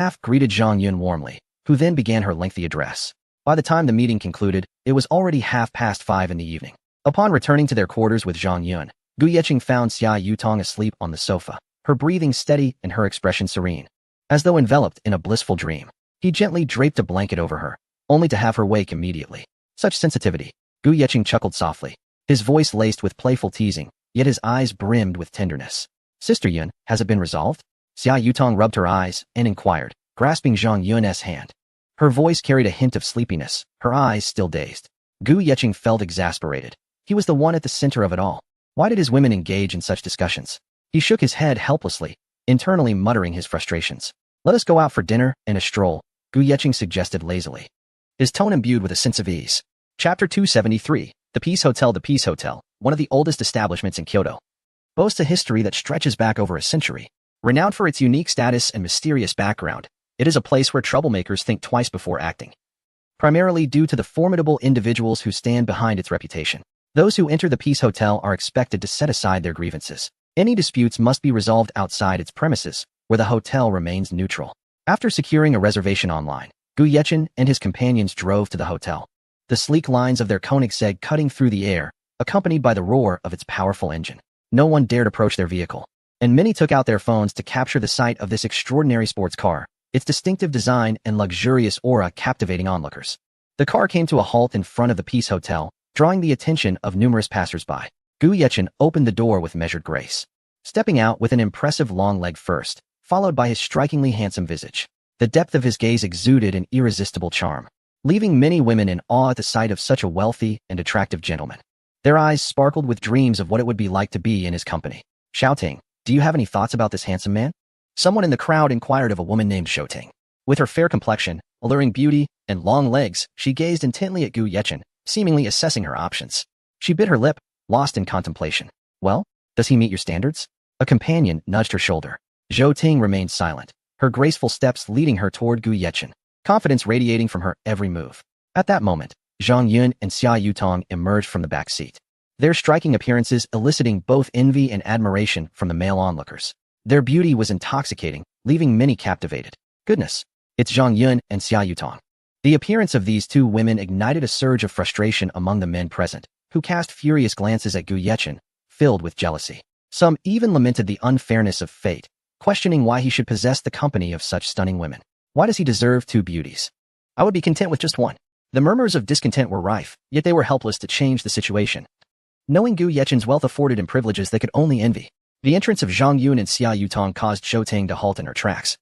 Staff greeted Zhang Yun warmly, who then began her lengthy address. By the time the meeting concluded, it was already 5:30 in the evening. Upon returning to their quarters with Zhang Yun, Gu Yeqing found Xia Yutong asleep on the sofa, her breathing steady and her expression serene, as though enveloped in a blissful dream. He gently draped a blanket over her, only to have her wake immediately. Such sensitivity. Gu Yeqing chuckled softly, his voice laced with playful teasing, yet his eyes brimmed with tenderness. Sister Yun, has it been resolved? Xia Yutong rubbed her eyes and inquired, grasping Zhang Yun's hand. Her voice carried a hint of sleepiness, her eyes still dazed. Gu Yeqing felt exasperated. He was the one at the center of it all. Why did his women engage in such discussions? He shook his head helplessly, internally muttering his frustrations. Let us go out for dinner and a stroll, Gu Yeqing suggested lazily, his tone imbued with a sense of ease. Chapter 273, The Peace Hotel. The Peace Hotel, one of the oldest establishments in Kyoto, boasts a history that stretches back over a century. Renowned for its unique status and mysterious background, it is a place where troublemakers think twice before acting, primarily due to the formidable individuals who stand behind its reputation. Those who enter the Peace Hotel are expected to set aside their grievances. Any disputes must be resolved outside its premises, where the hotel remains neutral. After securing a reservation online, Gu Yeqing and his companions drove to the hotel, the sleek lines of their Koenigsegg cutting through the air, accompanied by the roar of its powerful engine. No one dared approach their vehicle, and many took out their phones to capture the sight of this extraordinary sports car, its distinctive design and luxurious aura captivating onlookers. The car came to a halt in front of the Peace Hotel, drawing the attention of numerous passers-by. Gu Yeqing opened the door with measured grace, stepping out with an impressive long leg first, followed by his strikingly handsome visage. The depth of his gaze exuded an irresistible charm, leaving many women in awe at the sight of such a wealthy and attractive gentleman. Their eyes sparkled with dreams of what it would be like to be in his company. Shouting, "Do you have any thoughts about this handsome man?" Someone in the crowd inquired of a woman named Shouting. With her fair complexion, alluring beauty, and long legs, she gazed intently at Gu Yeqing, seemingly assessing her options. She bit her lip, lost in contemplation. Well, does he meet your standards? A companion nudged her shoulder. Zhou Ting remained silent, her graceful steps leading her toward Gu Yeqing, confidence radiating from her every move. At that moment, Zhang Yun and Xia Yutong emerged from the back seat, their striking appearances eliciting both envy and admiration from the male onlookers. Their beauty was intoxicating, leaving many captivated. Goodness, it's Zhang Yun and Xia Yutong. The appearance of these two women ignited a surge of frustration among the men present, who cast furious glances at Gu Yeqing, filled with jealousy. Some even lamented the unfairness of fate, questioning why he should possess the company of such stunning women. Why does he deserve two beauties? I would be content with just one. The murmurs of discontent were rife, yet they were helpless to change the situation. Knowing Gu Yeqing's wealth afforded him privileges they could only envy, the entrance of Zhang Yun and Xia Yutong caused Zhou Ting to halt in her tracks,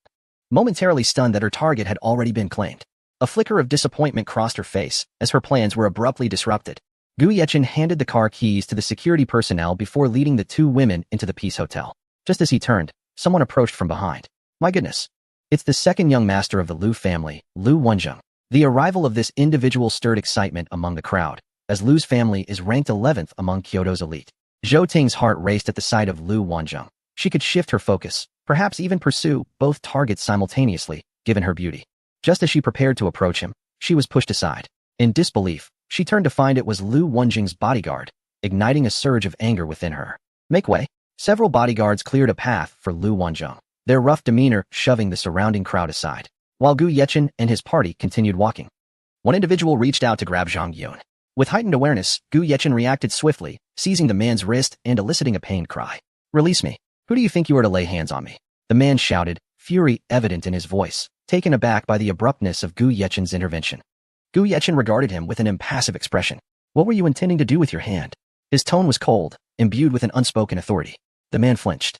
momentarily stunned that her target had already been claimed. A flicker of disappointment crossed her face as her plans were abruptly disrupted. Gu Yeqing handed the car keys to the security personnel before leading the two women into the Peace Hotel. Just as he turned, someone approached from behind. My goodness. It's the second young master of the Liu family, Liu Wenjing. The arrival of this individual stirred excitement among the crowd, as Liu's family is ranked 11th among Kyoto's elite. Zhou Ting's heart raced at the sight of Liu Wenjing. She could shift her focus, perhaps even pursue both targets simultaneously, given her beauty. Just as she prepared to approach him, she was pushed aside. In disbelief, she turned to find it was Liu Wenjing's bodyguard, igniting a surge of anger within her. Make way. Several bodyguards cleared a path for Liu Wenjing, their rough demeanor shoving the surrounding crowd aside, while Gu Yeqing and his party continued walking. One individual reached out to grab Zhang Yun. With heightened awareness, Gu Yeqing reacted swiftly, seizing the man's wrist and eliciting a pained cry. Release me. Who do you think you are to lay hands on me? The man shouted, fury evident in his voice, taken aback by the abruptness of Gu Yeqing's intervention. Gu Yeqing regarded him with an impassive expression. What were you intending to do with your hand? His tone was cold, imbued with an unspoken authority. The man flinched,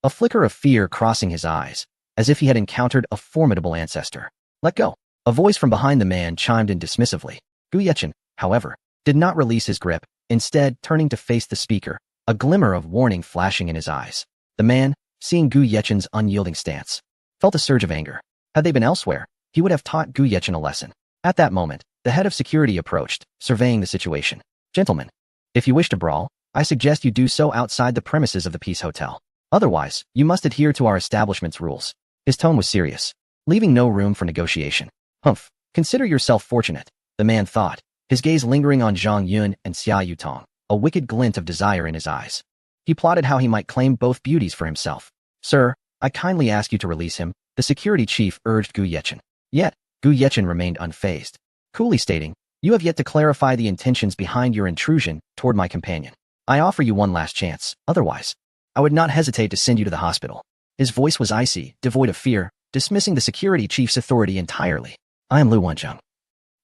a flicker of fear crossing his eyes, as if he had encountered a formidable ancestor. Let go. A voice from behind the man chimed in dismissively. Gu Yeqing, however, did not release his grip, instead turning to face the speaker, a glimmer of warning flashing in his eyes. The man, seeing Gu Yeqing's unyielding stance, felt a surge of anger. Had they been elsewhere, he would have taught Gu Yeqing a lesson. At that moment, the head of security approached, surveying the situation. Gentlemen, if you wish to brawl, I suggest you do so outside the premises of the Peace Hotel. Otherwise, you must adhere to our establishment's rules. His tone was serious, leaving no room for negotiation. Humph, consider yourself fortunate, the man thought, his gaze lingering on Zhang Yun and Xia Yutong, a wicked glint of desire in his eyes. He plotted how he might claim both beauties for himself. Sir, I kindly ask you to release him, The security chief urged Gu Yechen. Yet, Gu Yechen remained unfazed, coolly stating, "You have yet to clarify the intentions behind your intrusion toward my companion. I offer you one last chance, otherwise, I would not hesitate to send you to the hospital." His voice was icy, devoid of fear, dismissing the security chief's authority entirely. "I am Lu Wenjing,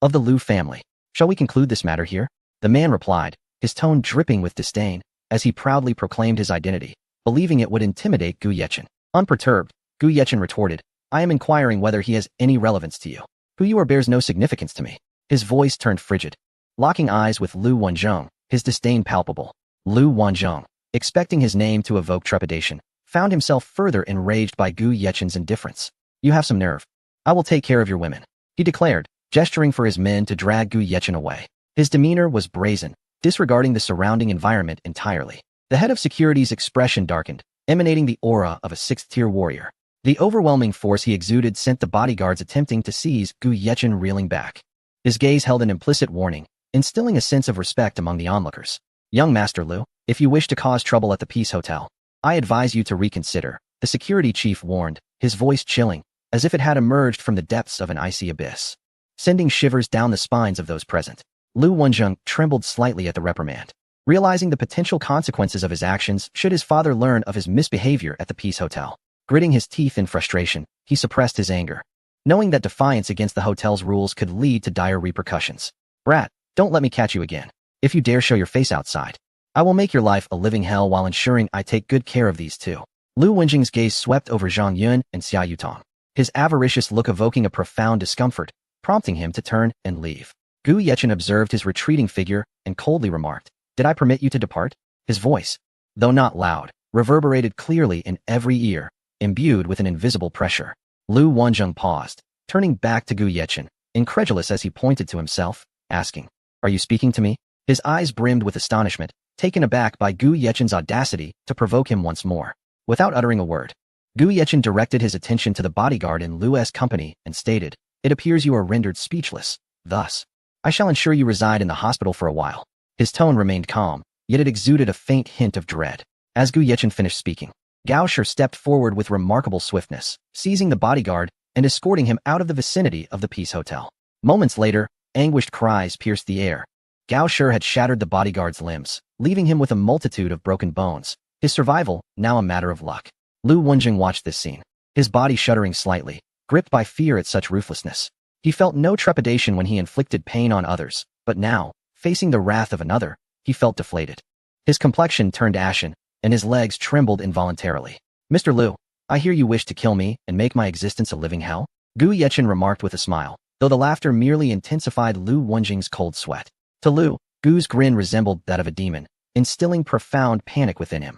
of the Lu family. Shall we conclude this matter here?" The man replied, his tone dripping with disdain, as he proudly proclaimed his identity, believing it would intimidate Gu Yechen. Unperturbed, Gu Yechen retorted, "I am inquiring whether he has any relevance to you. Who you are bears no significance to me." His voice turned frigid, locking eyes with Lu Wenjing, his disdain palpable. Lu Wenjing, expecting his name to evoke trepidation, found himself further enraged by Gu Yechen's indifference. "You have some nerve. I will take care of your women," he declared, gesturing for his men to drag Gu Yechen away. His demeanor was brazen, disregarding the surrounding environment entirely. The head of security's expression darkened, emanating the aura of a sixth-tier warrior. The overwhelming force he exuded sent the bodyguards attempting to seize Gu Yechen reeling back. His gaze held an implicit warning, instilling a sense of respect among the onlookers. "Young Master Lu, if you wish to cause trouble at the Peace Hotel, I advise you to reconsider," the security chief warned, his voice chilling, as if it had emerged from the depths of an icy abyss, sending shivers down the spines of those present. Lu Wenjing trembled slightly at the reprimand, realizing the potential consequences of his actions should his father learn of his misbehavior at the Peace Hotel. Gritting his teeth in frustration, he suppressed his anger, knowing that defiance against the hotel's rules could lead to dire repercussions. "Brat, don't let me catch you again. If you dare show your face outside, I will make your life a living hell while ensuring I take good care of these two." Lu Wenjing's gaze swept over Zhang Yun and Xia Yutong, his avaricious look evoking a profound discomfort, prompting him to turn and leave. Gu Yechen observed his retreating figure and coldly remarked, "Did I permit you to depart?" His voice, though not loud, reverberated clearly in every ear, imbued with an invisible pressure. Lu Wenjing paused, turning back to Gu Yechen, incredulous as he pointed to himself, asking, "Are you speaking to me?" His eyes brimmed with astonishment, taken aback by Gu Yechen's audacity to provoke him once more. Without uttering a word, Gu Yechen directed his attention to the bodyguard in Lu's company and stated, "It appears you are rendered speechless. Thus, I shall ensure you reside in the hospital for a while." His tone remained calm, yet it exuded a faint hint of dread. As Gu Yechen finished speaking, Gao Shi stepped forward with remarkable swiftness, seizing the bodyguard and escorting him out of the vicinity of the Peace Hotel. Moments later, anguished cries pierced the air. Gao Shi had shattered the bodyguard's limbs, leaving him with a multitude of broken bones, his survival now a matter of luck. Lu Wenjing watched this scene, his body shuddering slightly, gripped by fear at such ruthlessness. He felt no trepidation when he inflicted pain on others, but now, facing the wrath of another, he felt deflated. His complexion turned ashen, and his legs trembled involuntarily. "Mr. Lu, I hear you wish to kill me and make my existence a living hell?" Gu Yechen remarked with a smile, though the laughter merely intensified Lu Wenjing's cold sweat. To Lu, Gu's grin resembled that of a demon, instilling profound panic within him.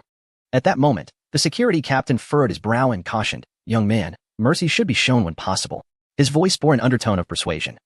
At that moment, the security captain furrowed his brow and cautioned, "Young man, mercy should be shown when possible." His voice bore an undertone of persuasion,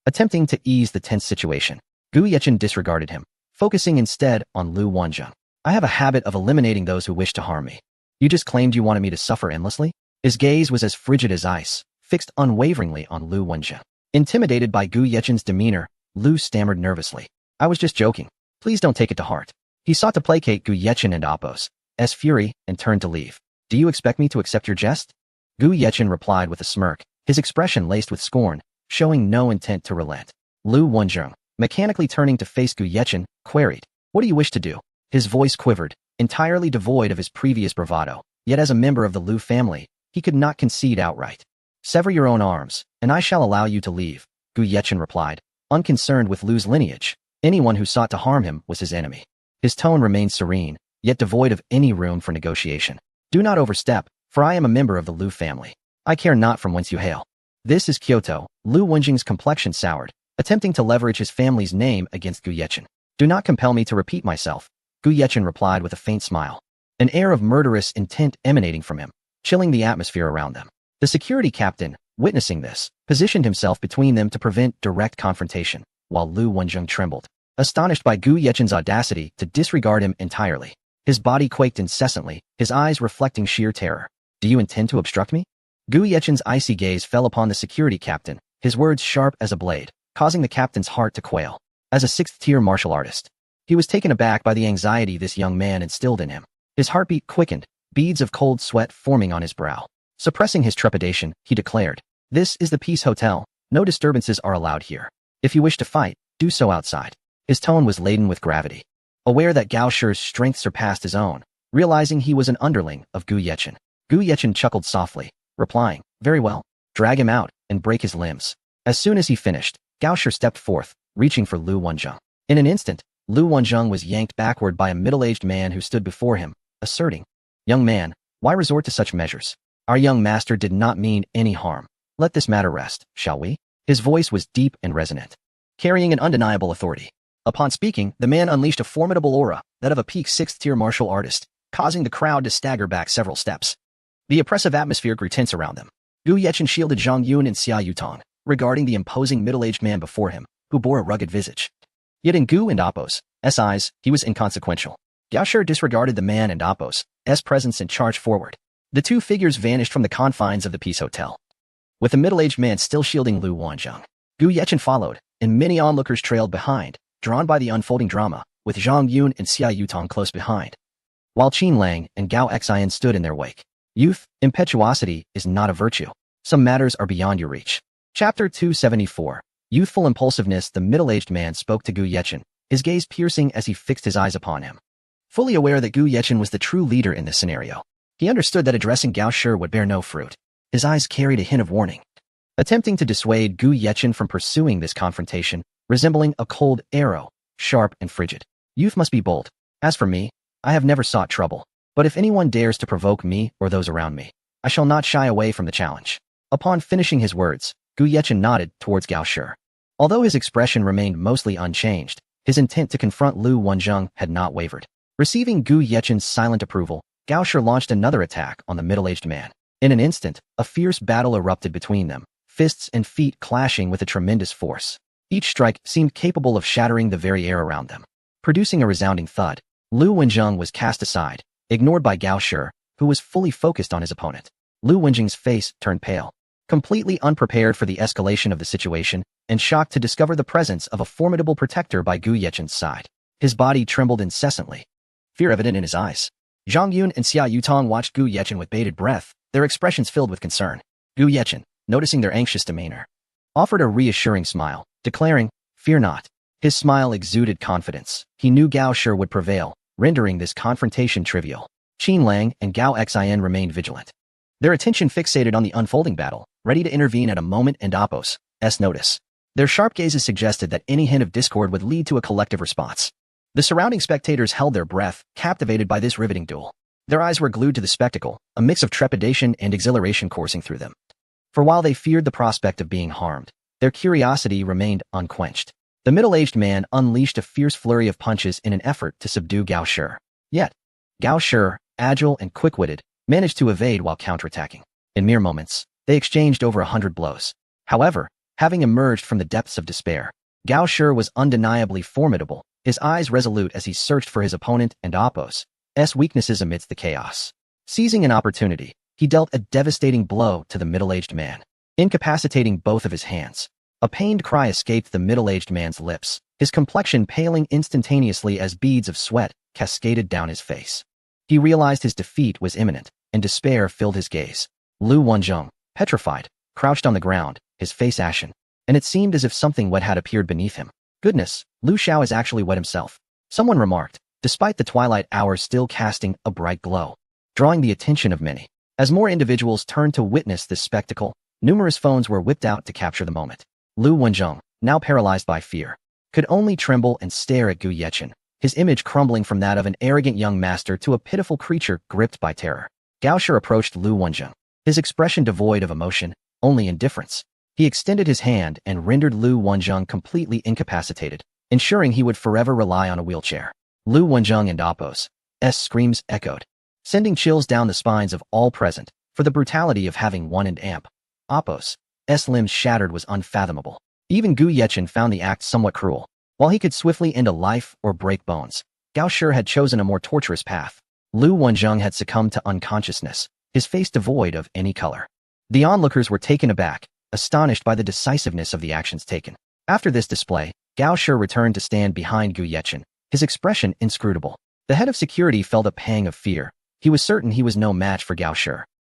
attempting to ease the tense situation. Gu Yechen disregarded him, focusing instead on Lu Wenjing. "I have a habit of eliminating those who wish to harm me. You just claimed you wanted me to suffer endlessly?" His gaze was as frigid as ice, fixed unwaveringly on Lu Wenjing. Intimidated by Gu Yechen's demeanor, Lu stammered nervously, "I was just joking. Please don't take it to heart." He sought to placate Gu Yechen and Apos' fury and turned to leave. "Do you expect me to accept your jest?" Gu Yechen replied with a smirk, his expression laced with scorn, showing no intent to relent. Lu Wenjing, mechanically turning to face Gu Yechen, queried, "What do you wish to do?" His voice quivered, entirely devoid of his previous bravado, yet as a member of the Lu family, he could not concede outright. "Sever your own arms, and I shall allow you to leave," Gu Yechen replied, unconcerned with Lu's lineage. Anyone who sought to harm him was his enemy. His tone remained serene, yet devoid of any room for negotiation. "Do not overstep, for I am a member of the Lu family. I care not from whence you hail." "This is Kyoto." Lu Wenjing's complexion soured, attempting to leverage his family's name against Gu Yechen. "Do not compel me to repeat myself," Gu Yechen replied with a faint smile, an air of murderous intent emanating from him, chilling the atmosphere around them. The security captain, witnessing this, positioned himself between them to prevent direct confrontation, while Lu Wenjing trembled, astonished by Gu Yechen's audacity to disregard him entirely. His body quaked incessantly, his eyes reflecting sheer terror. "Do you intend to obstruct me?" Gu Yechen's icy gaze fell upon the security captain, his words sharp as a blade, causing the captain's heart to quail. As a sixth-tier martial artist, he was taken aback by the anxiety this young man instilled in him. His heartbeat quickened, beads of cold sweat forming on his brow. Suppressing his trepidation, he declared, "This is the Peace Hotel. No disturbances are allowed here. If you wish to fight, do so outside." His tone was laden with gravity. Aware that Gao Shi's strength surpassed his own, realizing he was an underling of Gu Yechen, Gu Yechen chuckled softly, replying, "Very well. Drag him out and break his limbs." As soon as he finished, Gao Shi stepped forth, reaching for Lu Wenzheng. In an instant, Lu Wenzheng was yanked backward by a middle-aged man who stood before him, asserting, "Young man, why resort to such measures? Our young master did not mean any harm. Let this matter rest, shall we?" His voice was deep and resonant, carrying an undeniable authority. Upon speaking, the man unleashed a formidable aura, that of a peak 6th-tier martial artist, causing the crowd to stagger back several steps. The oppressive atmosphere grew tense around them. Gu Yechen shielded Zhang Yun and Xia Yutong, regarding the imposing middle-aged man before him, who bore a rugged visage. Yet in Gu and Appo's eyes, he was inconsequential. Gao Shi disregarded the man and Appo's presence and charged forward. The two figures vanished from the confines of the Peace Hotel. With the middle-aged man still shielding Lu Wenzheng, Gu Yechen followed, and many onlookers trailed behind, drawn by the unfolding drama, with Zhang Yun and Xia Yutong close behind. While Qin Lang and Gao Xian stood in their wake. Youth, impetuosity, is not a virtue. Some matters are beyond your reach. Chapter 274. Youthful impulsiveness. The middle-aged man spoke to Gu Yechen, his gaze piercing as he fixed his eyes upon him. Fully aware that Gu Yechen was the true leader in this scenario, he understood that addressing Gao Shi would bear no fruit. His eyes carried a hint of warning. Attempting to dissuade Gu Yechen from pursuing this confrontation, resembling a cold arrow, sharp and frigid. Youth must be bold. As for me, I have never sought trouble. But if anyone dares to provoke me or those around me, I shall not shy away from the challenge. Upon finishing his words, Gu Yechen nodded towards Gao Shi. Although his expression remained mostly unchanged, his intent to confront Lu Wenzheng had not wavered. Receiving Gu Yechen's silent approval, Gao Shi launched another attack on the middle-aged man. In an instant, a fierce battle erupted between them, fists and feet clashing with a tremendous force. Each strike seemed capable of shattering the very air around them. Producing a resounding thud, Lu Wenzheng was cast aside, ignored by Gao Shi, who was fully focused on his opponent. Lu Wenzheng's face turned pale, completely unprepared for the escalation of the situation, and shocked to discover the presence of a formidable protector by Gu Yechen's side. His body trembled incessantly, fear evident in his eyes. Zhang Yun and Xia Yutong watched Gu Yechen with bated breath, their expressions filled with concern. Gu Yechen, noticing their anxious demeanor, offered a reassuring smile, declaring, "Fear not." His smile exuded confidence. He knew Gao Shi would prevail, rendering this confrontation trivial. Qin Lang and Gao Xian remained vigilant, their attention fixated on the unfolding battle, ready to intervene at a moment and Appo's notice. Their sharp gazes suggested that any hint of discord would lead to a collective response. The surrounding spectators held their breath, captivated by this riveting duel. Their eyes were glued to the spectacle, a mix of trepidation and exhilaration coursing through them. For while they feared the prospect of being harmed, their curiosity remained unquenched. The middle-aged man unleashed a fierce flurry of punches in an effort to subdue Gao Shi. Yet, Gao Shi, agile and quick-witted, managed to evade while counterattacking. In mere moments, they exchanged over 100 blows. However, having emerged from the depths of despair, Gao Shi was undeniably formidable, his eyes resolute as he searched for his opponent and Appo's weaknesses amidst the chaos. Seizing an opportunity, he dealt a devastating blow to the middle-aged man, incapacitating both of his hands. A pained cry escaped the middle-aged man's lips, his complexion paling instantaneously as beads of sweat cascaded down his face. He realized his defeat was imminent, and despair filled his gaze. Lu Wenzheng, petrified, crouched on the ground, his face ashen, and it seemed as if something wet had appeared beneath him. Goodness, Lu Xiao is actually wet himself, someone remarked, despite the twilight hours still casting a bright glow, drawing the attention of many. As more individuals turned to witness this spectacle, numerous phones were whipped out to capture the moment. Lu Wenzheng, now paralyzed by fear, could only tremble and stare at Gu Yechen, his image crumbling from that of an arrogant young master to a pitiful creature gripped by terror. Gao Shi approached Lu Wenzheng, his expression devoid of emotion, only indifference. He extended his hand and rendered Lu Wenzheng completely incapacitated, ensuring he would forever rely on a wheelchair. Lu Wenzheng and Appo's screams echoed, sending chills down the spines of all present, for the brutality of having one and Appo's limbs shattered was unfathomable. Even Gu Yechen found the act somewhat cruel. While he could swiftly end a life or break bones, Gao Shi had chosen a more torturous path. Lu Wenzheng had succumbed to unconsciousness, his face devoid of any color. The onlookers were taken aback, astonished by the decisiveness of the actions taken. After this display, Gao Shi returned to stand behind Gu Yechen, his expression inscrutable. The head of security felt a pang of fear. He was certain he was no match for Gao Shi.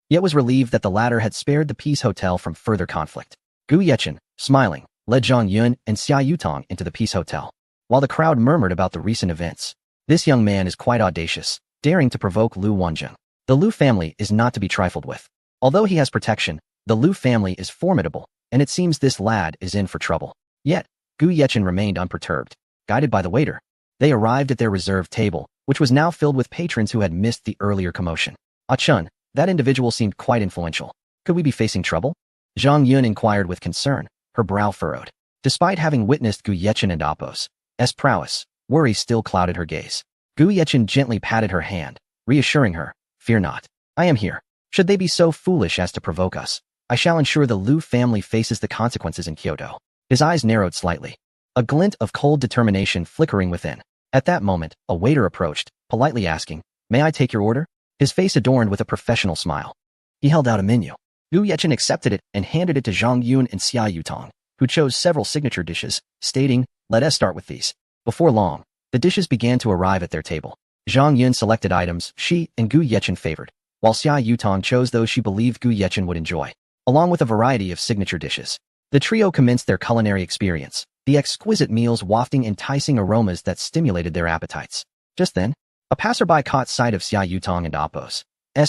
yet was relieved that the latter had spared the Peace Hotel from further conflict. Gu Yechen, smiling, led Zhang Yun and Xia Yutong into the Peace Hotel. While the crowd murmured about the recent events, this young man is quite audacious, daring to provoke Lu Wanzheng. The Lu family is not to be trifled with. Although he has protection, the Lu family is formidable, and it seems this lad is in for trouble. Yet, Gu Yechen remained unperturbed. Guided by the waiter, they arrived at their reserved table, which was now filled with patrons who had missed the earlier commotion. Ah Chun, that individual seemed quite influential. Could we be facing trouble? Zhang Yun inquired with concern, her brow furrowed. Despite having witnessed Gu Yechen and Appo's prowess, worry still clouded her gaze. Gu Yechen gently patted her hand, reassuring her, "Fear not. I am here. Should they be so foolish as to provoke us, I shall ensure the Lu family faces the consequences in Kyoto." His eyes narrowed slightly, a glint of cold determination flickering within. At that moment, a waiter approached, politely asking, "May I take your order?" His face adorned with a professional smile. He held out a menu. Gu Yechen accepted it and handed it to Zhang Yun and Xia Yutong, who chose several signature dishes, stating, "Let us start with these." Before long, the dishes began to arrive at their table. Zhang Yun selected items she and Gu Yechen favored, while Xia Yutong chose those she believed Gu Yechen would enjoy, along with a variety of signature dishes. The trio commenced their culinary experience, the exquisite meals wafting enticing aromas that stimulated their appetites. Just then, a passerby caught sight of Xia Yutong and Appo's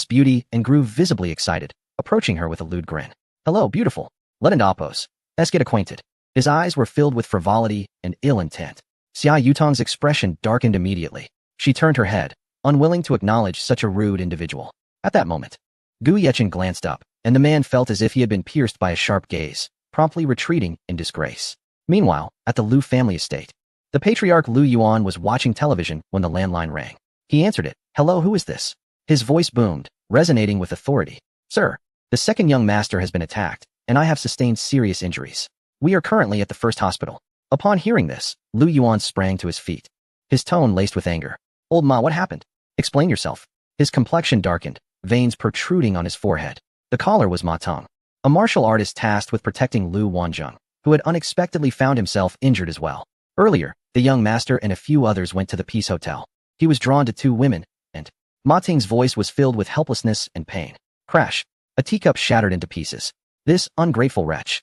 beauty and grew visibly excited, approaching her with a lewd grin. "Hello, beautiful. Let Appo's get acquainted." His eyes were filled with frivolity and ill intent. Xia Yutong's expression darkened immediately. She turned her head, unwilling to acknowledge such a rude individual. At that moment, Gu Yechen glanced up, and the man felt as if he had been pierced by a sharp gaze, promptly retreating in disgrace. Meanwhile, at the Lu family estate, the patriarch Lu Yuan was watching television when the landline rang. He answered it. "Hello, who is this?" His voice boomed, resonating with authority. "Sir, the second young master has been attacked, and I have sustained serious injuries. We are currently at the first hospital." Upon hearing this, Lu Yuan sprang to his feet, his tone laced with anger. "Old Ma, what happened? Explain yourself." His complexion darkened, veins protruding on his forehead. The caller was Ma Teng, a martial artist tasked with protecting Lu Wanzheng, who had unexpectedly found himself injured as well. Earlier, the young master and a few others went to the Peace Hotel. He was drawn to two women, and Ma Teng's voice was filled with helplessness and pain. Crash! A teacup shattered into pieces. "This ungrateful wretch.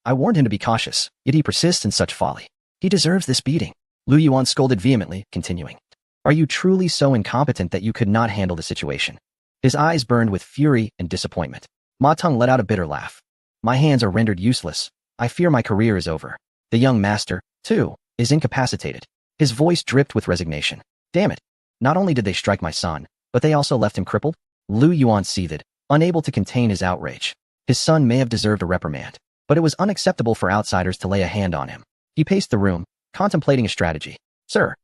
I warned him to be cautious, yet he persists in such folly. He deserves this beating." Lu Yuan scolded vehemently, continuing, "Are you truly so incompetent that you could not handle the situation?" His eyes burned with fury and disappointment. Ma Teng let out a bitter laugh. "My hands are rendered useless. I fear my career is over. The young master, too, is incapacitated." His voice dripped with resignation. "Damn it. Not only did they strike my son, but they also left him crippled?" Lu Yuan seethed, unable to contain his outrage. His son may have deserved a reprimand, but it was unacceptable for outsiders to lay a hand on him. He paced the room, contemplating a strategy. "Sir,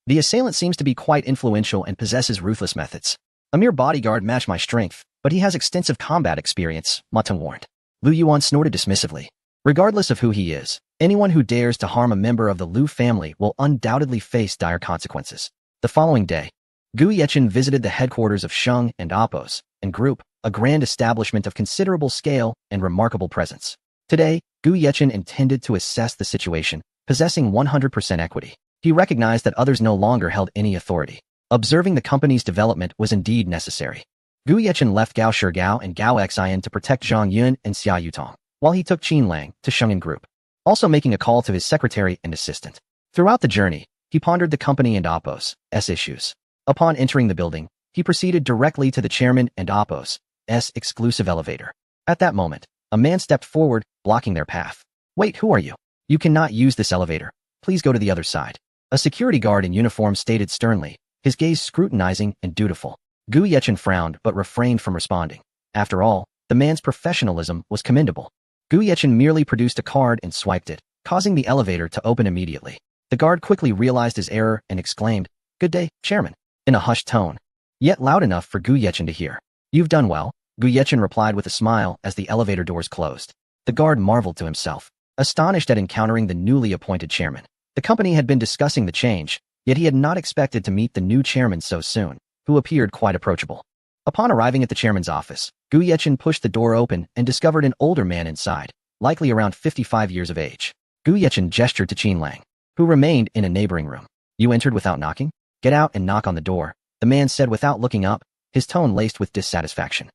the assailant seems to be quite influential and possesses ruthless methods. A mere bodyguard matched my strength, but he has extensive combat experience," Ma Teng warned. Lu Yuan snorted dismissively. "Regardless of who he is, anyone who dares to harm a member of the Lu family will undoubtedly face dire consequences." The following day, Gu Yechen visited the headquarters of Sheng and Appo's Group, a grand establishment of considerable scale and remarkable presence. Today, Gu Yechen intended to assess the situation, possessing 100% equity. He recognized that others no longer held any authority. Observing the company's development was indeed necessary. Gu Yechen left Gao Shigao and Gao Xian to protect Zhang Yun and Xia Yutong, while he took Qin Lang to Sheng Group, also making a call to his secretary and assistant. Throughout the journey, he pondered the company and Appo's issues. Upon entering the building, he proceeded directly to the chairman and Appo's exclusive elevator. At that moment, a man stepped forward, blocking their path. "Wait, who are you? You cannot use this elevator. Please go to the other side." A security guard in uniform stated sternly, his gaze scrutinizing and dutiful. Gu Yechen frowned but refrained from responding. After all, the man's professionalism was commendable. Gu Yechen merely produced a card and swiped it, causing the elevator to open immediately. The guard quickly realized his error and exclaimed, "Good day, Chairman," in a hushed tone, yet loud enough for Gu Yechen to hear. "You've done well," Gu Yechen replied with a smile as the elevator doors closed. The guard marveled to himself, astonished at encountering the newly appointed chairman. The company had been discussing the change, yet he had not expected to meet the new chairman so soon, who appeared quite approachable. Upon arriving at the chairman's office, Gu Yechen pushed the door open and discovered an older man inside, likely around 55 years of age. Gu Yechen gestured to Qin Lang, who remained in a neighboring room. "You entered without knocking? Get out and knock on the door," the man said without looking up, his tone laced with dissatisfaction.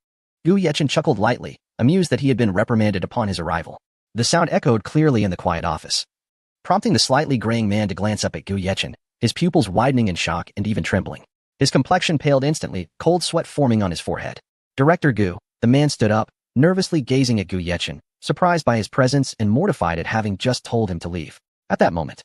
Gu Yechen chuckled lightly, amused that he had been reprimanded upon his arrival. The sound echoed clearly in the quiet office, prompting the slightly graying man to glance up at Gu Yechen, his pupils widening in shock and even trembling. His complexion paled instantly, cold sweat forming on his forehead. Director Gu, the man stood up, nervously gazing at Gu Yechen, surprised by his presence and mortified at having just told him to leave. At that moment,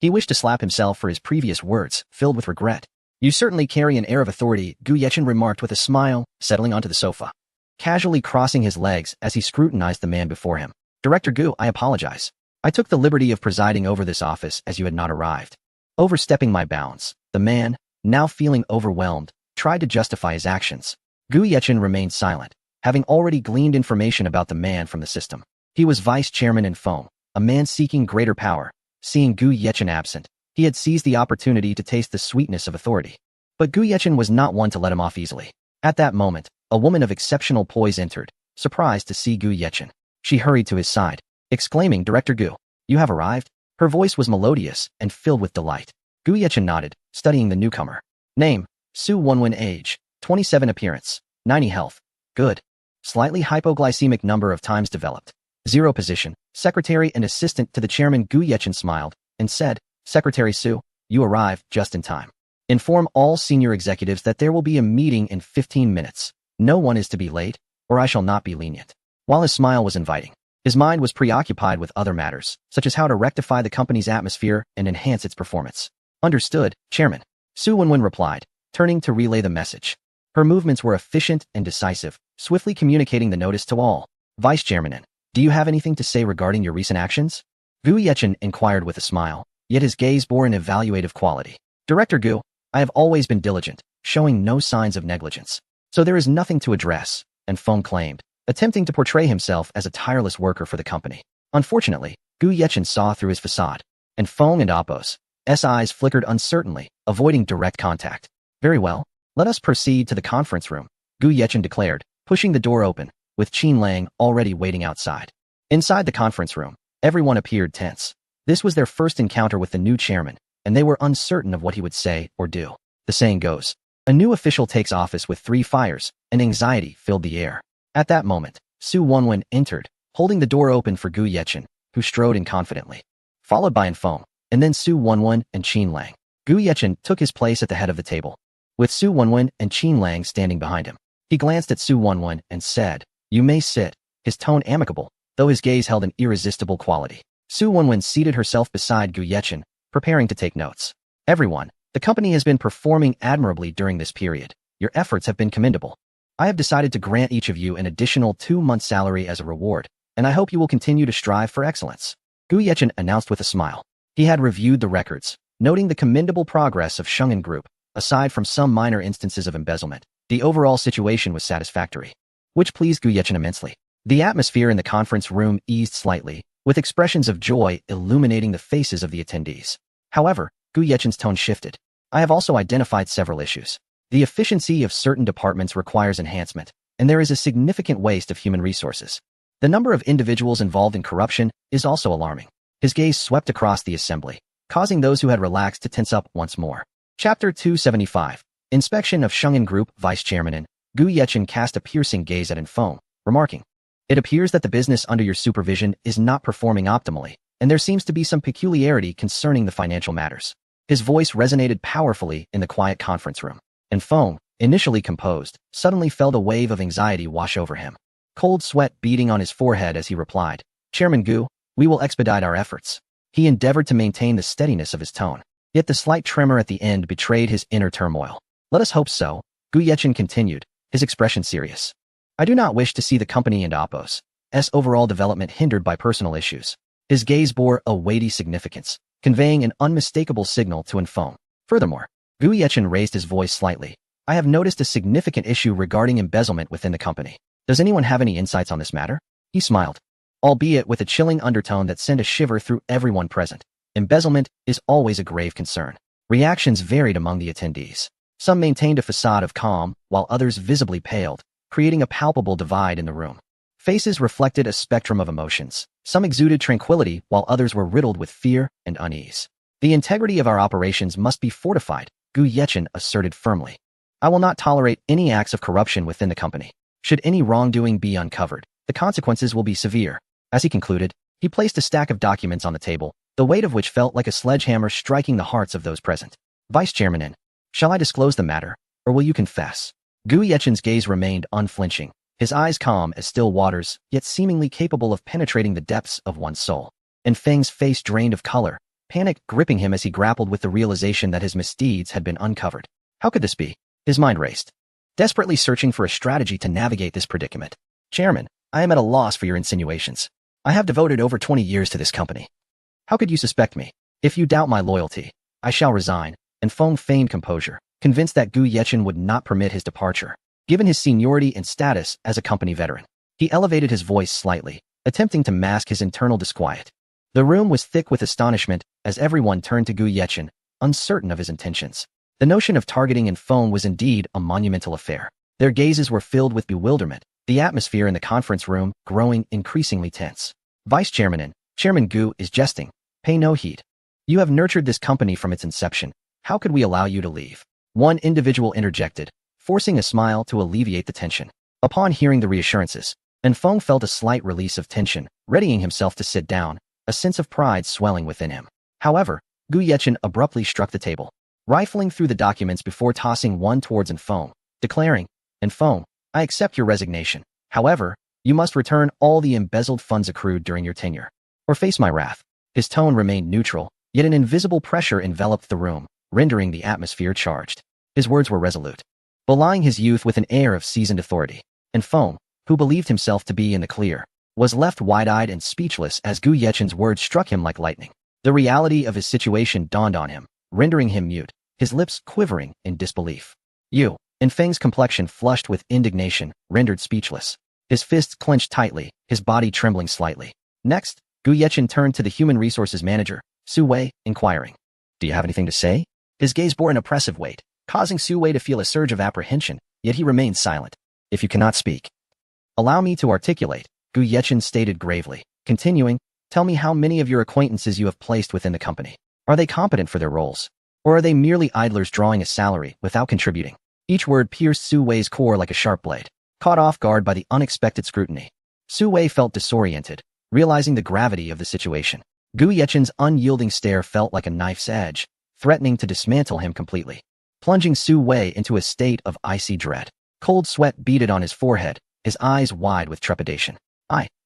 he wished to slap himself for his previous words, filled with regret. You certainly carry an air of authority, Gu Yechen remarked with a smile, settling onto the sofa, casually crossing his legs as he scrutinized the man before him. Director Gu, I apologize. I took the liberty of presiding over this office as you had not arrived. Overstepping my bounds, the man, now feeling overwhelmed, tried to justify his actions. Gu Yechen remained silent, having already gleaned information about the man from the system. He was vice chairman in Foam, a man seeking greater power. Seeing Gu Yechen absent, he had seized the opportunity to taste the sweetness of authority. But Gu Yechen was not one to let him off easily. At that moment, a woman of exceptional poise entered, surprised to see Gu Yechen. She hurried to his side, exclaiming, Director Gu, you have arrived? Her voice was melodious and filled with delight. Gu Yechen nodded, studying the newcomer. Name, Su Wenwen. Age, 27. Appearance, 90. Health, good. Slightly hypoglycemic. Number of times developed, 0. Position, secretary and assistant to the chairman. Gu Yechen smiled and said, Secretary Su, you arrived just in time. Inform all senior executives that there will be a meeting in 15 minutes. No one is to be late, or I shall not be lenient. While his smile was inviting, his mind was preoccupied with other matters, such as how to rectify the company's atmosphere and enhance its performance. Understood, Chairman. Su Wenwen replied, turning to relay the message. Her movements were efficient and decisive, swiftly communicating the notice to all. Vice Chairman, do you have anything to say regarding your recent actions? Gu Yechen inquired with a smile, yet his gaze bore an evaluative quality. Director Gu, I have always been diligent, showing no signs of negligence. So there is nothing to address, and Feng claimed, attempting to portray himself as a tireless worker for the company. Unfortunately, Gu Yechen saw through his facade, and Feng and Appo's eyes flickered uncertainly, avoiding direct contact. Very well, let us proceed to the conference room, Gu Yechen declared, pushing the door open, with Qin Lang already waiting outside. Inside the conference room, everyone appeared tense. This was their first encounter with the new chairman, and they were uncertain of what he would say or do. The saying goes, a new official takes office with 3 fires, and anxiety filled the air. At that moment, Su Wenwen entered, holding the door open for Gu Yechen, who strode in confidently, followed by Feng, and then Su Wenwen and Qin Lang. Gu Yechen took his place at the head of the table, with Su Wenwen and Qin Lang standing behind him. He glanced at Su Wenwen and said, you may sit, his tone amicable, though his gaze held an irresistible quality. Su Wenwen seated herself beside Gu Yechen, preparing to take notes. Everyone, the company has been performing admirably during this period. Your efforts have been commendable. I have decided to grant each of you an additional 2-month salary as a reward, and I hope you will continue to strive for excellence. Gu Yechen announced with a smile. He had reviewed the records, noting the commendable progress of Shungen Group. Aside from some minor instances of embezzlement, the overall situation was satisfactory, which pleased Gu Yechen immensely. The atmosphere in the conference room eased slightly, with expressions of joy illuminating the faces of the attendees. However, Gu Yechen's tone shifted. I have also identified several issues. The efficiency of certain departments requires enhancement, and there is a significant waste of human resources. The number of individuals involved in corruption is also alarming. His gaze swept across the assembly, causing those who had relaxed to tense up once more. Chapter 275. Inspection of Shungen Group. Vice Chairman Gu Yechen cast a piercing gaze at Feng, remarking, it appears that the business under your supervision is not performing optimally, and there seems to be some peculiarity concerning the financial matters. His voice resonated powerfully in the quiet conference room, and Feng, initially composed, suddenly felt a wave of anxiety wash over him. Cold sweat beading on his forehead as he replied, Chairman Gu, we will expedite our efforts. He endeavored to maintain the steadiness of his tone, yet the slight tremor at the end betrayed his inner turmoil. Let us hope so, Gu Yechen continued, his expression serious. I do not wish to see the company and Appo's overall development hindered by personal issues. His gaze bore a weighty significance, conveying an unmistakable signal to Feng. Furthermore, Gu Yechen raised his voice slightly. I have noticed a significant issue regarding embezzlement within the company. Does anyone have any insights on this matter? He smiled, albeit with a chilling undertone that sent a shiver through everyone present. Embezzlement is always a grave concern. Reactions varied among the attendees. Some maintained a facade of calm, while others visibly paled, creating a palpable divide in the room. Faces reflected a spectrum of emotions. Some exuded tranquility, while others were riddled with fear and unease. The integrity of our operations must be fortified, Gu Yechen asserted firmly. I will not tolerate any acts of corruption within the company. Should any wrongdoing be uncovered, the consequences will be severe. As he concluded, he placed a stack of documents on the table, the weight of which felt like a sledgehammer striking the hearts of those present. Vice Chairman In, shall I disclose the matter, or will you confess? Gu Yechen's gaze remained unflinching, his eyes calm as still waters, yet seemingly capable of penetrating the depths of one's soul. And Feng's face drained of color, panic gripping him as he grappled with the realization that his misdeeds had been uncovered. How could this be? His mind raced, desperately searching for a strategy to navigate this predicament. Chairman, I am at a loss for your insinuations. I have devoted over 20 years to this company. How could you suspect me? If you doubt my loyalty, I shall resign. And Feng feigned composure, convinced that Gu Yechen would not permit his departure, given his seniority and status as a company veteran. He elevated his voice slightly, attempting to mask his internal disquiet. The room was thick with astonishment as everyone turned to Gu Yechen, uncertain of his intentions. The notion of targeting Feng was indeed a monumental affair. Their gazes were filled with bewilderment, the atmosphere in the conference room growing increasingly tense. Vice Chairman In, Chairman Gu is jesting. Pay no heed. You have nurtured this company from its inception. How could we allow you to leave? One individual interjected, forcing a smile to alleviate the tension. Upon hearing the reassurances, Feng felt a slight release of tension, readying himself to sit down, a sense of pride swelling within him. However, Gu Yechen abruptly struck the table, rifling through the documents before tossing one towards Feng, declaring, Feng, I accept your resignation. However, you must return all the embezzled funds accrued during your tenure, or face my wrath. His tone remained neutral, yet an invisible pressure enveloped the room, rendering the atmosphere charged. His words were resolute, belying his youth with an air of seasoned authority. Feng, who believed himself to be in the clear, was left wide-eyed and speechless as Gu Yechen's words struck him like lightning. The reality of his situation dawned on him, rendering him mute, his lips quivering in disbelief. Feng's complexion flushed with indignation, rendered speechless. His fists clenched tightly, his body trembling slightly. Next, Gu Yechen turned to the human resources manager, Su Wei, inquiring, Do you have anything to say? His gaze bore an oppressive weight, causing Su Wei to feel a surge of apprehension, yet he remained silent. If you cannot speak, allow me to articulate, Gu Yechen stated gravely, continuing, Tell me how many of your acquaintances you have placed within the company. Are they competent for their roles? Or are they merely idlers drawing a salary without contributing? Each word pierced Su Wei's core like a sharp blade, caught off guard by the unexpected scrutiny. Su Wei felt disoriented, realizing the gravity of the situation. Gu Yechen's unyielding stare felt like a knife's edge, threatening to dismantle him completely, plunging Su Wei into a state of icy dread. Cold sweat beaded on his forehead, his eyes wide with trepidation.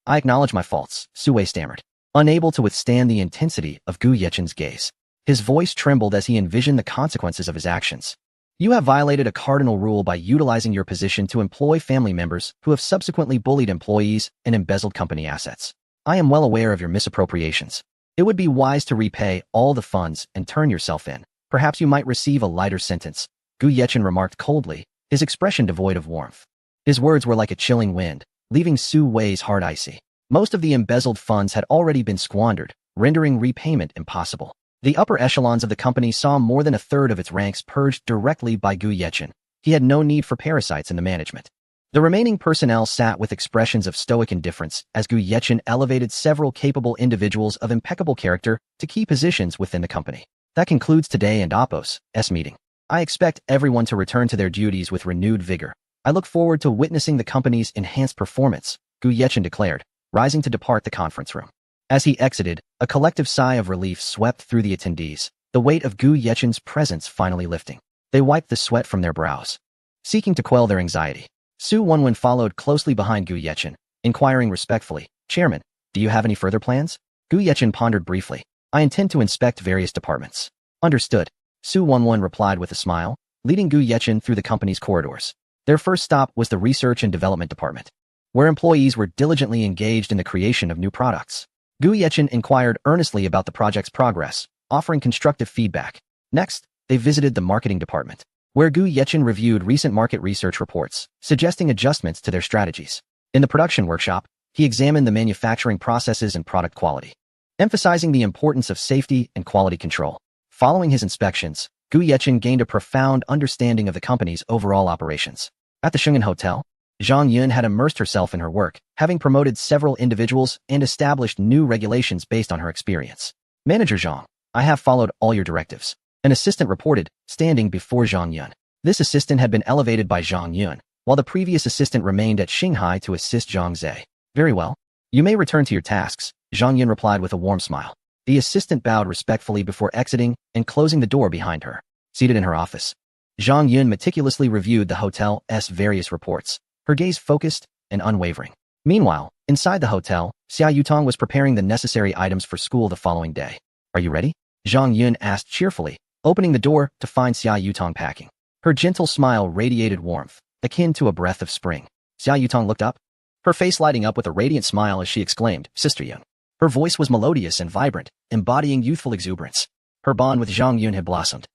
I acknowledge my faults, Su Wei stammered, unable to withstand the intensity of Gu Yechen's gaze. His voice trembled as he envisioned the consequences of his actions. You have violated a cardinal rule by utilizing your position to employ family members who have subsequently bullied employees and embezzled company assets. I am well aware of your misappropriations. It would be wise to repay all the funds and turn yourself in. Perhaps you might receive a lighter sentence, Gu Yechen remarked coldly, his expression devoid of warmth. His words were like a chilling wind, leaving Su Wei's heart icy. Most of the embezzled funds had already been squandered, rendering repayment impossible. The upper echelons of the company saw more than a third of its ranks purged directly by Gu Yechen. He had no need for parasites in the management. The remaining personnel sat with expressions of stoic indifference as Gu Yechen elevated several capable individuals of impeccable character to key positions within the company. That concludes today and Oppo's meeting. I expect everyone to return to their duties with renewed vigor. I look forward to witnessing the company's enhanced performance, Gu Yechen declared, rising to depart the conference room. As he exited, a collective sigh of relief swept through the attendees, the weight of Gu Yechen's presence finally lifting. They wiped the sweat from their brows, seeking to quell their anxiety. Su Wenwen followed closely behind Gu Yechen, inquiring respectfully, Chairman, do you have any further plans? Gu Yechen pondered briefly. I intend to inspect various departments. Understood. Su Wenwen replied with a smile, leading Gu Yechen through the company's corridors. Their first stop was the Research and Development Department, where employees were diligently engaged in the creation of new products. Gu Yechen inquired earnestly about the project's progress, offering constructive feedback. Next, they visited the Marketing Department, where Gu Yechen reviewed recent market research reports, suggesting adjustments to their strategies. In the production workshop, he examined the manufacturing processes and product quality, emphasizing the importance of safety and quality control. Following his inspections, Gu Yechen gained a profound understanding of the company's overall operations. At the Shungen Hotel, Zhang Yun had immersed herself in her work, having promoted several individuals and established new regulations based on her experience. Manager Zhang, I have followed all your directives. An assistant reported, standing before Zhang Yun. This assistant had been elevated by Zhang Yun, while the previous assistant remained at Shanghai to assist Zhang Zhe. Very well. You may return to your tasks, Zhang Yun replied with a warm smile. The assistant bowed respectfully before exiting and closing the door behind her. Seated in her office, Zhang Yun meticulously reviewed the hotel's various reports, her gaze focused and unwavering. Meanwhile, inside the hotel, Xia Yutong was preparing the necessary items for school the following day. Are you ready? Zhang Yun asked cheerfully, opening the door to find Xia Yutong packing. Her gentle smile radiated warmth, akin to a breath of spring. Xia Yutong looked up, her face lighting up with a radiant smile as she exclaimed, Sister Yun. Her voice was melodious and vibrant, embodying youthful exuberance. Her bond with Zhang Yun had blossomed.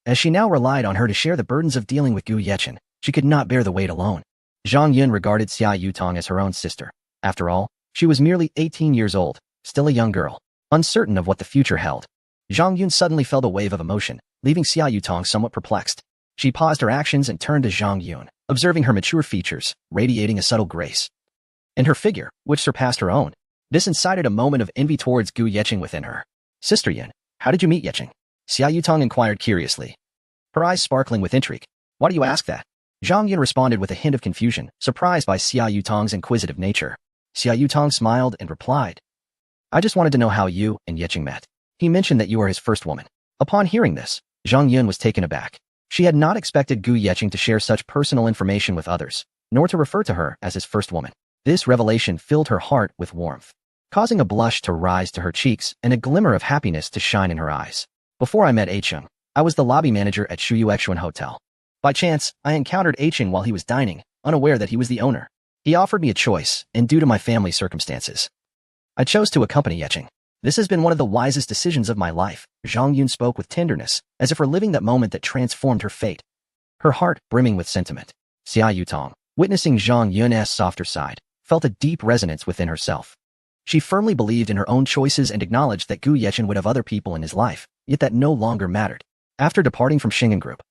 As she now relied on her to share the burdens of dealing with Gu Yechen, she could not bear the weight alone. Zhang Yun regarded Xia Yutong as her own sister. After all, she was merely 18 years old, still a young girl, uncertain of what the future held. Zhang Yun suddenly felt a wave of emotion, leaving Xia Yutong somewhat perplexed. She paused her actions and turned to Zhang Yun, observing her mature features, radiating a subtle grace. And her figure, which surpassed her own. This incited a moment of envy towards Gu Yechen within her. Sister Yun, how did you meet Yechen? Xia Yutong inquired curiously, her eyes sparkling with intrigue. Why do you ask that? Zhang Yun responded with a hint of confusion, surprised by Xia Yutong's inquisitive nature. Xia Yutong smiled and replied, I just wanted to know how you and Yechen met. He mentioned that you are his first woman. Upon hearing this, Zhang Yun was taken aback. She had not expected Gu Yechen to share such personal information with others, nor to refer to her as his first woman. This revelation filled her heart with warmth, causing a blush to rise to her cheeks and a glimmer of happiness to shine in her eyes. Before I met Acheng, I was the lobby manager at Shuyu Xuan Hotel. By chance, I encountered Acheng while he was dining, unaware that he was the owner. He offered me a choice, and due to my family circumstances, I chose to accompany Acheng. This has been one of the wisest decisions of my life. Zhang Yun spoke with tenderness, as if reliving that moment that transformed her fate, her heart brimming with sentiment. Xia Yutong, witnessing Zhang Yun's softer side, felt a deep resonance within herself. She firmly believed in her own choices and acknowledged that Gu Yechen would have other people in his life, yet that no longer mattered. After departing from Shingen Group,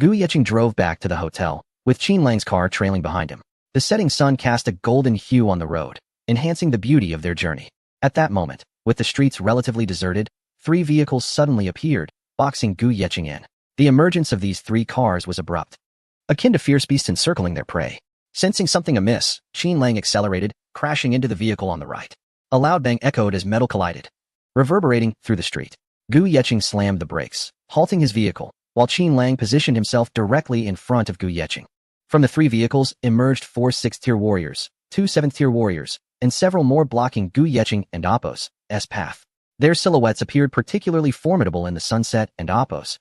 Gu Yechen drove back to the hotel, with Qin Lang's car trailing behind him. The setting sun cast a golden hue on the road, enhancing the beauty of their journey. At that moment, with the streets relatively deserted, 3 vehicles suddenly appeared, boxing Gu Yechen in. The emergence of these 3 cars was abrupt, akin to fierce beasts encircling their prey. Sensing something amiss, Qin Lang accelerated, crashing into the vehicle on the right. A loud bang echoed as metal collided, reverberating through the street. Gu Yechen slammed the brakes, halting his vehicle, while Qin Lang positioned himself directly in front of Gu Yechen. From the 3 vehicles emerged 4 6th-tier warriors, 2 7th-tier warriors, and several more blocking Gu Yechen and Apos' path. Their silhouettes appeared particularly formidable in the sunset and Apos'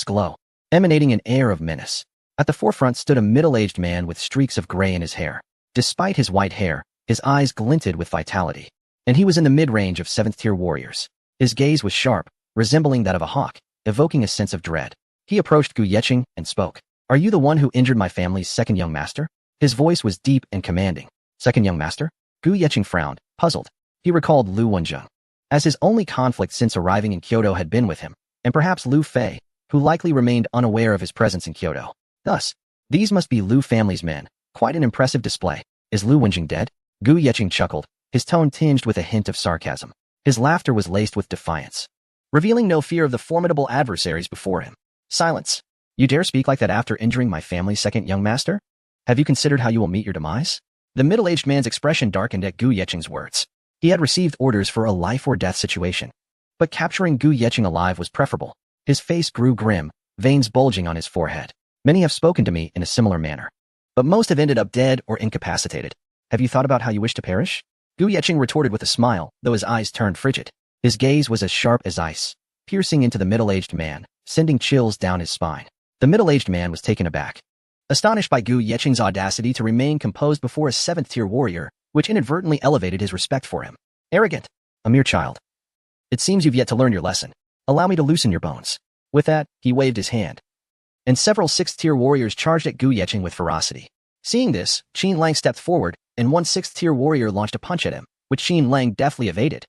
glow, emanating an air of menace. At the forefront stood a middle-aged man with streaks of gray in his hair. Despite his white hair, his eyes glinted with vitality, and he was in the mid-range of 7th-tier warriors. His gaze was sharp, resembling that of a hawk, evoking a sense of dread. He approached Gu Yechen and spoke. Are you the one who injured my family's second young master? His voice was deep and commanding. Second young master? Gu Yechen frowned, puzzled. He recalled Lu Wenjing, as his only conflict since arriving in Kyoto had been with him, and perhaps Lu Fei, who likely remained unaware of his presence in Kyoto. Thus, these must be Lu family's men. Quite an impressive display. Is Lu Wenjing dead? Gu Yechen chuckled, his tone tinged with a hint of sarcasm. His laughter was laced with defiance, revealing no fear of the formidable adversaries before him. Silence. You dare speak like that after injuring my family's second young master? Have you considered how you will meet your demise? The middle-aged man's expression darkened at Gu Yecheng's words. He had received orders for a life-or-death situation, but capturing Gu Yechen alive was preferable. His face grew grim, veins bulging on his forehead. Many have spoken to me in a similar manner, but most have ended up dead or incapacitated. Have you thought about how you wish to perish? Gu Yechen retorted with a smile, though his eyes turned frigid. His gaze was as sharp as ice, piercing into the middle-aged man, sending chills down his spine. The middle-aged man was taken aback, astonished by Gu Yecheng's audacity to remain composed before a 7th-tier warrior, which inadvertently elevated his respect for him. Arrogant, a mere child. It seems you've yet to learn your lesson. Allow me to loosen your bones. With that, he waved his hand, and several 6th-tier warriors charged at Gu Yecheng with ferocity. Seeing this, Qin Lang stepped forward, and one 6th-tier warrior launched a punch at him, which Qin Lang deftly evaded,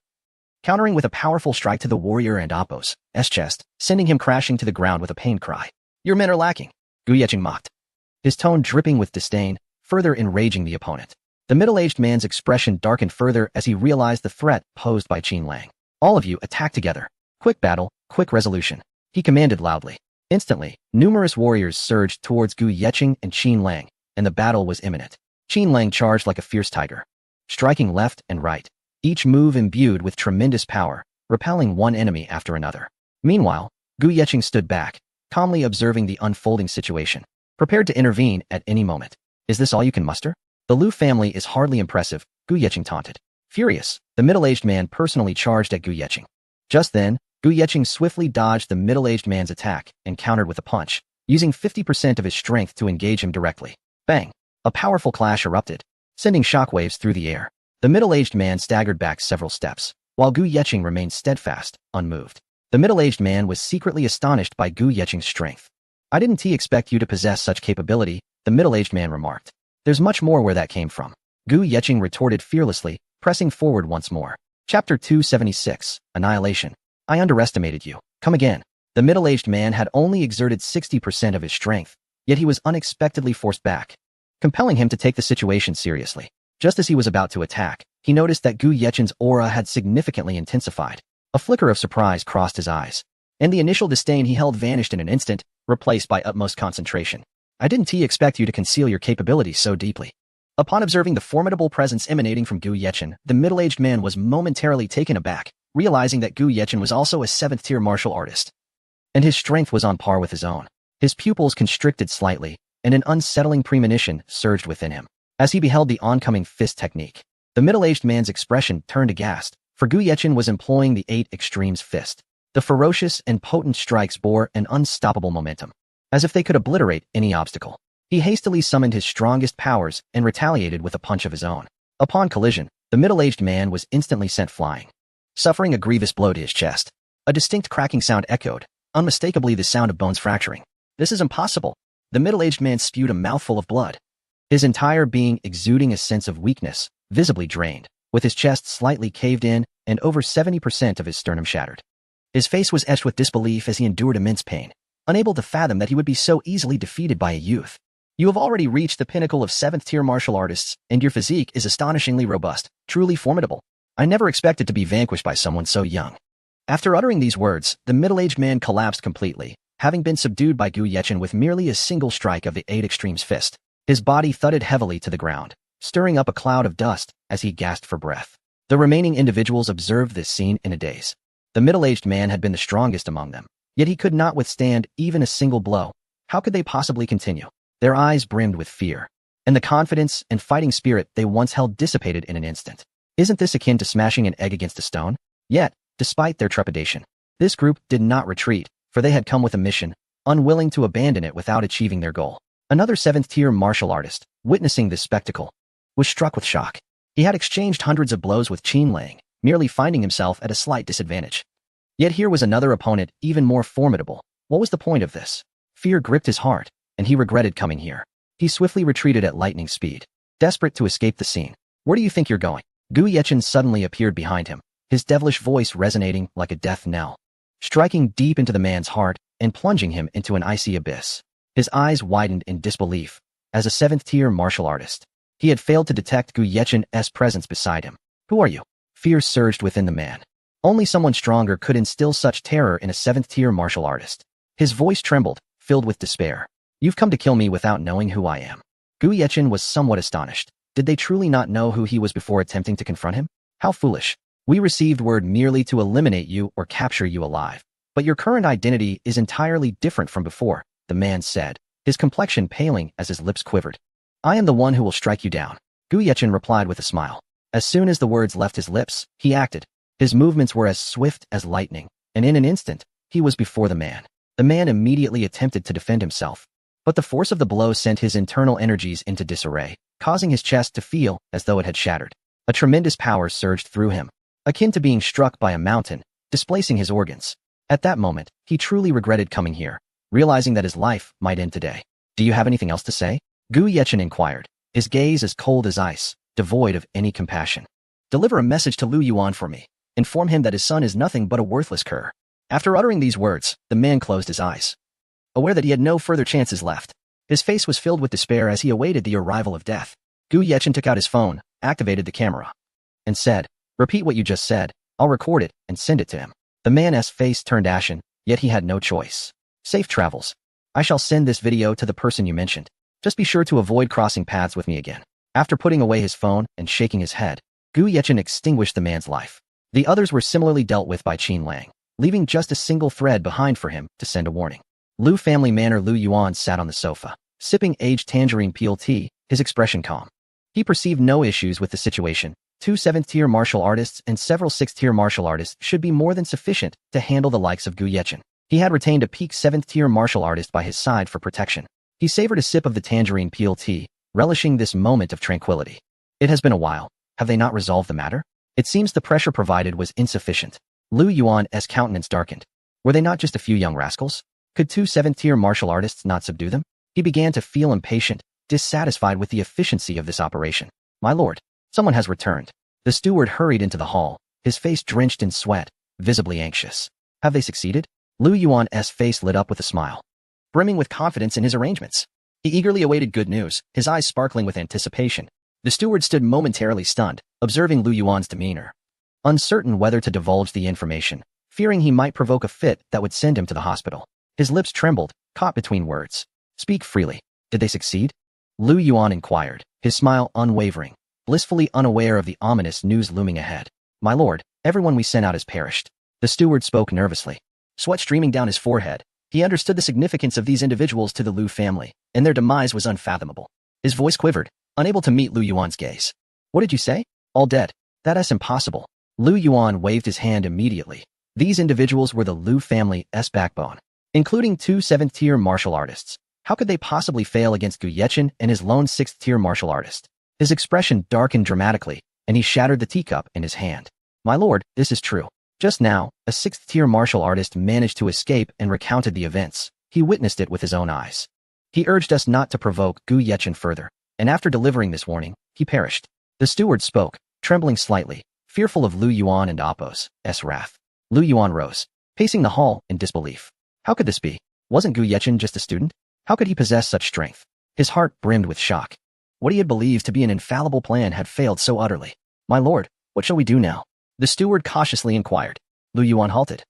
countering with a powerful strike to the warrior and Apos' chest, sending him crashing to the ground with a pained cry. Your men are lacking, Gu Yecheng mocked, his tone dripping with disdain, further enraging the opponent. The middle-aged man's expression darkened further as he realized the threat posed by Qin Lang. All of you attack together. Quick battle, quick resolution, he commanded loudly. Instantly, numerous warriors surged towards Gu Yecheng and Qin Lang, and the battle was imminent. Qin Lang charged like a fierce tiger, striking left and right, each move imbued with tremendous power, repelling one enemy after another. Meanwhile, Gu Yeqing stood back, calmly observing the unfolding situation, prepared to intervene at any moment. Is this all you can muster? The Liu family is hardly impressive, Gu Yeqing taunted. Furious, the middle-aged man personally charged at Gu Yeqing. Just then, Gu Yeqing swiftly dodged the middle-aged man's attack and countered with a punch, using 50% of his strength to engage him directly. Bang! A powerful clash erupted, sending shockwaves through the air. The middle-aged man staggered back several steps, while Gu Yeqing remained steadfast, unmoved. The middle-aged man was secretly astonished by Gu Yeqing's strength. I didn't expect you to possess such capability, the middle-aged man remarked. There's much more where that came from. Gu Yeqing retorted fearlessly, pressing forward once more. Chapter 276, Annihilation. I underestimated you. Come again. The middle-aged man had only exerted 60% of his strength, yet he was unexpectedly forced back, compelling him to take the situation seriously. Just as he was about to attack, he noticed that Gu Yeqing's aura had significantly intensified. A flicker of surprise crossed his eyes, and the initial disdain he held vanished in an instant, replaced by utmost concentration. I didn't expect you to conceal your capabilities so deeply. Upon observing the formidable presence emanating from Gu Yeqing, the middle-aged man was momentarily taken aback, realizing that Gu Yeqing was also a 7th-tier martial artist, and his strength was on par with his own. His pupils constricted slightly, and an unsettling premonition surged within him. As he beheld the oncoming fist technique, the middle-aged man's expression turned aghast, for Gu Yeqing was employing the 8 Extremes fist. The ferocious and potent strikes bore an unstoppable momentum, as if they could obliterate any obstacle. He hastily summoned his strongest powers and retaliated with a punch of his own. Upon collision, the middle-aged man was instantly sent flying, suffering a grievous blow to his chest. A distinct cracking sound echoed, unmistakably the sound of bones fracturing. This is impossible. The middle-aged man spewed a mouthful of blood, his entire being exuding a sense of weakness, visibly drained, with his chest slightly caved in and over 70% of his sternum shattered. His face was etched with disbelief as he endured immense pain, unable to fathom that he would be so easily defeated by a youth. You have already reached the pinnacle of 7th-tier martial artists, and your physique is astonishingly robust, truly formidable. I never expected to be vanquished by someone so young. After uttering these words, the middle-aged man collapsed completely, having been subdued by Gu Yeqing with merely a single strike of the 8 Extremes fist. His body thudded heavily to the ground, stirring up a cloud of dust as he gasped for breath. The remaining individuals observed this scene in a daze. The middle-aged man had been the strongest among them, yet he could not withstand even a single blow. How could they possibly continue? Their eyes brimmed with fear, and the confidence and fighting spirit they once held dissipated in an instant. Isn't this akin to smashing an egg against a stone? Yet, despite their trepidation, this group did not retreat, for they had come with a mission, unwilling to abandon it without achieving their goal. Another 7th-tier martial artist, witnessing this spectacle, was struck with shock. He had exchanged hundreds of blows with Qin Lang, merely finding himself at a slight disadvantage. Yet here was another opponent even more formidable. What was the point of this? Fear gripped his heart, and he regretted coming here. He swiftly retreated at lightning speed, desperate to escape the scene. Where do you think you're going? Gu Yeqing suddenly appeared behind him, his devilish voice resonating like a death knell, striking deep into the man's heart and plunging him into an icy abyss. His eyes widened in disbelief. As a 7th-tier martial artist, he had failed to detect Gu Yeqing's presence beside him. Who are you? Fear surged within the man. Only someone stronger could instill such terror in a 7th-tier martial artist. His voice trembled, filled with despair. You've come to kill me without knowing who I am. Gu Yeqing was somewhat astonished. Did they truly not know who he was before attempting to confront him? How foolish. We received word merely to eliminate you or capture you alive. But your current identity is entirely different from before, the man said, his complexion paling as his lips quivered. I am the one who will strike you down. Gu Yeqing replied with a smile. As soon as the words left his lips, he acted. His movements were as swift as lightning, and in an instant, he was before the man. The man immediately attempted to defend himself, but the force of the blow sent his internal energies into disarray, causing his chest to feel as though it had shattered. A tremendous power surged through him, akin to being struck by a mountain, displacing his organs. At that moment, he truly regretted coming here, realizing that his life might end today. Do you have anything else to say? Gu Yeqing inquired, his gaze as cold as ice, devoid of any compassion. Deliver a message to Liu Yuan for me. Inform him that his son is nothing but a worthless cur. After uttering these words, the man closed his eyes, aware that he had no further chances left. His face was filled with despair as he awaited the arrival of death. Gu Yeqing took out his phone, activated the camera, and said, repeat what you just said. I'll record it and send it to him. The man's face turned ashen, yet he had no choice. Safe travels. I shall send this video to the person you mentioned. Just be sure to avoid crossing paths with me again. After putting away his phone and shaking his head, Gu Yechen extinguished the man's life. The others were similarly dealt with by Qin Lang, leaving just a single thread behind for him to send a warning. Lu family manor. Lu Yuan sat on the sofa, sipping aged tangerine peel tea, his expression calm. He perceived no issues with the situation. 2 7th-tier martial artists and several 6th-tier martial artists should be more than sufficient to handle the likes of Gu Yechen. He had retained a peak 7th-tier martial artist by his side for protection. He savored a sip of the tangerine peel tea, relishing this moment of tranquility. It has been a while. Have they not resolved the matter? It seems the pressure provided was insufficient. Lu Yuan's countenance darkened. Were they not just a few young rascals? Could 2 7th-tier martial artists not subdue them? He began to feel impatient, dissatisfied with the efficiency of this operation. My lord, someone has returned. The steward hurried into the hall, his face drenched in sweat, visibly anxious. Have they succeeded? Lu Yuan's face lit up with a smile, brimming with confidence in his arrangements. He eagerly awaited good news, his eyes sparkling with anticipation. The steward stood momentarily stunned, observing Lu Yuan's demeanor, uncertain whether to divulge the information, fearing he might provoke a fit that would send him to the hospital. His lips trembled, caught between words. Speak freely. Did they succeed? Lu Yuan inquired, his smile unwavering, blissfully unaware of the ominous news looming ahead. My lord, everyone we sent out has perished. The steward spoke nervously, sweat streaming down his forehead. He understood the significance of these individuals to the Lu family, and their demise was unfathomable. His voice quivered, unable to meet Lu Yuan's gaze. What did you say? All dead. That's impossible. Lu Yuan waved his hand immediately. These individuals were the Lu family's backbone, including 2 7th-tier martial artists. How could they possibly fail against Gu Yechen and his lone 6th-tier martial artist? His expression darkened dramatically, and he shattered the teacup in his hand. My lord, this is true. Just now, a 6th-tier martial artist managed to escape and recounted the events. He witnessed it with his own eyes. He urged us not to provoke Gu Yechen further, and after delivering this warning, he perished. The steward spoke, trembling slightly, fearful of Lu Yuan and Appo's wrath. Lu Yuan rose, pacing the hall in disbelief. How could this be? Wasn't Gu Yechen just a student? How could he possess such strength? His heart brimmed with shock. What he had believed to be an infallible plan had failed so utterly. My lord, what shall we do now? The steward cautiously inquired. Lu Yuan halted,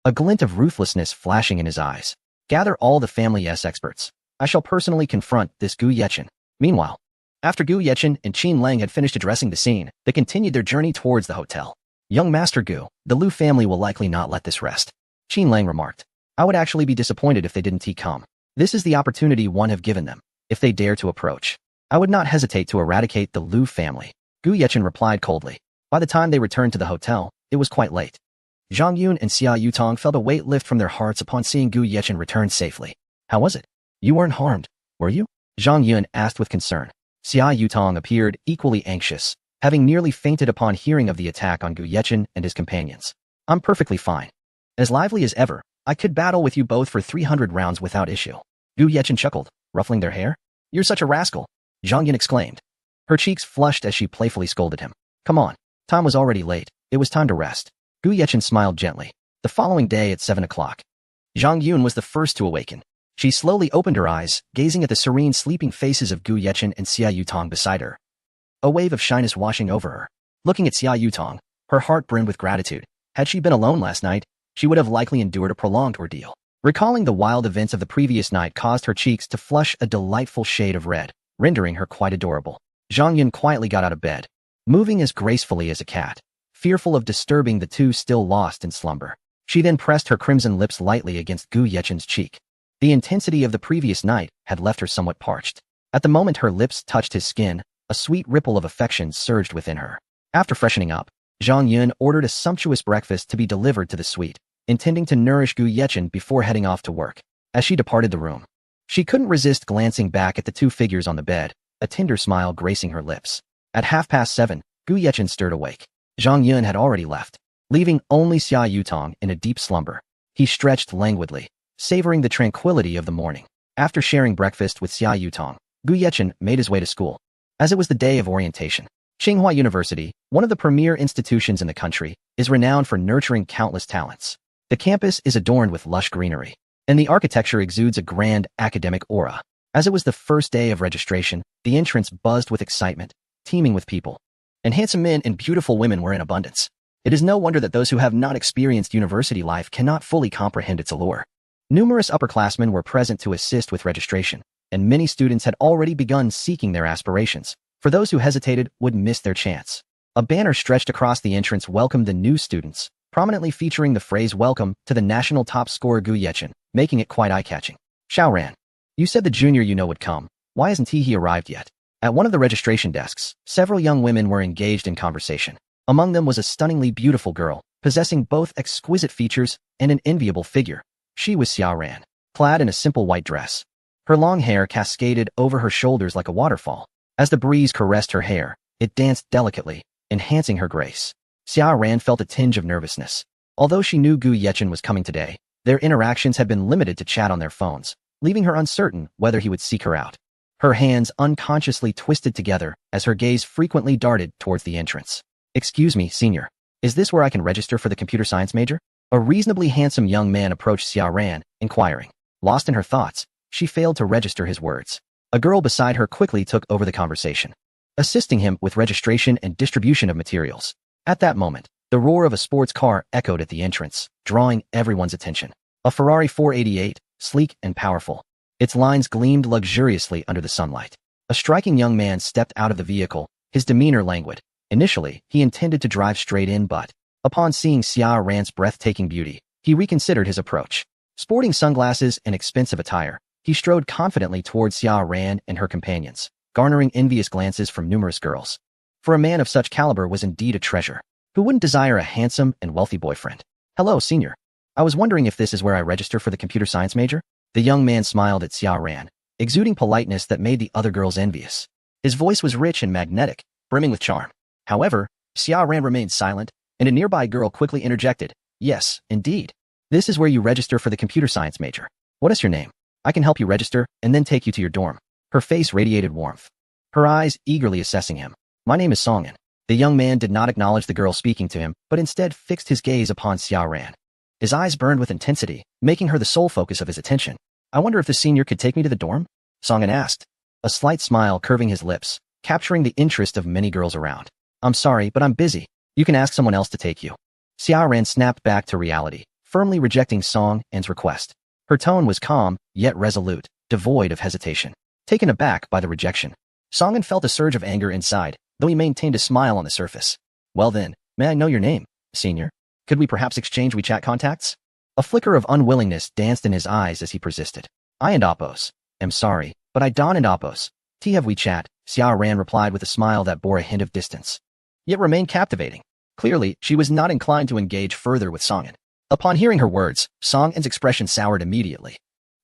a glint of ruthlessness flashing in his eyes. Gather all the family's experts. I shall personally confront this Gu Yechen. Meanwhile, after Gu Yechen and Qin Lang had finished addressing the scene, they continued their journey towards the hotel. Young Master Gu, the Lu family will likely not let this rest. Qin Lang remarked. I would actually be disappointed if they didn't come. This is the opportunity one have given them. If they dare to approach, I would not hesitate to eradicate the Lu family. Gu Yechen replied coldly. By the time they returned to the hotel, it was quite late. Zhang Yun and Xia Yutong felt a weight lift from their hearts upon seeing Gu Yechen return safely. How was it? You weren't harmed, were you? Zhang Yun asked with concern. Xia Yutong appeared equally anxious, having nearly fainted upon hearing of the attack on Gu Yechen and his companions. I'm perfectly fine. As lively as ever, I could battle with you both for 300 rounds without issue. Gu Yechen chuckled, ruffling their hair. You're such a rascal, Zhang Yun exclaimed. Her cheeks flushed as she playfully scolded him. Come on, time was already late. It was time to rest. Gu Yechen smiled gently. The following day at 7 o'clock, Zhang Yun was the first to awaken. She slowly opened her eyes, gazing at the serene sleeping faces of Gu Yechen and Xia Yutong beside her. A wave of shyness washing over her. Looking at Xia Yutong, her heart brimmed with gratitude. Had she been alone last night, she would have likely endured a prolonged ordeal. Recalling the wild events of the previous night caused her cheeks to flush a delightful shade of red, rendering her quite adorable. Zhang Yun quietly got out of bed, moving as gracefully as a cat, fearful of disturbing the two still lost in slumber. She then pressed her crimson lips lightly against Gu Yechen's cheek. The intensity of the previous night had left her somewhat parched. At the moment her lips touched his skin, a sweet ripple of affection surged within her. After freshening up, Zhang Yun ordered a sumptuous breakfast to be delivered to the suite, intending to nourish Gu Yechen before heading off to work. As she departed the room, she couldn't resist glancing back at the two figures on the bed, a tender smile gracing her lips. At 7:30, Gu Yechen stirred awake. Zhang Yun had already left, leaving only Xia Yutong in a deep slumber. He stretched languidly, savoring the tranquility of the morning. After sharing breakfast with Xia Yutong, Gu Yechen made his way to school. As it was the day of orientation, Tsinghua University, one of the premier institutions in the country, is renowned for nurturing countless talents. The campus is adorned with lush greenery, and the architecture exudes a grand academic aura. As it was the first day of registration, the entrance buzzed with excitement, teeming with people, and handsome men and beautiful women were in abundance. It is no wonder that those who have not experienced university life cannot fully comprehend its allure. Numerous upperclassmen were present to assist with registration, and many students had already begun seeking their aspirations. For those who hesitated would miss their chance. A banner stretched across the entrance welcomed the new students, prominently featuring the phrase "Welcome" to the national top scorer Gu Yechen, making it quite eye-catching. Xiaoran, you said the junior you know would come. Why hasn't he arrived yet? At one of the registration desks, several young women were engaged in conversation. Among them was a stunningly beautiful girl, possessing both exquisite features and an enviable figure. She was Xiaoran, clad in a simple white dress. Her long hair cascaded over her shoulders like a waterfall. As the breeze caressed her hair, it danced delicately, enhancing her grace. Xiaoran felt a tinge of nervousness. Although she knew Gu Yechen was coming today, their interactions had been limited to chat on their phones, leaving her uncertain whether he would seek her out. Her hands unconsciously twisted together as her gaze frequently darted towards the entrance. Excuse me, senior. Is this where I can register for the computer science major? A reasonably handsome young man approached Xiaoran, inquiring. Lost in her thoughts, she failed to register his words. A girl beside her quickly took over the conversation, assisting him with registration and distribution of materials. At that moment, the roar of a sports car echoed at the entrance, drawing everyone's attention. A Ferrari 488, sleek and powerful. Its lines gleamed luxuriously under the sunlight. A striking young man stepped out of the vehicle, his demeanor languid. Initially, he intended to drive straight in, but upon seeing Xiaoran's breathtaking beauty, he reconsidered his approach. Sporting sunglasses and expensive attire, he strode confidently towards Xiaoran and her companions, garnering envious glances from numerous girls. For a man of such caliber was indeed a treasure. Who wouldn't desire a handsome and wealthy boyfriend? Hello, senior. I was wondering if this is where I register for the computer science major? The young man smiled at Xiaoran, exuding politeness that made the other girls envious. His voice was rich and magnetic, brimming with charm. However, Xiaoran remained silent, and a nearby girl quickly interjected. Yes, indeed. This is where you register for the computer science major. What is your name? I can help you register and then take you to your dorm. Her face radiated warmth, her eyes eagerly assessing him. My name is Songan. The young man did not acknowledge the girl speaking to him, but instead fixed his gaze upon Xiaoran. His eyes burned with intensity, making her the sole focus of his attention. I wonder if the senior could take me to the dorm? Songan asked, a slight smile curving his lips, capturing the interest of many girls around. I'm sorry, but I'm busy. You can ask someone else to take you. Xiaoran snapped back to reality, firmly rejecting Songan's request. Her tone was calm, yet resolute, devoid of hesitation. Taken aback by the rejection, Songan felt a surge of anger inside, though he maintained a smile on the surface. Well then, may I know your name, senior? Could we perhaps exchange WeChat contacts? A flicker of unwillingness danced in his eyes as he persisted. I and Appos. Am sorry, but I don't and Appos. Have WeChat, Xiaoran replied with a smile that bore a hint of distance, yet remained captivating. Clearly, she was not inclined to engage further with Songan. Upon hearing her words, Songan's expression soured immediately.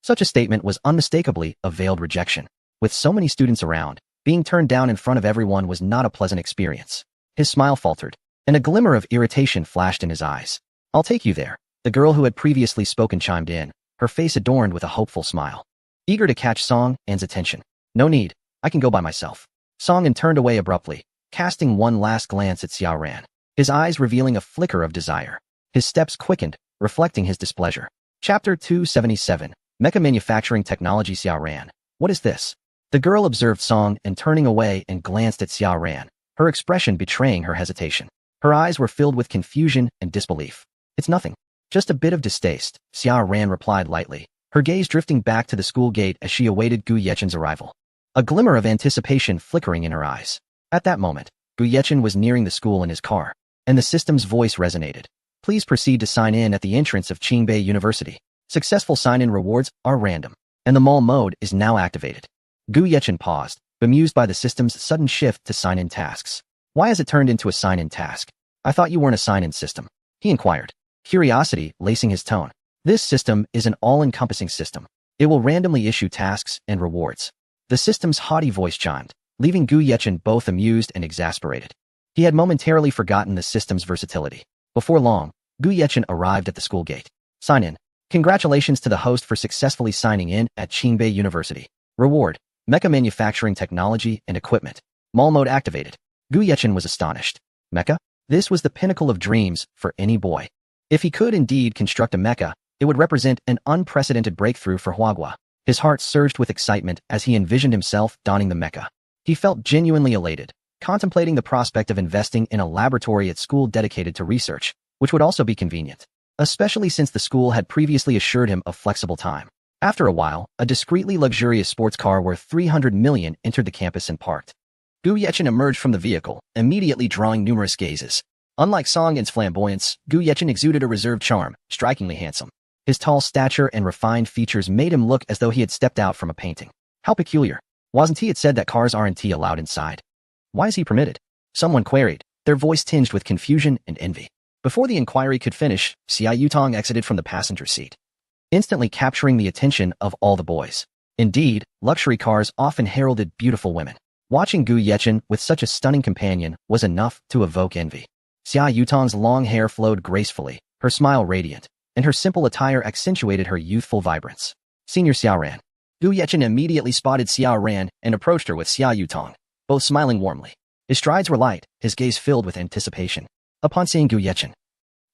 Such a statement was unmistakably a veiled rejection. With so many students around, being turned down in front of everyone was not a pleasant experience. His smile faltered, and a glimmer of irritation flashed in his eyes. I'll take you there. The girl who had previously spoken chimed in, her face adorned with a hopeful smile. Eager to catch Songan's attention. No need, I can go by myself. Songan turned away abruptly, casting one last glance at Xiaoran, his eyes revealing a flicker of desire. His steps quickened, reflecting his displeasure. Chapter 277, Mecha Manufacturing Technology. Xiaoran, what is this? The girl observed Songan turning away and glanced at Xiaoran, her expression betraying her hesitation. Her eyes were filled with confusion and disbelief. It's nothing. Just a bit of distaste, Xiaoran replied lightly, her gaze drifting back to the school gate as she awaited Gu Yechen's arrival. A glimmer of anticipation flickering in her eyes. At that moment, Gu Yechen was nearing the school in his car, and the system's voice resonated. Please proceed to sign in at the entrance of Qingbei University. Successful sign-in rewards are random, and the mall mode is now activated. Gu Yechen paused, bemused by the system's sudden shift to sign-in tasks. Why has it turned into a sign-in task? I thought you weren't a sign-in system, he inquired, curiosity lacing his tone. This system is an all-encompassing system. It will randomly issue tasks and rewards. The system's haughty voice chimed, leaving Gu Yechen both amused and exasperated. He had momentarily forgotten the system's versatility. Before long, Gu Yechen arrived at the school gate. Sign in. Congratulations to the host for successfully signing in at Qingbei University. Reward: Mecha Manufacturing Technology and Equipment. Mall mode activated. Gu Yechen was astonished. Mecha? This was the pinnacle of dreams for any boy. If he could indeed construct a mecha, it would represent an unprecedented breakthrough for Huagua. His heart surged with excitement as he envisioned himself donning the mecha. He felt genuinely elated, contemplating the prospect of investing in a laboratory at school dedicated to research, which would also be convenient, especially since the school had previously assured him of flexible time. After a while, a discreetly luxurious sports car worth 300 million entered the campus and parked. Gu Yechen emerged from the vehicle, immediately drawing numerous gazes. Unlike Song Yin's flamboyance, Gu Yechen exuded a reserved charm, strikingly handsome. His tall stature and refined features made him look as though he had stepped out from a painting. How peculiar. Wasn't he said that cars aren't allowed inside? Why is he permitted? Someone queried, their voice tinged with confusion and envy. Before the inquiry could finish, Xia Yutong exited from the passenger seat, instantly capturing the attention of all the boys. Indeed, luxury cars often heralded beautiful women. Watching Gu Yechen with such a stunning companion was enough to evoke envy. Xia Yutong's long hair flowed gracefully, her smile radiant, and her simple attire accentuated her youthful vibrance. Senior Xia Ran. Gu Yechen immediately spotted Xia Ran and approached her with Xia Yutong, both smiling warmly. His strides were light, his gaze filled with anticipation. Upon seeing Gu Yechen,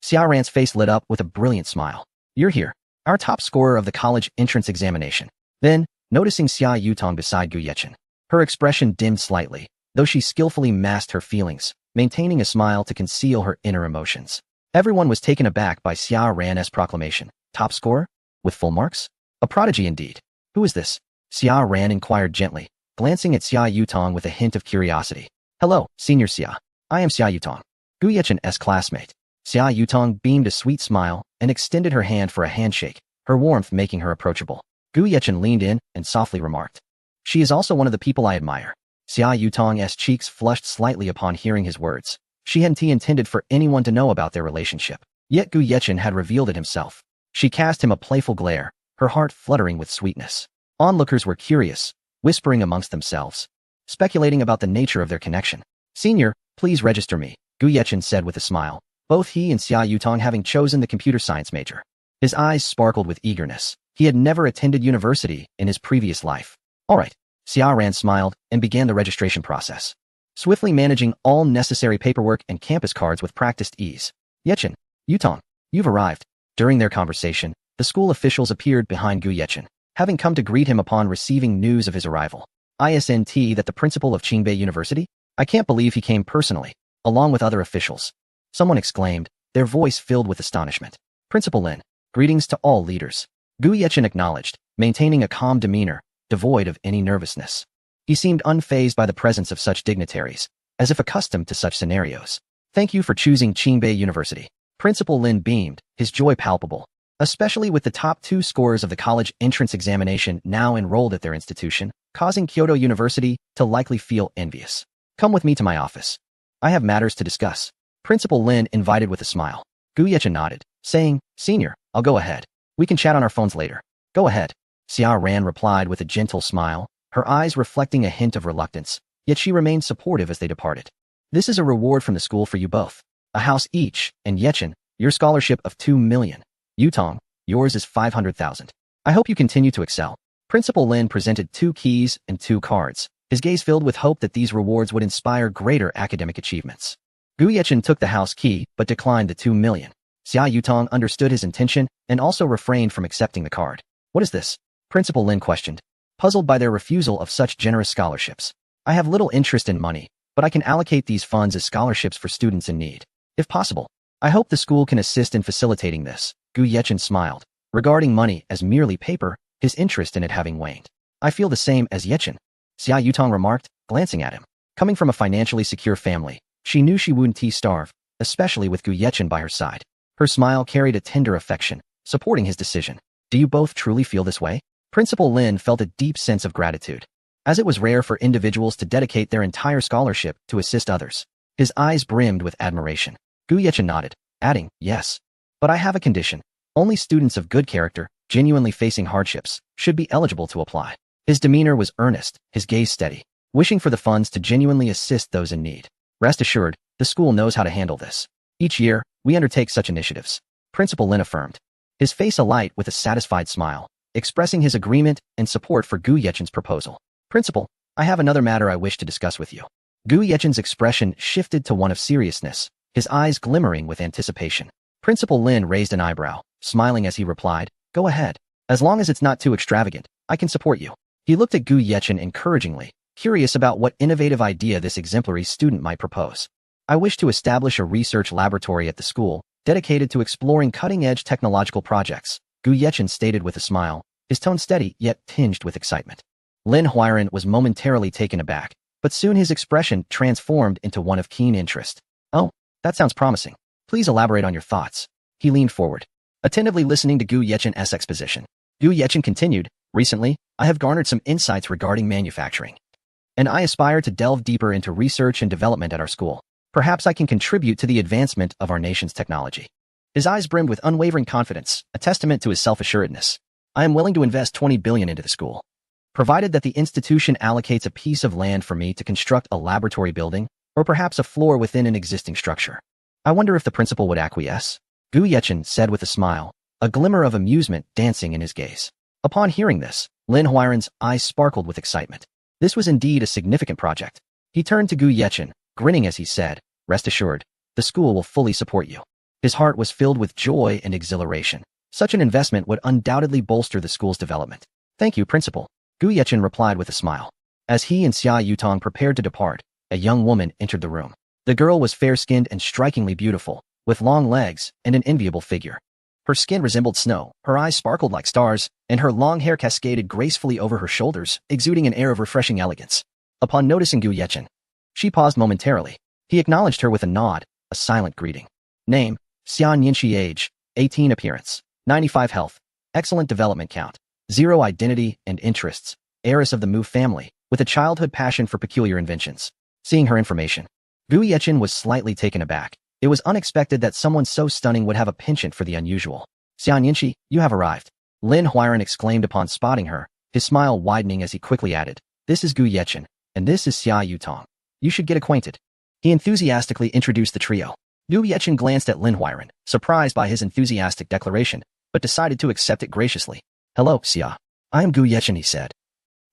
Xia Ran's face lit up with a brilliant smile. You're here, our top scorer of the college entrance examination. Then, noticing Xia Yutong beside Gu Yechen, her expression dimmed slightly, though she skillfully masked her feelings, maintaining a smile to conceal her inner emotions. Everyone was taken aback by Xia Ran's proclamation. Top scorer? With full marks? A prodigy indeed. Who is this? Xia Ran inquired gently, glancing at Xia Yutong with a hint of curiosity. Hello, Senior Xia. I am Xia Yutong, Gu Yechen's classmate. Xia Yutong beamed a sweet smile and extended her hand for a handshake, her warmth making her approachable. Gu Yechen leaned in and softly remarked, she is also one of the people I admire. Xia Yutong's cheeks flushed slightly upon hearing his words. She hadn't intended for anyone to know about their relationship. Yet Gu Yechen had revealed it himself. She cast him a playful glare, her heart fluttering with sweetness. Onlookers were curious, whispering amongst themselves, speculating about the nature of their connection. Senior, please register me, Gu Yechen said with a smile, both he and Xia Yutong having chosen the computer science major. His eyes sparkled with eagerness. He had never attended university in his previous life. All right. Xia Ran smiled and began the registration process, swiftly managing all necessary paperwork and campus cards with practiced ease. Yechen, Yutong, you've arrived. During their conversation, the school officials appeared behind Gu Yechen, having come to greet him upon receiving news of his arrival. Isn't that the principal of Qingbei University? I can't believe he came personally, along with other officials. Someone exclaimed, their voice filled with astonishment. Principal Lin, greetings to all leaders. Gu Yechen acknowledged, maintaining a calm demeanor, devoid of any nervousness. He seemed unfazed by the presence of such dignitaries, as if accustomed to such scenarios. Thank you for choosing Qingbei University. Principal Lin beamed, his joy palpable, especially with the top 2 scorers of the college entrance examination now enrolled at their institution, causing Kyoto University to likely feel envious. Come with me to my office. I have matters to discuss. Principal Lin invited with a smile. Gu Yechen nodded, saying, Senior, I'll go ahead. We can chat on our phones later. Go ahead. Xia Ran replied with a gentle smile, her eyes reflecting a hint of reluctance, yet she remained supportive as they departed. This is a reward from the school for you both. A house each, and Yechen, your scholarship of 2 million. Yutong, yours is 500,000. I hope you continue to excel. Principal Lin presented 2 keys and 2 cards, his gaze filled with hope that these rewards would inspire greater academic achievements. Gu Yechen took the house key but declined the 2 million. Xia Yutong understood his intention and also refrained from accepting the card. What is this? Principal Lin questioned, puzzled by their refusal of such generous scholarships. I have little interest in money, but I can allocate these funds as scholarships for students in need. If possible, I hope the school can assist in facilitating this. Gu Yechen smiled, regarding money as merely paper, his interest in it having waned. I feel the same as Yechen, Xia Yutong remarked, glancing at him. Coming from a financially secure family, she knew she wouldn't starve, especially with Gu Yechen by her side. Her smile carried a tender affection, supporting his decision. Do you both truly feel this way? Principal Lin felt a deep sense of gratitude, as it was rare for individuals to dedicate their entire scholarship to assist others. His eyes brimmed with admiration. Gu Yechen nodded, adding, yes. But I have a condition. Only students of good character, genuinely facing hardships, should be eligible to apply. His demeanor was earnest, his gaze steady, wishing for the funds to genuinely assist those in need. Rest assured, the school knows how to handle this. Each year, we undertake such initiatives. Principal Lin affirmed, his face alight with a satisfied smile, expressing his agreement and support for Gu Yechen's proposal. Principal, I have another matter I wish to discuss with you. Gu Yechen's expression shifted to one of seriousness, his eyes glimmering with anticipation. Principal Lin raised an eyebrow, smiling as he replied, go ahead. As long as it's not too extravagant, I can support you. He looked at Gu Yechen encouragingly, curious about what innovative idea this exemplary student might propose. I wish to establish a research laboratory at the school, dedicated to exploring cutting-edge technological projects, Gu Yechen stated with a smile, his tone steady yet tinged with excitement. Lin Huiran was momentarily taken aback, but soon his expression transformed into one of keen interest. Oh, that sounds promising. Please elaborate on your thoughts. He leaned forward, attentively listening to Gu Yechen's exposition. Gu Yechen continued, recently, I have garnered some insights regarding manufacturing, and I aspire to delve deeper into research and development at our school. Perhaps I can contribute to the advancement of our nation's technology. His eyes brimmed with unwavering confidence, a testament to his self-assuredness. I am willing to invest 20 billion into the school, provided that the institution allocates a piece of land for me to construct a laboratory building, or perhaps a floor within an existing structure. I wonder if the principal would acquiesce. Gu Yechen said with a smile, a glimmer of amusement dancing in his gaze. Upon hearing this, Lin Huiran's eyes sparkled with excitement. This was indeed a significant project. He turned to Gu Yechen, grinning as he said, rest assured, the school will fully support you. His heart was filled with joy and exhilaration. Such an investment would undoubtedly bolster the school's development. Thank you, Principal. Gu Yechen replied with a smile. As he and Xia Yutong prepared to depart, a young woman entered the room. The girl was fair-skinned and strikingly beautiful, with long legs and an enviable figure. Her skin resembled snow, her eyes sparkled like stars, and her long hair cascaded gracefully over her shoulders, exuding an air of refreshing elegance. Upon noticing Gu Yechen, she paused momentarily. He acknowledged her with a nod, a silent greeting. Name, Xian Yinshi. Age, 18. Appearance, 95. Health, excellent development count, 0 identity and interests, heiress of the Mu family, with a childhood passion for peculiar inventions. Seeing her information, Gu Yechen was slightly taken aback. It was unexpected that someone so stunning would have a penchant for the unusual. Xian Yinshi, you have arrived. Lin Huiran exclaimed upon spotting her, his smile widening as he quickly added, this is Gu Yechen, and this is Xia Yutong. You should get acquainted. He enthusiastically introduced the trio. Gu Yechen glanced at Lin Huiran, surprised by his enthusiastic declaration, but decided to accept it graciously. Hello, Xia. I am Gu Yechen, he said,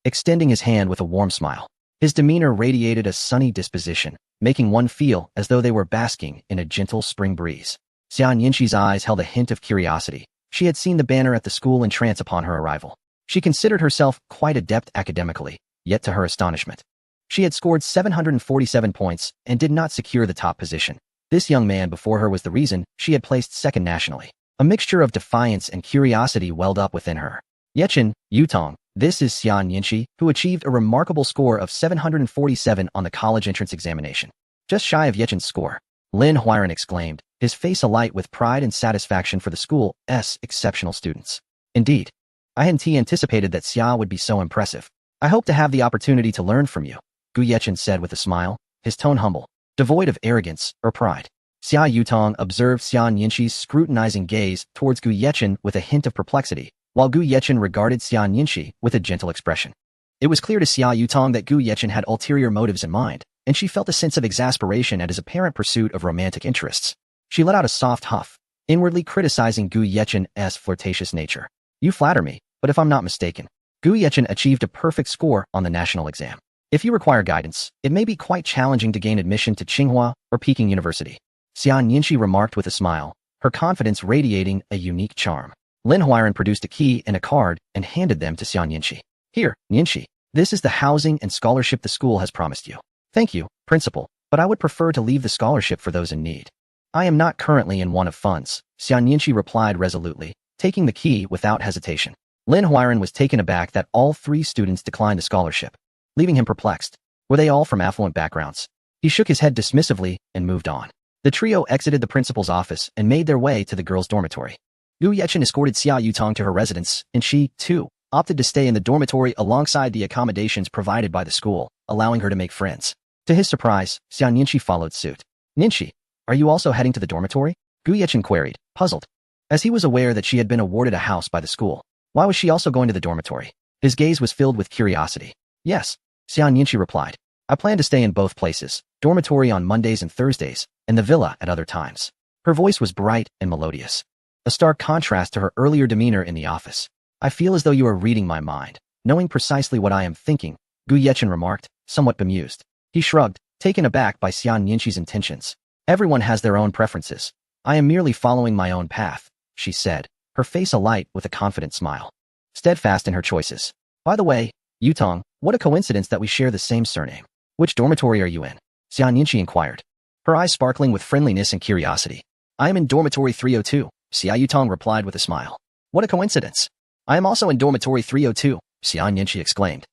extending his hand with a warm smile. His demeanor radiated a sunny disposition, making one feel as though they were basking in a gentle spring breeze. Xian Yinshi's eyes held a hint of curiosity. She had seen the banner at the school entrance upon her arrival. She considered herself quite adept academically, yet to her astonishment, she had scored 747 points and did not secure the top position. This young man before her was the reason she had placed second nationally. A mixture of defiance and curiosity welled up within her. Yechen, Yutong, this is Xian Yinshi, who achieved a remarkable score of 747 on the college entrance examination. Just shy of Yechen's score. Lin Huiran exclaimed, his face alight with pride and satisfaction for the school's exceptional students. Indeed, I hadn't anticipated that Xia would be so impressive. I hope to have the opportunity to learn from you, Gu Yechen said with a smile, his tone humble, devoid of arrogance or pride. Xia Yutong observed Xian Yinshi's scrutinizing gaze towards Gu Yechen with a hint of perplexity, while Gu Yechen regarded Xian Yinshi with a gentle expression. It was clear to Xia Yutong that Gu Yechen had ulterior motives in mind, and she felt a sense of exasperation at his apparent pursuit of romantic interests. She let out a soft huff, inwardly criticizing Gu Yechen's flirtatious nature. You flatter me, but if I'm not mistaken, Gu Yechen achieved a perfect score on the national exam. If you require guidance, it may be quite challenging to gain admission to Tsinghua or Peking University, Xian Yinshi remarked with a smile, her confidence radiating a unique charm. Lin Huiran produced a key and a card and handed them to Xian Yinshi. Here, Yinshi, this is the housing and scholarship the school has promised you. Thank you, Principal, but I would prefer to leave the scholarship for those in need. I am not currently in want of funds, Xian Yinshi replied resolutely, taking the key without hesitation. Lin Huiran was taken aback that all 3 students declined the scholarship, leaving him perplexed. Were they all from affluent backgrounds? He shook his head dismissively and moved on. The trio exited the principal's office and made their way to the girls' dormitory. Gu Yechen escorted Xia Yutong to her residence, and she, too, opted to stay in the dormitory alongside the accommodations provided by the school, allowing her to make friends. To his surprise, Xian Yinshi followed suit. Yinshi, are you also heading to the dormitory? Gu Yechen queried, puzzled. As he was aware that she had been awarded a house by the school, why was she also going to the dormitory? His gaze was filled with curiosity. Yes, Xian Yinshi replied. I plan to stay in both places, dormitory on Mondays and Thursdays, and the villa at other times. Her voice was bright and melodious, a stark contrast to her earlier demeanor in the office. I feel as though you are reading my mind, knowing precisely what I am thinking, Gu Yechen remarked, somewhat bemused. He shrugged, taken aback by Xian Yinshi's intentions. Everyone has their own preferences. I am merely following my own path, she said, her face alight with a confident smile, steadfast in her choices. By the way, Yutong, what a coincidence that we share the same surname. Which dormitory are you in? Xian Yinshi inquired, her eyes sparkling with friendliness and curiosity. I am in dormitory 302, Xia Yutong replied with a smile. What a coincidence. I am also in dormitory 302, Xian Yinchi exclaimed.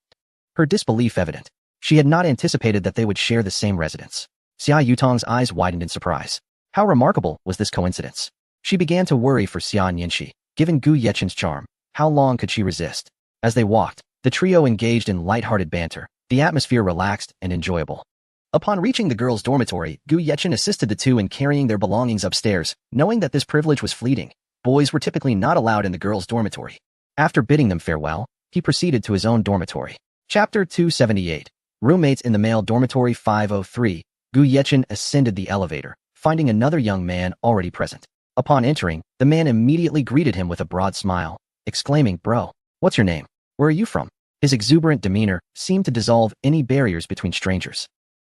Her disbelief evident. She had not anticipated that they would share the same residence. Xia Yutong's eyes widened in surprise. How remarkable was this coincidence? She began to worry for Xian Yinchi. Given Gu Yechen's charm, how long could she resist? As they walked, the trio engaged in light-hearted banter, the atmosphere relaxed and enjoyable. Upon reaching the girls' dormitory, Gu Yechen assisted the two in carrying their belongings upstairs, knowing that this privilege was fleeting. Boys were typically not allowed in the girls' dormitory. After bidding them farewell, he proceeded to his own dormitory. Chapter 278. Roommates in the male dormitory 503. Gu Yechen ascended the elevator, finding another young man already present. Upon entering, the man immediately greeted him with a broad smile, exclaiming, "Bro, what's your name? Where are you from?" His exuberant demeanor seemed to dissolve any barriers between strangers.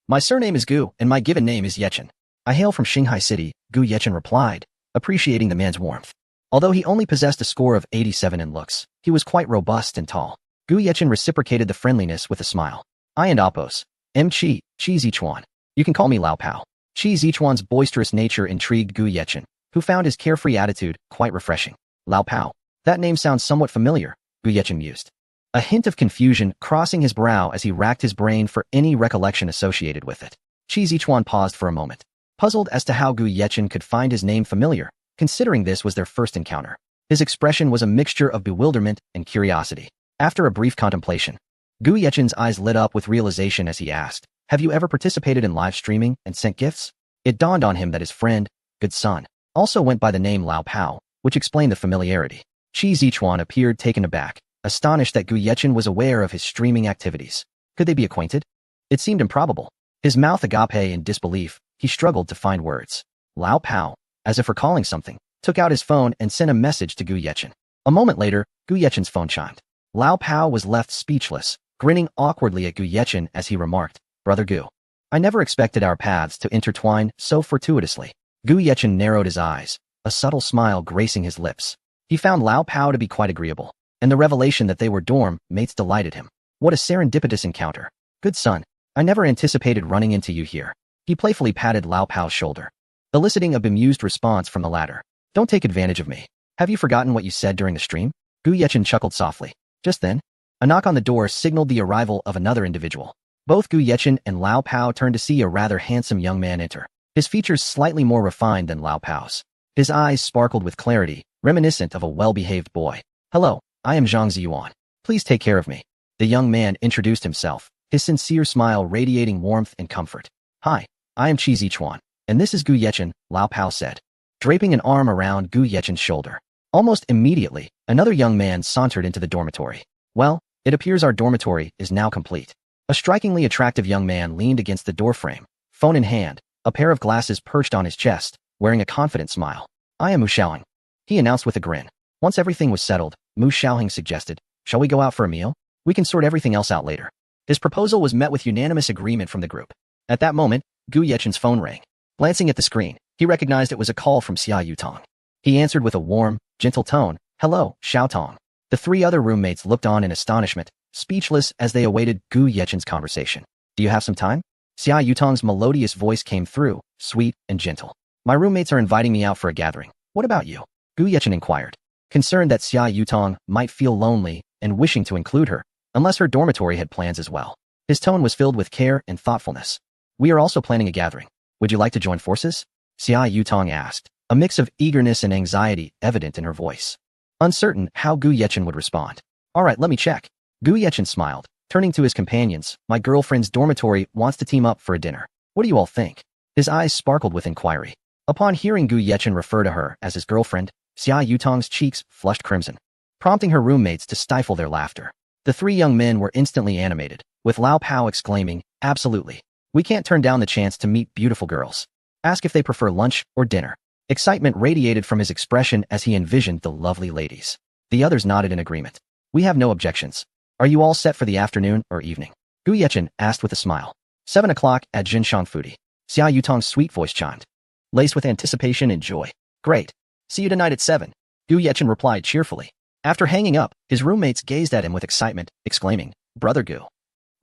"My surname is Gu, and my given name is Yechen. I hail from Shanghai City," Gu Yechen replied, appreciating the man's warmth. Although he only possessed a score of 87 in looks, he was quite robust and tall. Gu Yechen reciprocated the friendliness with a smile. "I and Oppos, Chi Zichuan. You can call me Lao Pao." Chi Zichuan's boisterous nature intrigued Gu Yechen, who found his carefree attitude quite refreshing. Lao Pao. That name sounds somewhat familiar, Gu Yechen mused. A hint of confusion crossing his brow as he racked his brain for any recollection associated with it. Chi Zichuan paused for a moment, puzzled as to how Gu Yechen could find his name familiar, considering this was their first encounter. His expression was a mixture of bewilderment and curiosity. After a brief contemplation, Gu Yechen's eyes lit up with realization as he asked, "Have you ever participated in live streaming and sent gifts?" It dawned on him that his friend, Good Son, also went by the name Lao Pao, which explained the familiarity. Chi Zichuan appeared taken aback, astonished that Gu Yechen was aware of his streaming activities. Could they be acquainted? It seemed improbable. His mouth agape in disbelief, he struggled to find words. Lao Pao, as if recalling something, took out his phone and sent a message to Gu Yechen. A moment later, Gu Yechen's phone chimed. Lao Pao was left speechless, grinning awkwardly at Gu Yechen as he remarked, "Brother Gu, I never expected our paths to intertwine so fortuitously." Gu Yechen narrowed his eyes, a subtle smile gracing his lips. He found Lao Pao to be quite agreeable, and the revelation that they were dorm mates delighted him. What a serendipitous encounter. "Good Son, I never anticipated running into you here." He playfully patted Lao Pao's shoulder, eliciting a bemused response from the latter. "Don't take advantage of me. Have you forgotten what you said during the stream?" Gu Yechen chuckled softly. Just then, a knock on the door signaled the arrival of another individual. Both Gu Yechen and Lao Pao turned to see a rather handsome young man enter, his features slightly more refined than Lao Pao's. His eyes sparkled with clarity, reminiscent of a well-behaved boy. "Hello, I am Zhang Ziyuan. Please take care of me." The young man introduced himself, his sincere smile radiating warmth and comfort. "Hi, I am Chi Zichuan, and this is Gu Yechen," Lao Pao said, draping an arm around Gu Yechen's shoulder. Almost immediately, another young man sauntered into the dormitory. "Well, it appears our dormitory is now complete." A strikingly attractive young man leaned against the doorframe, phone in hand, a pair of glasses perched on his chest, wearing a confident smile. "I am Mu Xiaohing," he announced with a grin. Once everything was settled, Mu Xiaohing suggested, "Shall we go out for a meal? We can sort everything else out later." His proposal was met with unanimous agreement from the group. At that moment, Gu Yechen's phone rang. Glancing at the screen, he recognized it was a call from Xia Yutong. He answered with a warm, gentle tone, "Hello, Xiaotong." The three other roommates looked on in astonishment, speechless as they awaited Gu Yechen's conversation. "Do you have some time?" Xia Yutong's melodious voice came through, sweet and gentle. "My roommates are inviting me out for a gathering. What about you?" Gu Yechen inquired, concerned that Xia Yutong might feel lonely and wishing to include her, unless her dormitory had plans as well. His tone was filled with care and thoughtfulness. "We are also planning a gathering. Would you like to join forces?" Xia Yutong asked, a mix of eagerness and anxiety evident in her voice. Uncertain how Gu Yechen would respond. "All right, let me check." Gu Yechen smiled, turning to his companions. "My girlfriend's dormitory wants to team up for a dinner. What do you all think?" His eyes sparkled with inquiry. Upon hearing Gu Yechen refer to her as his girlfriend, Xia Yutong's cheeks flushed crimson, prompting her roommates to stifle their laughter. The three young men were instantly animated, with Lao Pao exclaiming, "Absolutely. We can't turn down the chance to meet beautiful girls. Ask if they prefer lunch or dinner." Excitement radiated from his expression as he envisioned the lovely ladies. The others nodded in agreement. "We have no objections. Are you all set for the afternoon or evening?" Gu Yechen asked with a smile. 7 o'clock at Jinshang Fudi. Xia Yutong's sweet voice chimed, laced with anticipation and joy. "Great. See you tonight at 7. Gu Yechen replied cheerfully. After hanging up, his roommates gazed at him with excitement, exclaiming, "Brother Gu,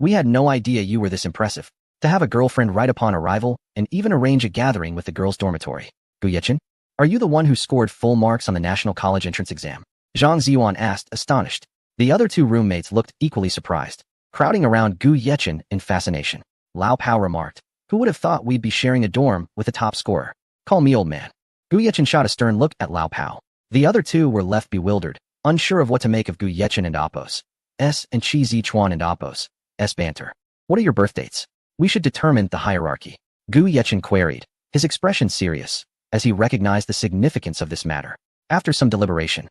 we had no idea you were this impressive. To have a girlfriend right upon arrival and even arrange a gathering with the girls' dormitory. Gu Yechen, are you the one who scored full marks on the National College entrance exam?" Zhang Ziyuan asked, astonished. The other two roommates looked equally surprised, crowding around Gu Yechen in fascination. Lao Pao remarked, who would have thought we'd be sharing a dorm with a top scorer? Call me old man. Gu Yechen shot a stern look at Lao Pao. The other two were left bewildered, unsure of what to make of Gu Yechen and Apos S and Qi Zichuan and Apos S banter. What are your birth dates? We should determine the hierarchy. Gu Yechen queried, his expression serious, as he recognized the significance of this matter. After some deliberation,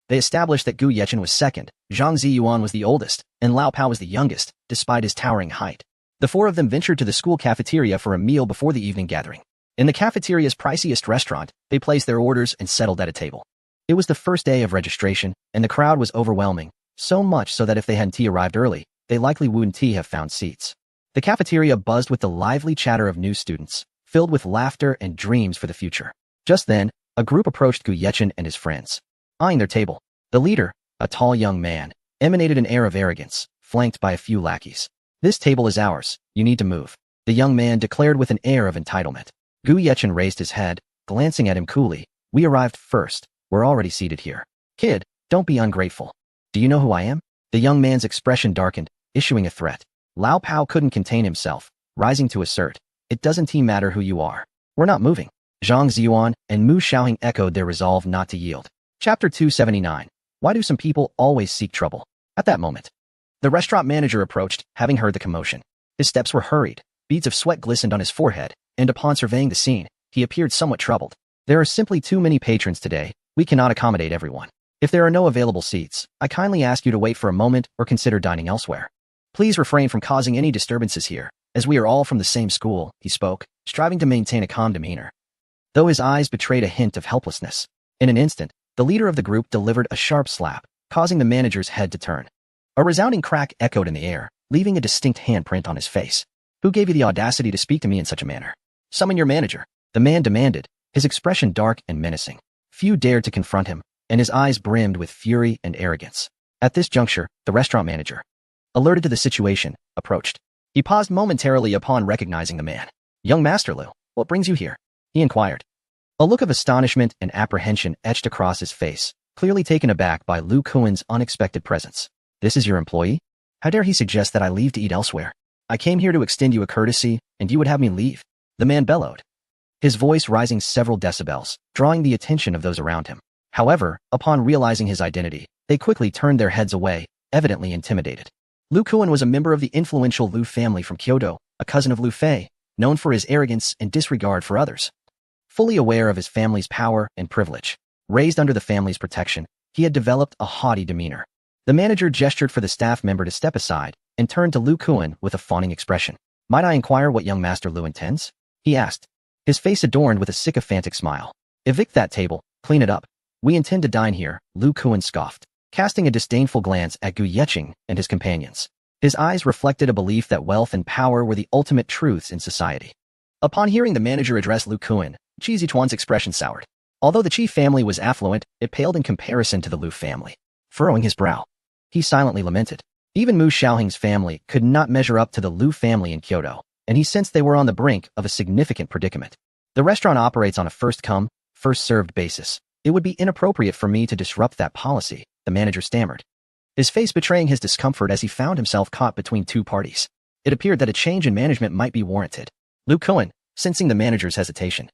they established that Gu Yechen was second, Zhang Ziyuan was the oldest, and Lao Pao was the youngest, despite his towering height. The four of them ventured to the school cafeteria for a meal before the evening gathering. In the cafeteria's priciest restaurant, they placed their orders and settled at a table. It was the first day of registration, and the crowd was overwhelming, so much so that if they hadn't arrived early, they likely wouldn't have found seats. The cafeteria buzzed with the lively chatter of new students, filled with laughter and dreams for the future. Just then, a group approached Gu Yechen and his friends, eyeing their table. The leader, a tall young man, emanated an air of arrogance, flanked by a few lackeys. This table is ours, you need to move, the young man declared with an air of entitlement. Gu Yechen raised his head, glancing at him coolly. We arrived first, we're already seated here. Kid, don't be ungrateful. Do you know who I am? The young man's expression darkened, issuing a threat. Lao Pao couldn't contain himself, rising to assert, it doesn't matter who you are. We're not moving. Zhang Ziyuan and Mu Xiaohing echoed their resolve not to yield. Chapter 279. Why do some people always seek trouble? At that moment, the restaurant manager approached, having heard the commotion. His steps were hurried, beads of sweat glistened on his forehead, and upon surveying the scene, he appeared somewhat troubled. There are simply too many patrons today, we cannot accommodate everyone. If there are no available seats, I kindly ask you to wait for a moment or consider dining elsewhere. Please refrain from causing any disturbances here, as we are all from the same school, he spoke, striving to maintain a calm demeanor, though his eyes betrayed a hint of helplessness. In an instant, the leader of the group delivered a sharp slap, causing the manager's head to turn. A resounding crack echoed in the air, leaving a distinct handprint on his face. Who gave you the audacity to speak to me in such a manner? Summon your manager, the man demanded, his expression dark and menacing. Few dared to confront him, and his eyes brimmed with fury and arrogance. At this juncture, the restaurant manager, alerted to the situation, approached. He paused momentarily upon recognizing the man. Young Master Lu, what brings you here? He inquired. A look of astonishment and apprehension etched across his face, clearly taken aback by Lu Kuan's unexpected presence. This is your employee? How dare he suggest that I leave to eat elsewhere? I came here to extend you a courtesy, and you would have me leave? The man bellowed, his voice rising several decibels, drawing the attention of those around him. However, upon realizing his identity, they quickly turned their heads away, evidently intimidated. Lu Kuan was a member of the influential Lu family from Kyoto, a cousin of Lu Fei, known for his arrogance and disregard for others. Fully aware of his family's power and privilege, raised under the family's protection, he had developed a haughty demeanor. The manager gestured for the staff member to step aside and turned to Lu Kuan with a fawning expression. Might I inquire what young Master Lu intends? He asked, his face adorned with a sycophantic smile. Evict that table, clean it up. We intend to dine here, Lu Kuan scoffed, casting a disdainful glance at Gu Yechen and his companions. His eyes reflected a belief that wealth and power were the ultimate truths in society. Upon hearing the manager address Lu Kuan, Qi Zichuan's expression soured. Although the Qi family was affluent, it paled in comparison to the Lu family. Furrowing his brow, he silently lamented. Even Mu Xiaohing's family could not measure up to the Lu family in Kyoto, and he sensed they were on the brink of a significant predicament. The restaurant operates on a first-come, first-served basis. It would be inappropriate for me to disrupt that policy, the manager stammered, his face betraying his discomfort as he found himself caught between two parties. It appeared that a change in management might be warranted. Lu Kuan, sensing the manager's hesitation,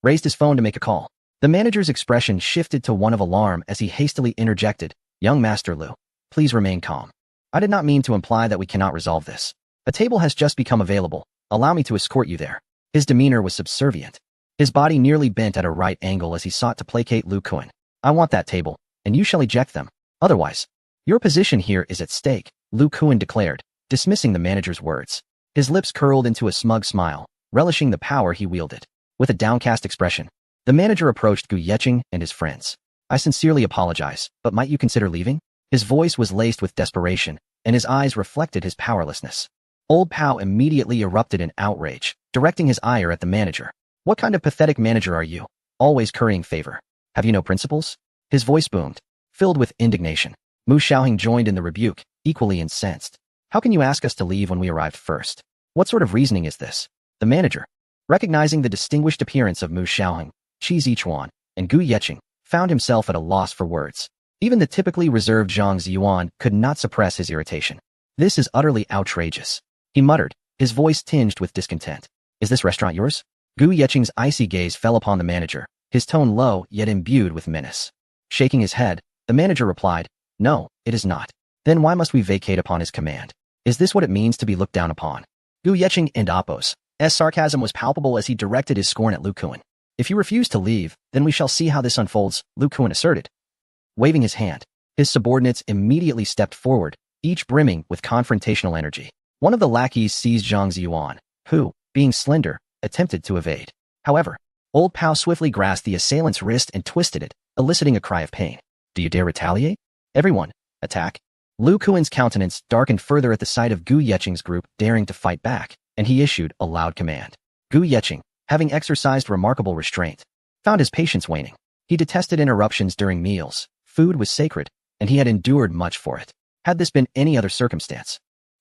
raised his phone to make a call. The manager's expression shifted to one of alarm as he hastily interjected, Young Master Lu, please remain calm. I did not mean to imply that we cannot resolve this. A table has just become available. Allow me to escort you there. His demeanor was subservient. His body nearly bent at a right angle as he sought to placate Lu Kuan. I want that table, and you shall eject them. Otherwise, your position here is at stake, Lu Kuan declared, dismissing the manager's words. His lips curled into a smug smile, relishing the power he wielded. With a downcast expression, the manager approached Gu Yechen and his friends. I sincerely apologize, but might you consider leaving? His voice was laced with desperation, and his eyes reflected his powerlessness. Old Pao immediately erupted in outrage, directing his ire at the manager. What kind of pathetic manager are you? Always currying favor. Have you no principles? His voice boomed, filled with indignation. Mu Xiaohing joined in the rebuke, equally incensed. How can you ask us to leave when we arrived first? What sort of reasoning is this? The manager, recognizing the distinguished appearance of Mu Xiaohing, Qi Zichuan, and Gu Yechen, found himself at a loss for words. Even the typically reserved Zhang Ziyuan could not suppress his irritation. This is utterly outrageous, he muttered, his voice tinged with discontent. Is this restaurant yours? Gu Yeqing's icy gaze fell upon the manager, his tone low yet imbued with menace. Shaking his head, the manager replied, No, it is not. Then why must we vacate upon his command? Is this what it means to be looked down upon? Gu Yeqing and Apos. Sarcasm was palpable as he directed his scorn at Lu Kuan. If you refuse to leave, then we shall see how this unfolds, Lu Kuan asserted. Waving his hand, his subordinates immediately stepped forward, each brimming with confrontational energy. One of the lackeys seized Zhang Ziyuan, who, being slender, attempted to evade. However, Old Pao swiftly grasped the assailant's wrist and twisted it, eliciting a cry of pain. Do you dare retaliate? Everyone, attack. Lu Kuan's countenance darkened further at the sight of Gu Yeqing's group daring to fight back, and he issued a loud command. Gu Yeqing, having exercised remarkable restraint, found his patience waning. He detested interruptions during meals. Food was sacred, and he had endured much for it. Had this been any other circumstance,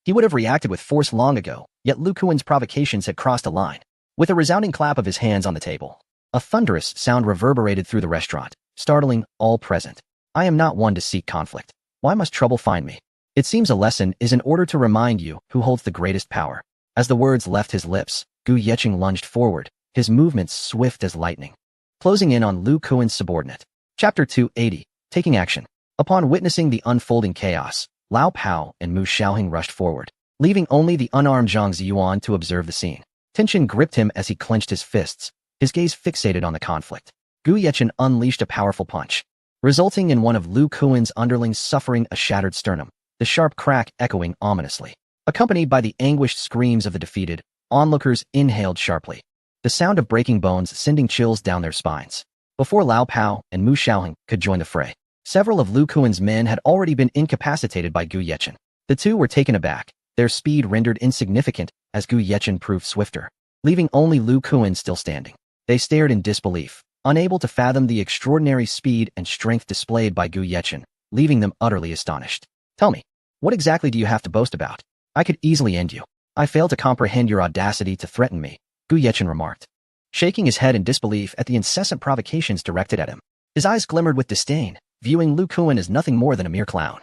he would have reacted with force long ago, yet Lu Kuan's provocations had crossed a line. With a resounding clap of his hands on the table, a thunderous sound reverberated through the restaurant, startling all present. I am not one to seek conflict. Why must trouble find me? It seems a lesson is in order to remind you who holds the greatest power. As the words left his lips, Gu Yeqing lunged forward, his movements swift as lightning, closing in on Lu Kuan's subordinate. Chapter 280. Taking action. Upon witnessing the unfolding chaos, Lao Pao and Mu Xiaoheng rushed forward, leaving only the unarmed Zhang Ziyuan to observe the scene. Tension gripped him as he clenched his fists, his gaze fixated on the conflict. Gu Yeqing unleashed a powerful punch, resulting in one of Lu Kuan's underlings suffering a shattered sternum, the sharp crack echoing ominously. Accompanied by the anguished screams of the defeated, onlookers inhaled sharply, the sound of breaking bones sending chills down their spines. Before Lao Pao and Mu Xiaoheng could join the fray, several of Lu Kuan's men had already been incapacitated by Gu Yeqing. The two were taken aback, their speed rendered insignificant as Gu Yeqing proved swifter, leaving only Lu Kuan still standing. They stared in disbelief, unable to fathom the extraordinary speed and strength displayed by Gu Yeqing, leaving them utterly astonished. Tell me, what exactly do you have to boast about? I could easily end you. I fail to comprehend your audacity to threaten me, Gu Yeqing remarked, shaking his head in disbelief at the incessant provocations directed at him. His eyes glimmered with disdain, viewing Lu Kuan as nothing more than a mere clown,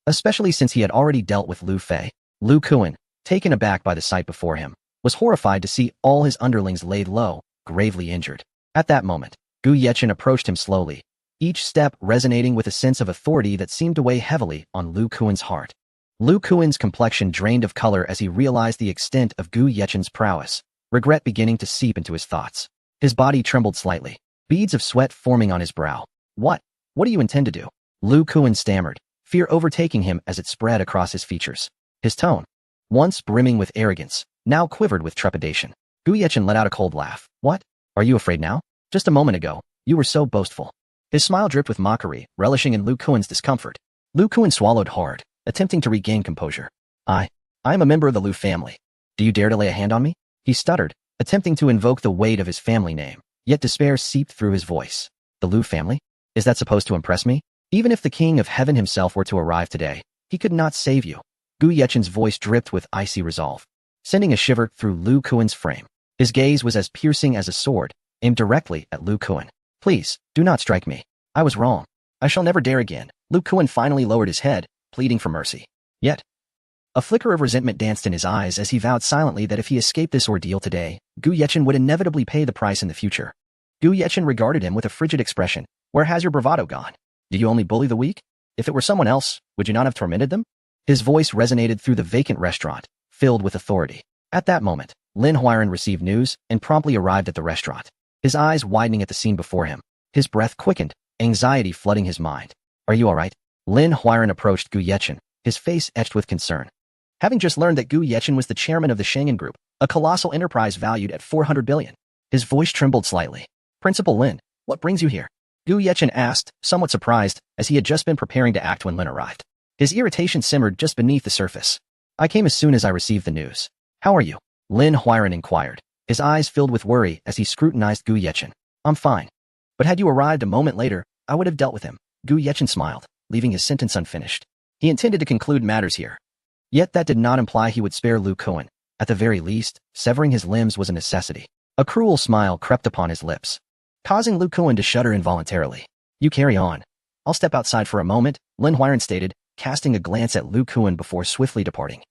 especially since he had already dealt with Lu Fei. Lu Kuan, taken aback by the sight before him, was horrified to see all his underlings laid low, gravely injured. At that moment, Gu Yeqing approached him slowly, each step resonating with a sense of authority that seemed to weigh heavily on Lu Kuan's heart. Lu Kuan's complexion drained of color as he realized the extent of Gu Yeqing's prowess, regret beginning to seep into his thoughts. His body trembled slightly, beads of sweat forming on his brow. What do you intend to do? Lu Kuan stammered, fear overtaking him as it spread across his features. His tone, once brimming with arrogance, now quivered with trepidation. Gu Yeqing let out a cold laugh. What? Are you afraid now? Just a moment ago, you were so boastful. His smile dripped with mockery, relishing in Lu Kuan's discomfort. Lu Kuan swallowed hard, attempting to regain composure. I am a member of the Lu family. Do you dare to lay a hand on me? He stuttered, attempting to invoke the weight of his family name, yet despair seeped through his voice. The Lu family? Is that supposed to impress me? Even if the King of Heaven himself were to arrive today, he could not save you. Gu Yeqing's voice dripped with icy resolve, sending a shiver through Lu Kuan's frame. His gaze was as piercing as a sword, aimed directly at Lu Kuan. Please, do not strike me. I was wrong. I shall never dare again. Lu Kuan finally lowered his head, pleading for mercy. Yet, a flicker of resentment danced in his eyes as he vowed silently that if he escaped this ordeal today, Gu Yeqing would inevitably pay the price in the future. Gu Yeqing regarded him with a frigid expression. Where has your bravado gone? Do you only bully the weak? If it were someone else, would you not have tormented them? His voice resonated through the vacant restaurant, filled with authority. At that moment, Lin Huiran received news and promptly arrived at the restaurant, his eyes widening at the scene before him. His breath quickened, anxiety flooding his mind. Are you all right? Lin Huiran approached Gu Yeqing, his face etched with concern. Having just learned that Gu Yeqing was the chairman of the Schengen Group, a colossal enterprise valued at 400 billion. His voice trembled slightly. Principal Lin, what brings you here? Gu Yeqing asked, somewhat surprised, as he had just been preparing to act when Lin arrived. His irritation simmered just beneath the surface. I came as soon as I received the news. How are you? Lin Huiran inquired, his eyes filled with worry as he scrutinized Gu Yeqing. I'm fine. But had you arrived a moment later, I would have dealt with him. Gu Yeqing smiled, leaving his sentence unfinished. He intended to conclude matters here. Yet that did not imply he would spare Lu Kuan. At the very least, severing his limbs was a necessity. A cruel smile crept upon his lips, causing Lu Kuan to shudder involuntarily. You carry on. I'll step outside for a moment, Lin Huiran stated, casting a glance at Lu Kuan before swiftly departing.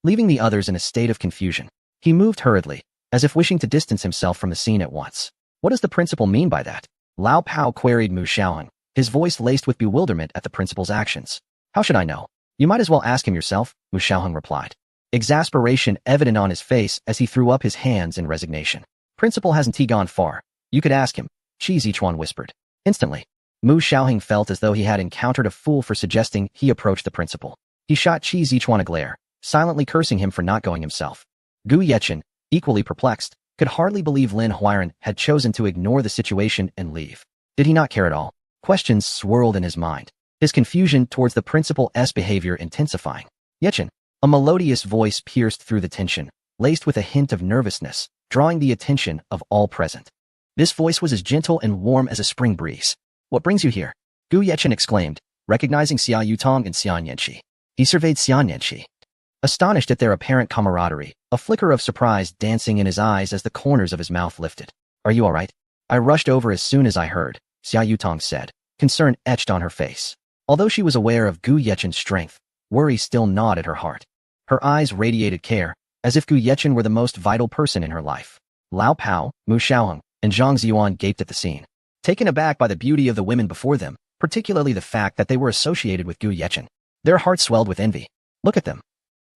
Leaving the others in a state of confusion, he moved hurriedly, as if wishing to distance himself from the scene at once. What does the principal mean by that? Lao Pao queried Mu Xiaoheng, his voice laced with bewilderment at the principal's actions. How should I know? You might as well ask him yourself, Mu Xiaoheng replied. Exasperation evident on his face as he threw up his hands in resignation. Principal hasn't he gone far? You could ask him, Qi Zichuan whispered. Instantly, Mu Xiaoheng felt as though he had encountered a fool for suggesting he approach the principal. He shot Qi Zichuan a glare, silently cursing him for not going himself. Gu Yechen, equally perplexed, could hardly believe Lin Huiran had chosen to ignore the situation and leave. Did he not care at all? Questions swirled in his mind, his confusion towards the principal's behavior intensifying. Yechen, a melodious voice pierced through the tension, laced with a hint of nervousness, drawing the attention of all present. This voice was as gentle and warm as a spring breeze. What brings you here? Gu Yechen exclaimed, recognizing Xia Yutong and Xian Yanqi. He surveyed Xian Yanqi, astonished at their apparent camaraderie, a flicker of surprise dancing in his eyes as the corners of his mouth lifted. Are you all right? I rushed over as soon as I heard, Xia Yutong said, concern etched on her face. Although she was aware of Gu Yechen's strength, worry still gnawed at her heart. Her eyes radiated care, as if Gu Yechen were the most vital person in her life. Lao Pao, Mu Xiaoheng, and Zhang Ziyuan gaped at the scene, taken aback by the beauty of the women before them, particularly the fact that they were associated with Gu Yechen. Their hearts swelled with envy. Look at them.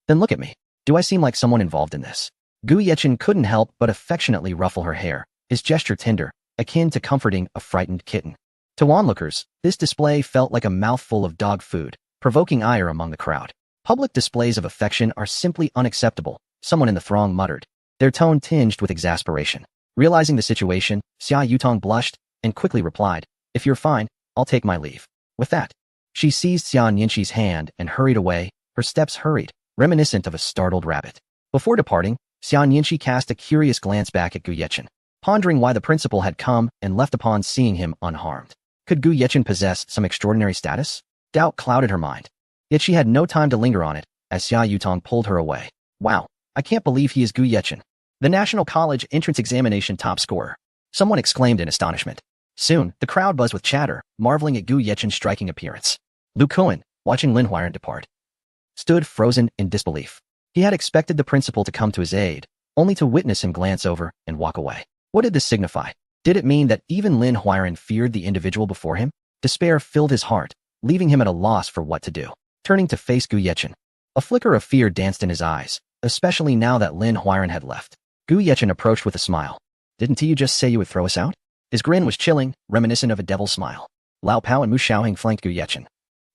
Then look at me. Do I seem like someone involved in this? Gu Yechen couldn't help but affectionately ruffle her hair, his gesture tender, akin to comforting a frightened kitten. To onlookers, this display felt like a mouthful of dog food, provoking ire among the crowd. Public displays of affection are simply unacceptable, someone in the throng muttered, their tone tinged with exasperation. Realizing the situation, Xia Yutong blushed and quickly replied, if you're fine, I'll take my leave. With that, she seized Xian Yanqi's hand and hurried away, her steps hurried, reminiscent of a startled rabbit. Before departing, Xian Yanqi cast a curious glance back at Gu Yechen, pondering why the principal had come and left upon seeing him unharmed. Could Gu Yechen possess some extraordinary status? Doubt clouded her mind. Yet she had no time to linger on it, as Xia Yutong pulled her away. Wow, I can't believe he is Gu Yechen, the National College entrance examination top scorer. Someone exclaimed in astonishment. Soon, the crowd buzzed with chatter, marveling at Gu Yechen's striking appearance. Lu Kuan, watching Lin Huiran depart, stood frozen in disbelief. He had expected the principal to come to his aid, only to witness him glance over and walk away. What did this signify? Did it mean that even Lin Huiran feared the individual before him? Despair filled his heart, leaving him at a loss for what to do. Turning to face Gu Yechen, a flicker of fear danced in his eyes, especially now that Lin Huiran had left. Gu Yechen approached with a smile. Didn't you just say you would throw us out? His grin was chilling, reminiscent of a devil's smile. Lao Pao and Mu Xiaoheng flanked Gu Yechen,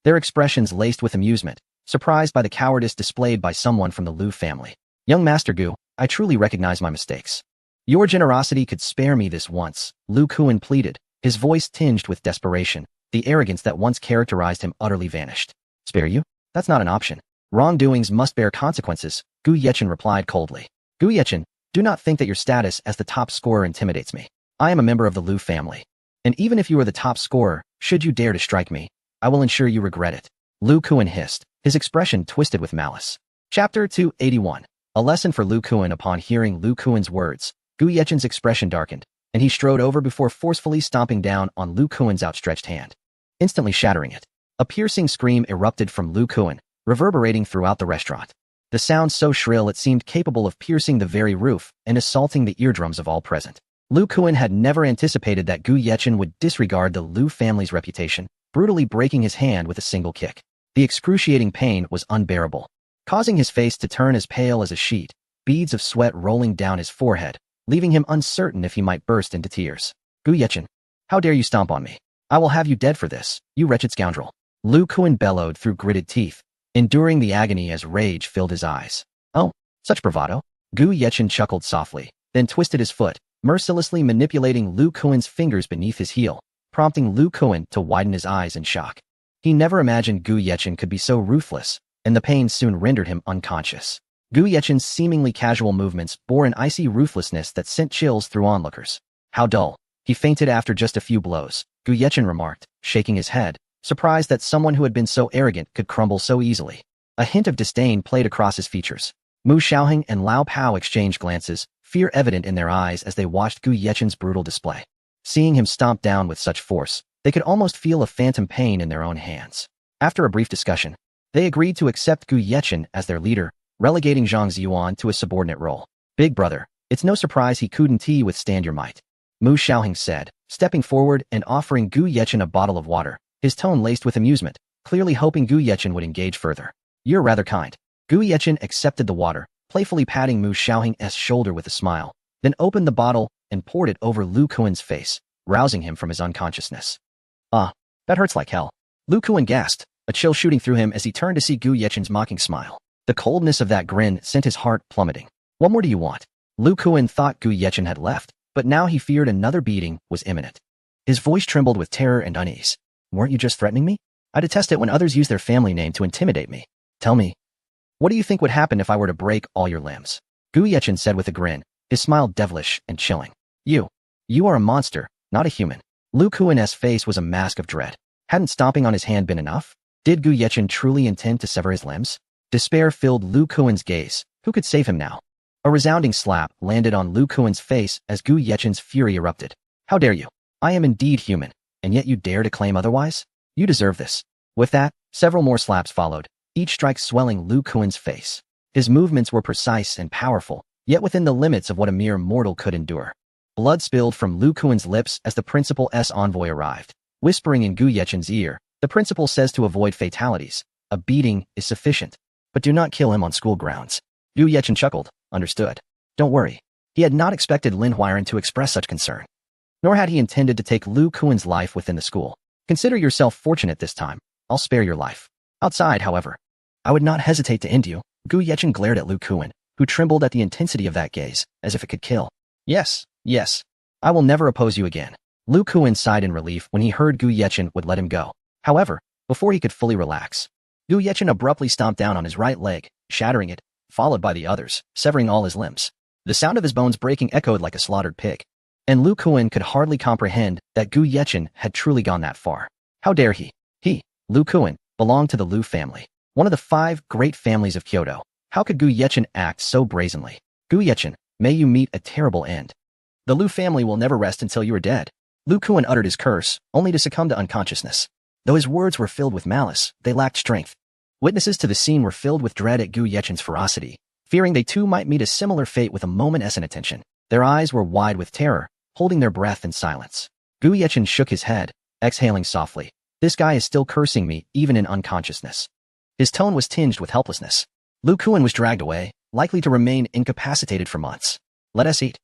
their expressions laced with amusement, surprised by the cowardice displayed by someone from the Lu family. Young Master Gu, I truly recognize my mistakes. Your generosity could spare me this once, Lu Kuan pleaded, his voice tinged with desperation. The arrogance that once characterized him utterly vanished. Spare you? That's not an option. Wrongdoings must bear consequences, Gu Yechen replied coldly. Gu Yechen, do not think that your status as the top scorer intimidates me. I am a member of the Lu family. And even if you are the top scorer, should you dare to strike me, I will ensure you regret it. Lu Kuan hissed, his expression twisted with malice. Chapter 281. A lesson for Lu Kuan. Upon hearing Lu Kuan's words, Gu Yechen's expression darkened, and he strode over before forcefully stomping down on Lu Kuan's outstretched hand, instantly shattering it. A piercing scream erupted from Lu Kuan, reverberating throughout the restaurant. The sound so shrill it seemed capable of piercing the very roof and assaulting the eardrums of all present. Lu Kuan had never anticipated that Gu Yechen would disregard the Lu family's reputation, brutally breaking his hand with a single kick. The excruciating pain was unbearable, causing his face to turn as pale as a sheet, beads of sweat rolling down his forehead, leaving him uncertain if he might burst into tears. Gu Yechen, how dare you stomp on me? I will have you dead for this, you wretched scoundrel. Lu Kuan bellowed through gritted teeth, enduring the agony as rage filled his eyes. Oh, such bravado? Gu Yechen chuckled softly, then twisted his foot, mercilessly manipulating Lu Kuan's fingers beneath his heel, prompting Lu Kuan to widen his eyes in shock. He never imagined Gu Yechen could be so ruthless, and the pain soon rendered him unconscious. Gu Yechen's seemingly casual movements bore an icy ruthlessness that sent chills through onlookers. How dull. He fainted after just a few blows, Gu Yechen remarked, shaking his head, surprised that someone who had been so arrogant could crumble so easily. A hint of disdain played across his features. Mu Xiaoheng and Lao Pao exchanged glances, fear evident in their eyes as they watched Gu Yechen's brutal display. Seeing him stomp down with such force, They could almost feel a phantom pain in their own hands. After a brief discussion, they agreed to accept Gu Yechen as their leader, relegating Zhang Ziyuan to a subordinate role. Big brother, it's no surprise he couldn't withstand your might, Mu Xiaoheng said, stepping forward and offering Gu Yechen a bottle of water, his tone laced with amusement, clearly hoping Gu Yechen would engage further. You're rather kind. Gu Yechen accepted the water, playfully patting Mu Xiaoheng's shoulder with a smile, then opened the bottle and poured it over Lu Kuan's face, rousing him from his unconsciousness. Ah, that hurts like hell. Lu Kuan gasped, a chill shooting through him as he turned to see Gu Yechen's mocking smile. The coldness of that grin sent his heart plummeting. What more do you want? Lu Kuan thought Gu Yechen had left, but now he feared another beating was imminent. His voice trembled with terror and unease. Weren't you just threatening me? I detest it when others use their family name to intimidate me. Tell me, what do you think would happen if I were to break all your limbs? Gu Yechen said with a grin, his smile devilish and chilling. You are a monster, not a human. Lu Kuan's face was a mask of dread. Hadn't stomping on his hand been enough? Did Gu Yechen truly intend to sever his limbs? Despair filled Lu Kuan's gaze. Who could save him now? A resounding slap landed on Lu Kuan's face as Gu Yechen's fury erupted. How dare you? I am indeed human, and yet you dare to claim otherwise? You deserve this. With that, several more slaps followed, each strike swelling Lu Kuan's face. His movements were precise and powerful, yet within the limits of what a mere mortal could endure. Blood spilled from Lu Kuan's lips as the principal's envoy arrived. Whispering in Gu Yechen's ear, the principal says to avoid fatalities. A beating is sufficient, but do not kill him on school grounds. Gu Yechen chuckled. Understood. Don't worry. He had not expected Lin Huiran to express such concern. Nor had he intended to take Lu Kuan's life within the school. Consider yourself fortunate this time. I'll spare your life. Outside, however, I would not hesitate to end you. Gu Yechen glared at Lu Kuan, who trembled at the intensity of that gaze, as if it could kill. Yes. I will never oppose you again. Lu Kuan sighed in relief when he heard Gu Yechen would let him go. However, before he could fully relax, Gu Yechen abruptly stomped down on his right leg, shattering it, followed by the others, severing all his limbs. The sound of his bones breaking echoed like a slaughtered pig. And Lu Kuan could hardly comprehend that Gu Yechen had truly gone that far. How dare he? He, Lu Kuan, belonged to the Lu family, one of the 5 great families of Kyoto. How could Gu Yechen act so brazenly? Gu Yechen, may you meet a terrible end. The Lu family will never rest until you are dead. Lu Kuan uttered his curse, only to succumb to unconsciousness. Though his words were filled with malice, they lacked strength. Witnesses to the scene were filled with dread at Gu Yechen's ferocity, fearing they too might meet a similar fate with a moment's inattention. Their eyes were wide with terror, holding their breath in silence. Gu Yechen shook his head, exhaling softly. This guy is still cursing me, even in unconsciousness. His tone was tinged with helplessness. Lu Kuan was dragged away, likely to remain incapacitated for months. Let us eat,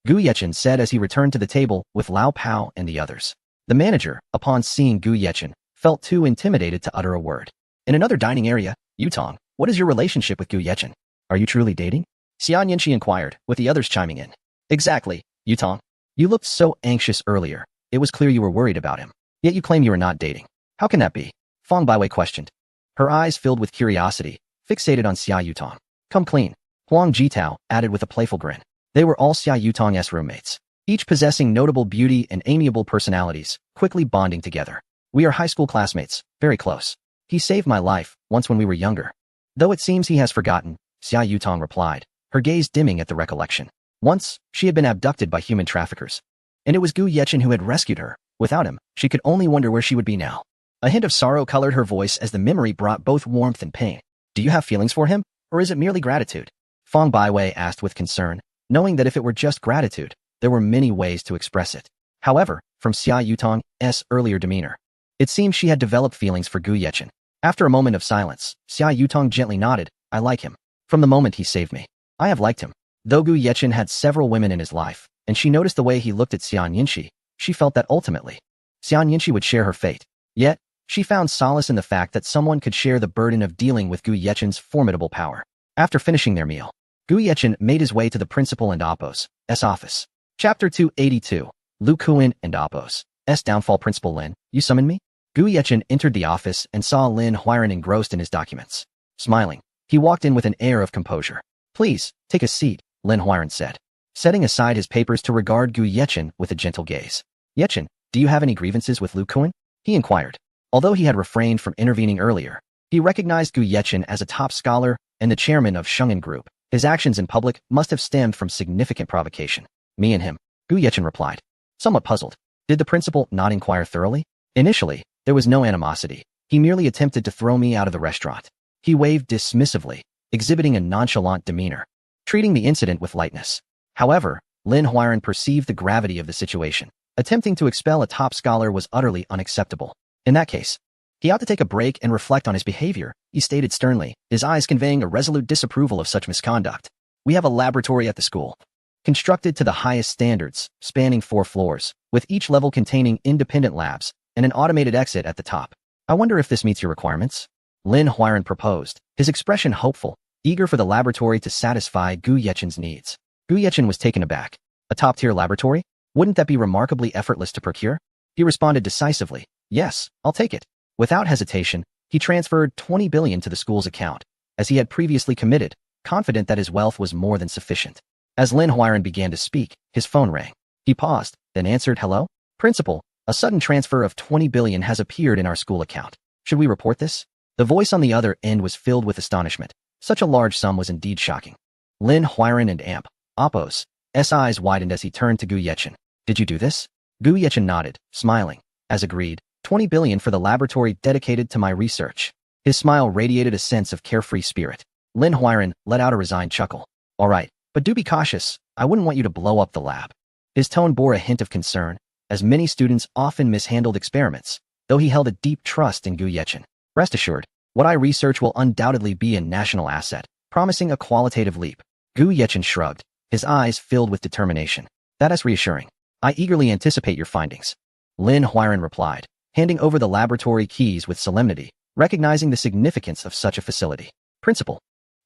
Gu Yechen said as he returned to the table with Lao Pao and the others. The manager, upon seeing Gu Yechen, felt too intimidated to utter a word. In another dining area, Yutong, what is your relationship with Gu Yechen? Are you truly dating? Xian Yinshi inquired, with the others chiming in. Exactly, Yutong. You looked so anxious earlier. It was clear you were worried about him. Yet you claim you are not dating. How can that be? Fong Baiwei questioned. Her eyes filled with curiosity, fixated on Xia Yutong. Come clean, Huang Jitao added with a playful grin. They were all Xia Yutong's roommates, each possessing notable beauty and amiable personalities, quickly bonding together. We are high school classmates, very close. He saved my life, once when we were younger. Though it seems he has forgotten, Xia Yutong replied, her gaze dimming at the recollection. Once, she had been abducted by human traffickers. And it was Gu Yechen who had rescued her. Without him, she could only wonder where she would be now. A hint of sorrow colored her voice as the memory brought both warmth and pain. Do you have feelings for him, or is it merely gratitude? Fong Baiwei asked with concern, knowing that if it were just gratitude, there were many ways to express it. However, from Xia Yutong's earlier demeanor, it seemed she had developed feelings for Gu Yechen. After a moment of silence, Xia Yutong gently nodded. I like him. From the moment he saved me, I have liked him. Though Gu Yechen had several women in his life, and she noticed the way he looked at Xian Yinshi, she felt that ultimately, Xian Yinshi would share her fate. Yet, she found solace in the fact that someone could share the burden of dealing with Gu Yechen's formidable power. After finishing their meal, Gu Yechen made his way to the principal and Appo's office. Chapter 282, Lu Kuan and Appo's downfall. Principal Lin, you summoned me? Gu Yechen entered the office and saw Lin Huiran engrossed in his documents. Smiling, he walked in with an air of composure. Please, take a seat, Lin Huiran said, setting aside his papers to regard Gu Yechen with a gentle gaze. Yechen, do you have any grievances with Lu Kuan? He inquired. Although he had refrained from intervening earlier, he recognized Gu Yechen as a top scholar and the chairman of Shungen Group. His actions in public must have stemmed from significant provocation. Me and him, Gu Yechen replied. Somewhat puzzled, did the principal not inquire thoroughly? Initially, there was no animosity. He merely attempted to throw me out of the restaurant. He waved dismissively, exhibiting a nonchalant demeanor, treating the incident with lightness. However, Lin Huiran perceived the gravity of the situation. Attempting to expel a top scholar was utterly unacceptable. In that case, he ought to take a break and reflect on his behavior, he stated sternly, his eyes conveying a resolute disapproval of such misconduct. We have a laboratory at the school, constructed to the highest standards, spanning 4 floors, with each level containing independent labs and an automated exit at the top. I wonder if this meets your requirements? Lin Huiran proposed, his expression hopeful, eager for the laboratory to satisfy Gu Yechen's needs. Gu Yechen was taken aback. A top-tier laboratory? Wouldn't that be remarkably effortless to procure? He responded decisively, yes, I'll take it. Without hesitation, he transferred 20 billion to the school's account, as he had previously committed, confident that his wealth was more than sufficient. As Lin Huiran began to speak, his phone rang. He paused, then answered, hello? Principal, a sudden transfer of 20 billion has appeared in our school account. Should we report this? The voice on the other end was filled with astonishment. Such a large sum was indeed shocking. Lin Huiran and Appos' eyes widened as he turned to Gu Yechen. Did you do this? Gu Yechen nodded, smiling. As agreed, 20 billion for the laboratory dedicated to my research. His smile radiated a sense of carefree spirit. Lin Huiran let out a resigned chuckle. All right, but do be cautious. I wouldn't want you to blow up the lab. His tone bore a hint of concern, as many students often mishandled experiments, though he held a deep trust in Gu Yechen. Rest assured, what I research will undoubtedly be a national asset, promising a qualitative leap. Gu Yechen shrugged, his eyes filled with determination. That is reassuring. I eagerly anticipate your findings. Lin Huiran replied, handing over the laboratory keys with solemnity, recognizing the significance of such a facility. Principal,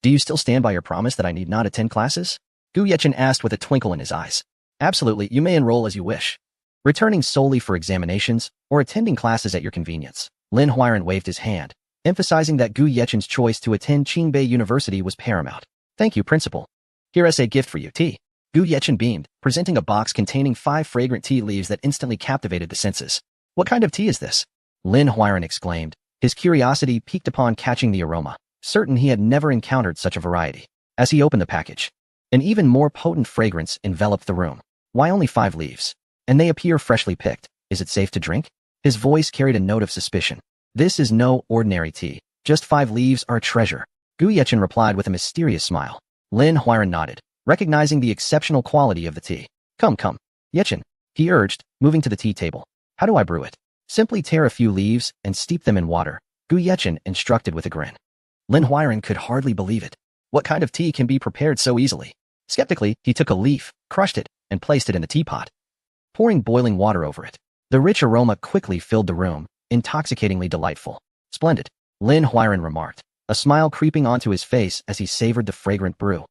do you still stand by your promise that I need not attend classes? Gu Yechen asked with a twinkle in his eyes. Absolutely, you may enroll as you wish, returning solely for examinations or attending classes at your convenience. Lin Huiran waved his hand, emphasizing that Gu Yechen's choice to attend Qingbei University was paramount. Thank you, Principal. Here is a gift for you, tea. Gu Yechen beamed, presenting a box containing 5 fragrant tea leaves that instantly captivated the senses. What kind of tea is this? Lin Huiran exclaimed, his curiosity piqued upon catching the aroma, certain he had never encountered such a variety. As he opened the package, an even more potent fragrance enveloped the room. Why only 5 leaves? And they appear freshly picked. Is it safe to drink? His voice carried a note of suspicion. This is no ordinary tea. Just 5 leaves are a treasure. Gu Yechen replied with a mysterious smile. Lin Huiran nodded, recognizing the exceptional quality of the tea. Come, Yechen, he urged, moving to the tea table. How do I brew it? Simply tear a few leaves and steep them in water, Gu Yechen instructed with a grin. Lin Huiran could hardly believe it. What kind of tea can be prepared so easily? Skeptically, he took a leaf, crushed it, and placed it in the teapot, pouring boiling water over it. The rich aroma quickly filled the room, intoxicatingly delightful. Splendid, Lin Huiran remarked, a smile creeping onto his face as he savored the fragrant brew.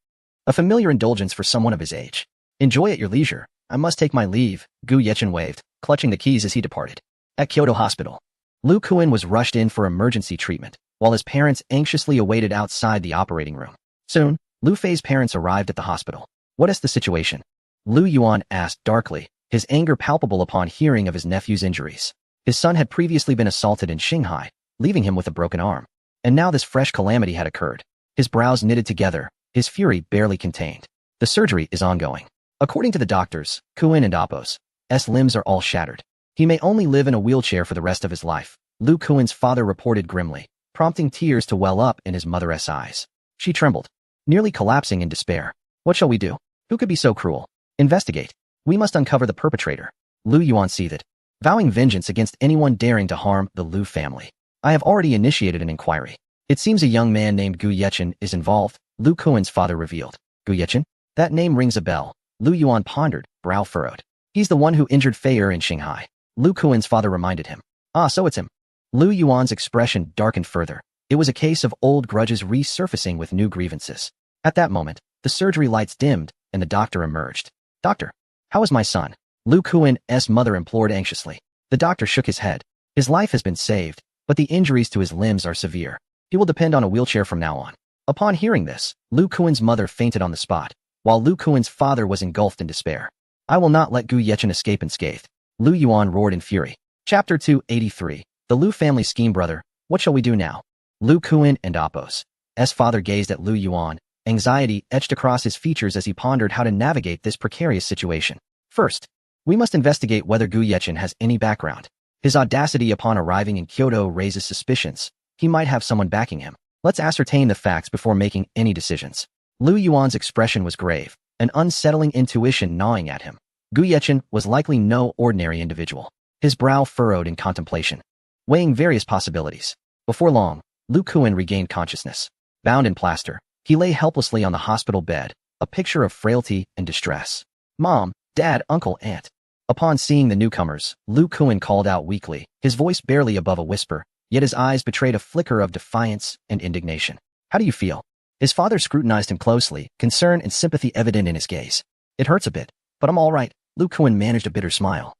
A familiar indulgence for someone of his age. Enjoy at your leisure. I must take my leave, Gu Yechen waved, clutching the keys as he departed. At Kyoto Hospital, Lu Kuan was rushed in for emergency treatment, while his parents anxiously awaited outside the operating room. Soon, Lu Fei's parents arrived at the hospital. What is the situation? Lu Yuan asked darkly, his anger palpable upon hearing of his nephew's injuries. His son had previously been assaulted in Shanghai, leaving him with a broken arm. And now this fresh calamity had occurred. His brows knitted together, his fury barely contained. The surgery is ongoing. According to the doctors, Kuan and Appos' limbs are all shattered. He may only live in a wheelchair for the rest of his life, Lu Kuan's father reported grimly, prompting tears to well up in his mother's eyes. She trembled, nearly collapsing in despair. What shall we do? Who could be so cruel? Investigate. We must uncover the perpetrator. Lu Yuan seethed, vowing vengeance against anyone daring to harm the Lu family. I have already initiated an inquiry. It seems a young man named Gu Yechen is involved, Lu Kuan's father revealed. Gu Yechen? That name rings a bell. Lu Yuan pondered, brow furrowed. He's the one who injured Feier in Shanghai. Lu Kuan's father reminded him. Ah, so it's him. Lu Yuan's expression darkened further. It was a case of old grudges resurfacing with new grievances. At that moment, the surgery lights dimmed, and the doctor emerged. Doctor, how is my son? Lu Kuan's mother implored anxiously. The doctor shook his head. His life has been saved, but the injuries to his limbs are severe. He will depend on a wheelchair from now on. Upon hearing this, Lu Kuan's mother fainted on the spot, while Lu Kuan's father was engulfed in despair. I will not let Gu Yechen escape unscathed. Lu Yuan roared in fury. Chapter 283. The Lu family scheme. Brother, what shall we do now? Lu Kuan and Appos' father gazed at Lu Yuan, anxiety etched across his features as he pondered how to navigate this precarious situation. First, we must investigate whether Gu Yechen has any background. His audacity upon arriving in Kyoto raises suspicions. He might have someone backing him. Let's ascertain the facts before making any decisions. Lu Yuan's expression was grave, an unsettling intuition gnawing at him. Gu Yechen was likely no ordinary individual. His brow furrowed in contemplation, weighing various possibilities. Before long, Lu Kuan regained consciousness. Bound in plaster, he lay helplessly on the hospital bed, a picture of frailty and distress. Mom, Dad, Uncle, Aunt. Upon seeing the newcomers, Lu Kuan called out weakly, his voice barely above a whisper, yet his eyes betrayed a flicker of defiance and indignation. How do you feel? His father scrutinized him closely, concern and sympathy evident in his gaze. It hurts a bit, but I'm all right. Lu Kuan managed a bitter smile.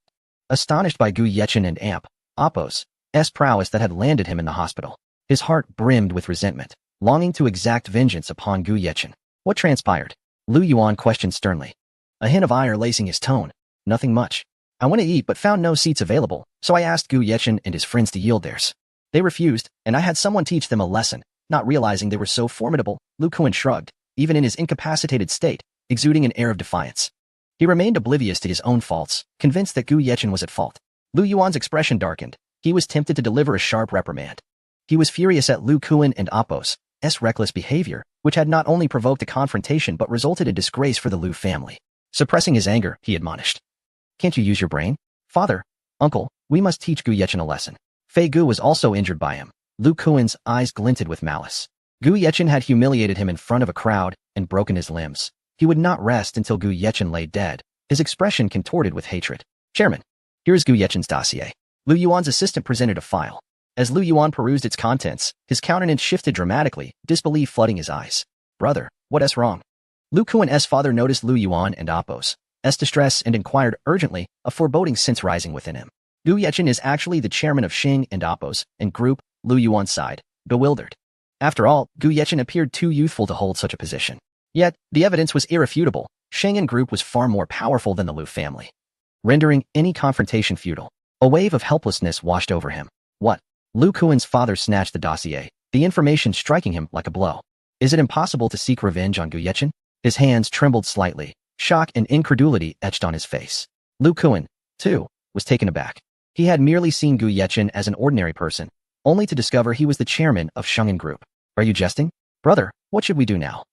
Astonished by Gu Yechen and Apos' prowess that had landed him in the hospital, his heart brimmed with resentment, longing to exact vengeance upon Gu Yechen. What transpired? Lu Yuan questioned sternly, a hint of ire lacing his tone. Nothing much. I went to eat but found no seats available, so I asked Gu Yechen and his friends to yield theirs. They refused, and I had someone teach them a lesson, not realizing they were so formidable. Lu Kuan shrugged, even in his incapacitated state, exuding an air of defiance. He remained oblivious to his own faults, convinced that Gu Yechen was at fault. Lu Yuan's expression darkened. He was tempted to deliver a sharp reprimand. He was furious at Lu Kuan and Apos' reckless behavior, which had not only provoked a confrontation but resulted in disgrace for the Lu family. Suppressing his anger, he admonished. Can't you use your brain? Father, uncle, we must teach Gu Yechen a lesson. Fei Gu was also injured by him. Lu Kuan's eyes glinted with malice. Gu Yechen had humiliated him in front of a crowd and broken his limbs. He would not rest until Gu Yechen lay dead, his expression contorted with hatred. Chairman, here is Gu Yechen's dossier. Lu Yuan's assistant presented a file. As Lu Yuan perused its contents, his countenance shifted dramatically, disbelief flooding his eyes. Brother, what's wrong? Lu Kuan's father noticed Lu Yuan and Apos' distress and inquired urgently, a foreboding sense rising within him. Gu Yechen is actually the chairman of Xing and Apos' and group. Lu Yuan sighed, bewildered. After all, Gu Yechen appeared too youthful to hold such a position. Yet, the evidence was irrefutable. Sheng and group was far more powerful than the Lu family, rendering any confrontation futile. A wave of helplessness washed over him. What? Lu Kuan's father snatched the dossier, the information striking him like a blow. Is it impossible to seek revenge on Gu Yechen? His hands trembled slightly, shock and incredulity etched on his face. Lu Kuan, too, was taken aback. He had merely seen Gu Yechen as an ordinary person, only to discover he was the chairman of Sheng Group. Are you jesting? Brother, what should we do now?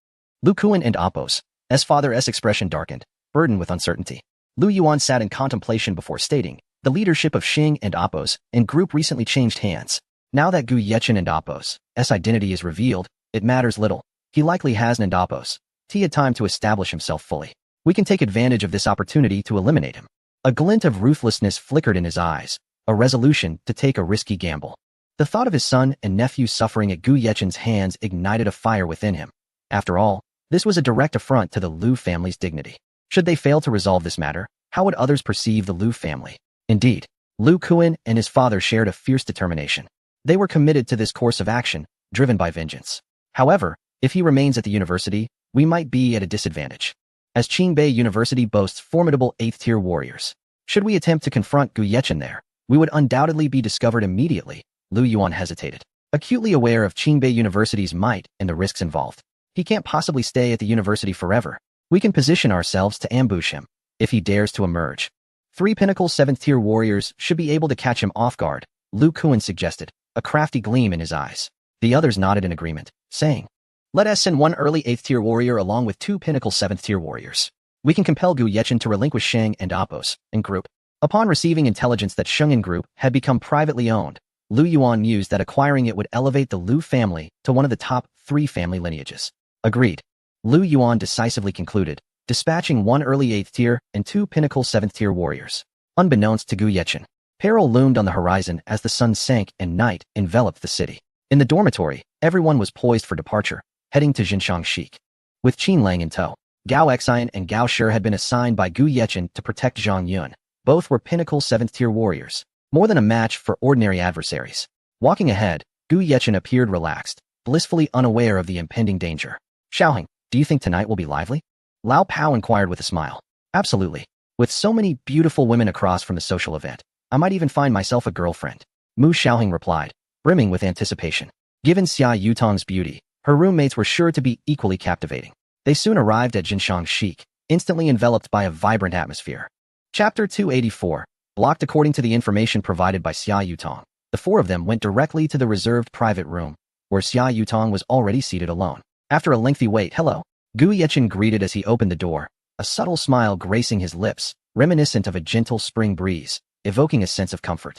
Lu Kuan and Apos' father's expression darkened, burdened with uncertainty. Lu Yuan sat in contemplation before stating, the leadership of Xing and Apos' and group recently changed hands. Now that Gu Yechen and Apos' identity is revealed, it matters little. He likely has an Apos' had time to establish himself fully. We can take advantage of this opportunity to eliminate him. A glint of ruthlessness flickered in his eyes, a resolution to take a risky gamble. The thought of his son and nephew suffering at Gu Yechen's hands ignited a fire within him. After all, this was a direct affront to the Lu family's dignity. Should they fail to resolve this matter, how would others perceive the Lu family? Indeed, Lu Kuan and his father shared a fierce determination. They were committed to this course of action, driven by vengeance. However, if he remains at the university, we might be at a disadvantage, as Qingbei University boasts formidable 8th-tier warriors. Should we attempt to confront Gu Yechen there, we would undoubtedly be discovered immediately. Lu Yuan hesitated, acutely aware of Qingbei University's might and the risks involved. He can't possibly stay at the university forever. We can position ourselves to ambush him, if he dares to emerge. 3 pinnacle 7th-tier warriors should be able to catch him off guard, Lu Kuan suggested, a crafty gleam in his eyes. The others nodded in agreement, saying, let us send 1 early 8th-tier warrior along with 2 pinnacle 7th-tier warriors. We can compel Gu Yechen to relinquish Sheng and Apos' and group. Upon receiving intelligence that Sheng and group had become privately owned, Lu Yuan mused that acquiring it would elevate the Lu family to one of the top 3 family lineages. Agreed. Lu Yuan decisively concluded, dispatching 1 early 8th tier and 2 pinnacle 7th tier warriors. Unbeknownst to Gu Yechen, peril loomed on the horizon as the sun sank and night enveloped the city. In the dormitory, everyone was poised for departure, heading to Jinshan Sheik. With Qin Lang in tow, Gao Xian and Gao Shi had been assigned by Gu Yechen to protect Zhang Yun. Both were pinnacle 7th tier warriors, more than a match for ordinary adversaries. Walking ahead, Gu Yechen appeared relaxed, blissfully unaware of the impending danger. Xiaoheng, do you think tonight will be lively? Lao Pao inquired with a smile. Absolutely. With so many beautiful women across from the social event, I might even find myself a girlfriend. Mu Xiaoheng replied, brimming with anticipation. Given Xia Yutong's beauty, her roommates were sure to be equally captivating. They soon arrived at Jinshan Sheik, instantly enveloped by a vibrant atmosphere. Chapter 284. Blocked according to the information provided by Xia Yutong, the four of them went directly to the reserved private room, where Xia Yutong was already seated alone. After a lengthy wait, hello, Gu Yechen greeted as he opened the door, a subtle smile gracing his lips, reminiscent of a gentle spring breeze, evoking a sense of comfort.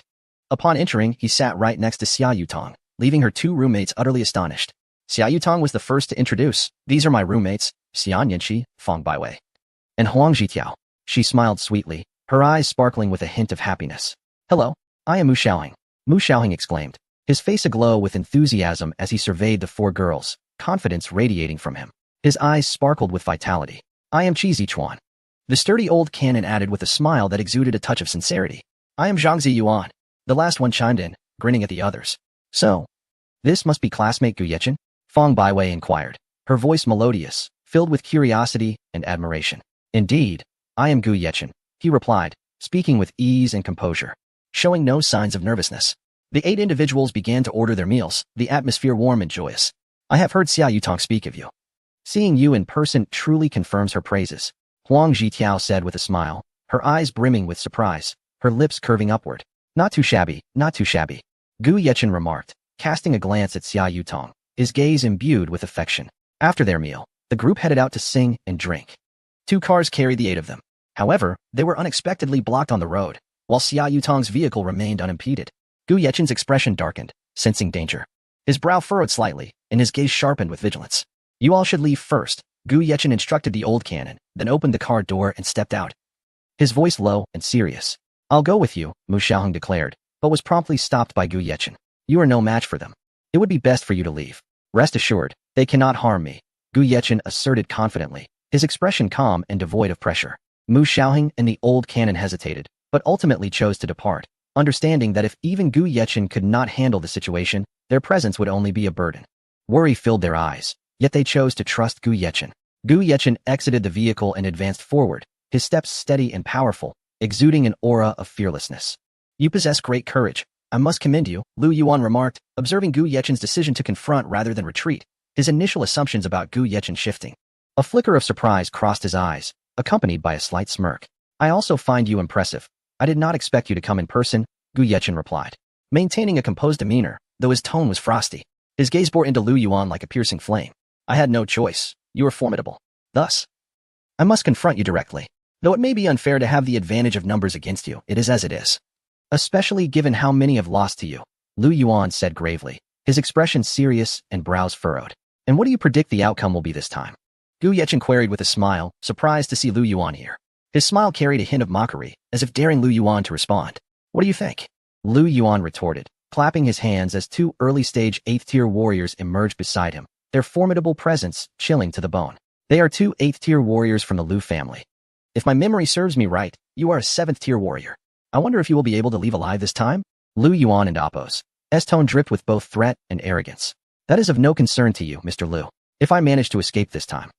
Upon entering, he sat right next to Xia Yutong, leaving her two roommates utterly astonished. Xia Yutong was the first to introduce, "These are my roommates, Xian Yanqi, Feng Baiwei, and Huang Zhitiao." She smiled sweetly, her eyes sparkling with a hint of happiness. "Hello, I am Mu Xiaohing," Mu Xiaohing exclaimed, his face aglow with enthusiasm as he surveyed the four girls, confidence radiating from him. His eyes sparkled with vitality. "I am Qi Zichuan," the sturdy old canon added with a smile that exuded a touch of sincerity. "I am Zhangzi Yuan," the last one chimed in, grinning at the others. "So, this must be classmate Gu Yechen?" Feng Baiwei inquired, her voice melodious, filled with curiosity and admiration. "Indeed, I am Gu Yechen," he replied, speaking with ease and composure, showing no signs of nervousness. The 8 individuals began to order their meals, the atmosphere warm and joyous. "I have heard Xia Yutong speak of you. Seeing you in person truly confirms her praises," Huang Zhitiao said with a smile, her eyes brimming with surprise, her lips curving upward. "Not too shabby, not too shabby," Gu Yechen remarked, casting a glance at Xia Yutong, his gaze imbued with affection. After their meal, the group headed out to sing and drink. 2 cars carried the 8 of them. However, they were unexpectedly blocked on the road, while Xia Yutong's vehicle remained unimpeded. Gu Yechen's expression darkened, sensing danger. His brow furrowed slightly, and his gaze sharpened with vigilance. "You all should leave first," Gu Yechen instructed the old canon, then opened the car door and stepped out, his voice low and serious. "I'll go with you," Mu Xiaoheng declared, but was promptly stopped by Gu Yechen. "You are no match for them. It would be best for you to leave. Rest assured, they cannot harm me," Gu Yechen asserted confidently, his expression calm and devoid of pressure. Mu Xiaoheng and the old canon hesitated, but ultimately chose to depart, understanding that if even Gu Yechen could not handle the situation, their presence would only be a burden. Worry filled their eyes, yet they chose to trust Gu Yechen. Gu Yechen exited the vehicle and advanced forward, his steps steady and powerful, exuding an aura of fearlessness. "You possess great courage. I must commend you," Lu Yuan remarked, observing Gu Yechen's decision to confront rather than retreat, his initial assumptions about Gu Yechen shifting. A flicker of surprise crossed his eyes, accompanied by a slight smirk. "I also find you impressive. I did not expect you to come in person," Gu Yechen replied, maintaining a composed demeanor, though his tone was frosty. His gaze bore into Lu Yuan like a piercing flame. "I had no choice. You are formidable. Thus, I must confront you directly. Though it may be unfair to have the advantage of numbers against you, it is as it is. Especially given how many have lost to you," Lu Yuan said gravely, his expression serious and brows furrowed. "And what do you predict the outcome will be this time?" Gu Yechen queried with a smile, surprised to see Lu Yuan here. His smile carried a hint of mockery, as if daring Lu Yuan to respond. "What do you think?" Lu Yuan retorted, clapping his hands as 2 early-stage 8th-tier warriors emerged beside him, their formidable presence chilling to the bone. "They are 2 8th-tier warriors from the Lu family. If my memory serves me right, you are a 7th-tier warrior. I wonder if you will be able to leave alive this time?" Lu Yuan and Appo's tone dripped with both threat and arrogance. "That is of no concern to you, Mr. Lu. If I manage to escape this time,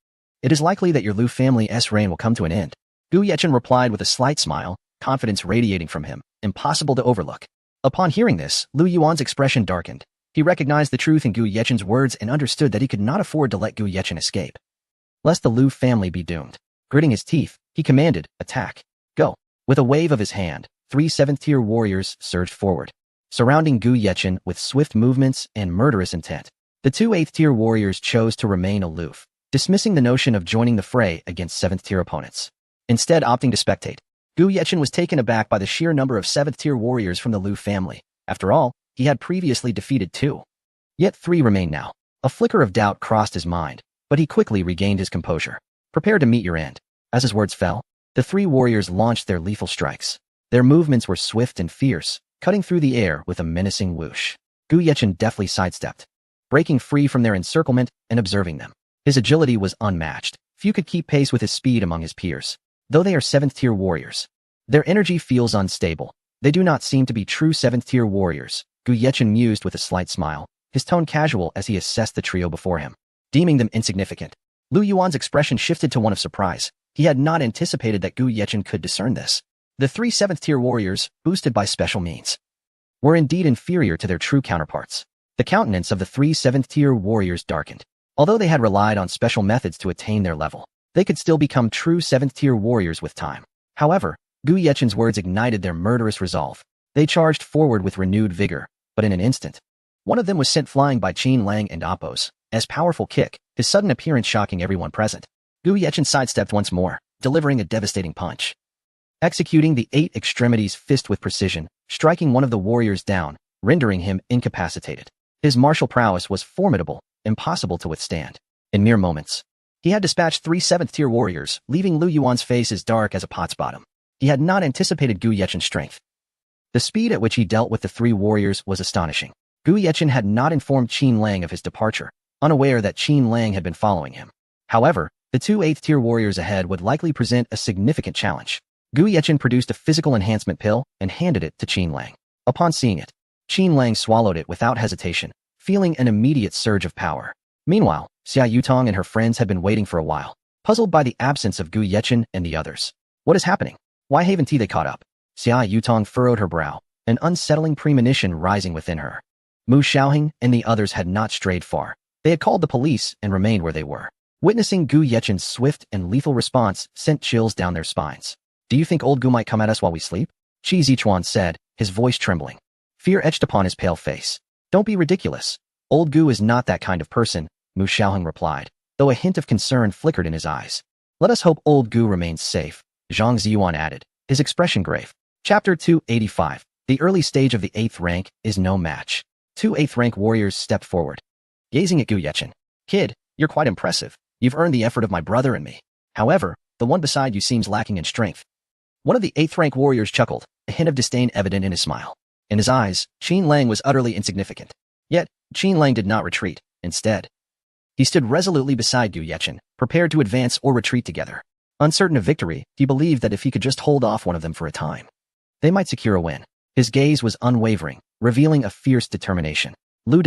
it is likely that your Lu family's reign will come to an end." Gu Yechen replied with a slight smile, confidence radiating from him, impossible to overlook. Upon hearing this, Lu Yuan's expression darkened. He recognized the truth in Gu Yechen's words and understood that he could not afford to let Gu Yechen escape, lest the Lu family be doomed. Gritting his teeth, he commanded, "Attack. Go." With a wave of his hand, 3 7th-tier warriors surged forward, surrounding Gu Yechen with swift movements and murderous intent. The 2 8th-tier warriors chose to remain aloof, dismissing the notion of joining the fray against 7th-tier opponents, instead opting to spectate. Gu Yechen was taken aback by the sheer number of 7th-tier warriors from the Lu family. After all, he had previously defeated 2. Yet 3 remained now. A flicker of doubt crossed his mind, but he quickly regained his composure. "Prepare to meet your end." As his words fell, the 3 warriors launched their lethal strikes. Their movements were swift and fierce, cutting through the air with a menacing whoosh. Gu Yechen deftly sidestepped, breaking free from their encirclement and observing them. His agility was unmatched. Few could keep pace with his speed among his peers. Though they are 7th-tier warriors, their energy feels unstable. They do not seem to be true 7th-tier warriors, Gu Yechen mused with a slight smile, his tone casual as he assessed the trio before him, deeming them insignificant. Lu Yuan's expression shifted to one of surprise. He had not anticipated that Gu Yechen could discern this. The 3 7th-tier warriors, boosted by special means, were indeed inferior to their true counterparts. The countenance of the 3 7th-tier warriors darkened. Although they had relied on special methods to attain their level, they could still become true 7th-tier warriors with time. However, Gu Yechen's words ignited their murderous resolve. They charged forward with renewed vigor, but in an instant, one of them was sent flying by Qin Lang and Appo's powerful kick, his sudden appearance shocking everyone present. Gu Yechen sidestepped once more, delivering a devastating punch. Executing the 8 extremities fist with precision, striking one of the warriors down, rendering him incapacitated. His martial prowess was formidable, impossible to withstand. In mere moments, he had dispatched 3 7th-tier warriors, leaving Lu Yuan's face as dark as a pot's bottom. He had not anticipated Gu Yechen's strength. The speed at which he dealt with the 3 warriors was astonishing. Gu Yechen had not informed Qin Lang of his departure, unaware that Qin Lang had been following him. However, the 2 8th-tier warriors ahead would likely present a significant challenge. Gu Yechen produced a physical enhancement pill and handed it to Qin Lang. Upon seeing it, Qin Lang swallowed it without hesitation, feeling an immediate surge of power. Meanwhile, Xia Yutong and her friends had been waiting for a while, puzzled by the absence of Gu Yechen and the others. What is happening? Why haven't they caught up? Xia Yutong furrowed her brow, an unsettling premonition rising within her. Mu Xiaoheng and the others had not strayed far. They had called the police and remained where they were. Witnessing Gu Yechen's swift and lethal response sent chills down their spines. Do you think old Gu might come at us while we sleep? Qi Zichuan said, his voice trembling. Fear etched upon his pale face. Don't be ridiculous. Old Gu is not that kind of person, Mu Xiaoheng replied, though a hint of concern flickered in his eyes. Let us hope old Gu remains safe, Zhang Ziyuan added, his expression grave. Chapter 285. The early stage of the 8th rank is no match. 2 8th rank warriors stepped forward. Gazing at Gu Yechen. Kid, you're quite impressive. You've earned the effort of my brother and me. However, the one beside you seems lacking in strength. One of the 8th rank warriors chuckled, a hint of disdain evident in his smile. In his eyes, Qin Lang was utterly insignificant. Yet, Qin Lang did not retreat. Instead, he stood resolutely beside Gu Yechen, prepared to advance or retreat together. Uncertain of victory, he believed that if he could just hold off one of them for a time, they might secure a win. His gaze was unwavering, revealing a fierce determination. Lu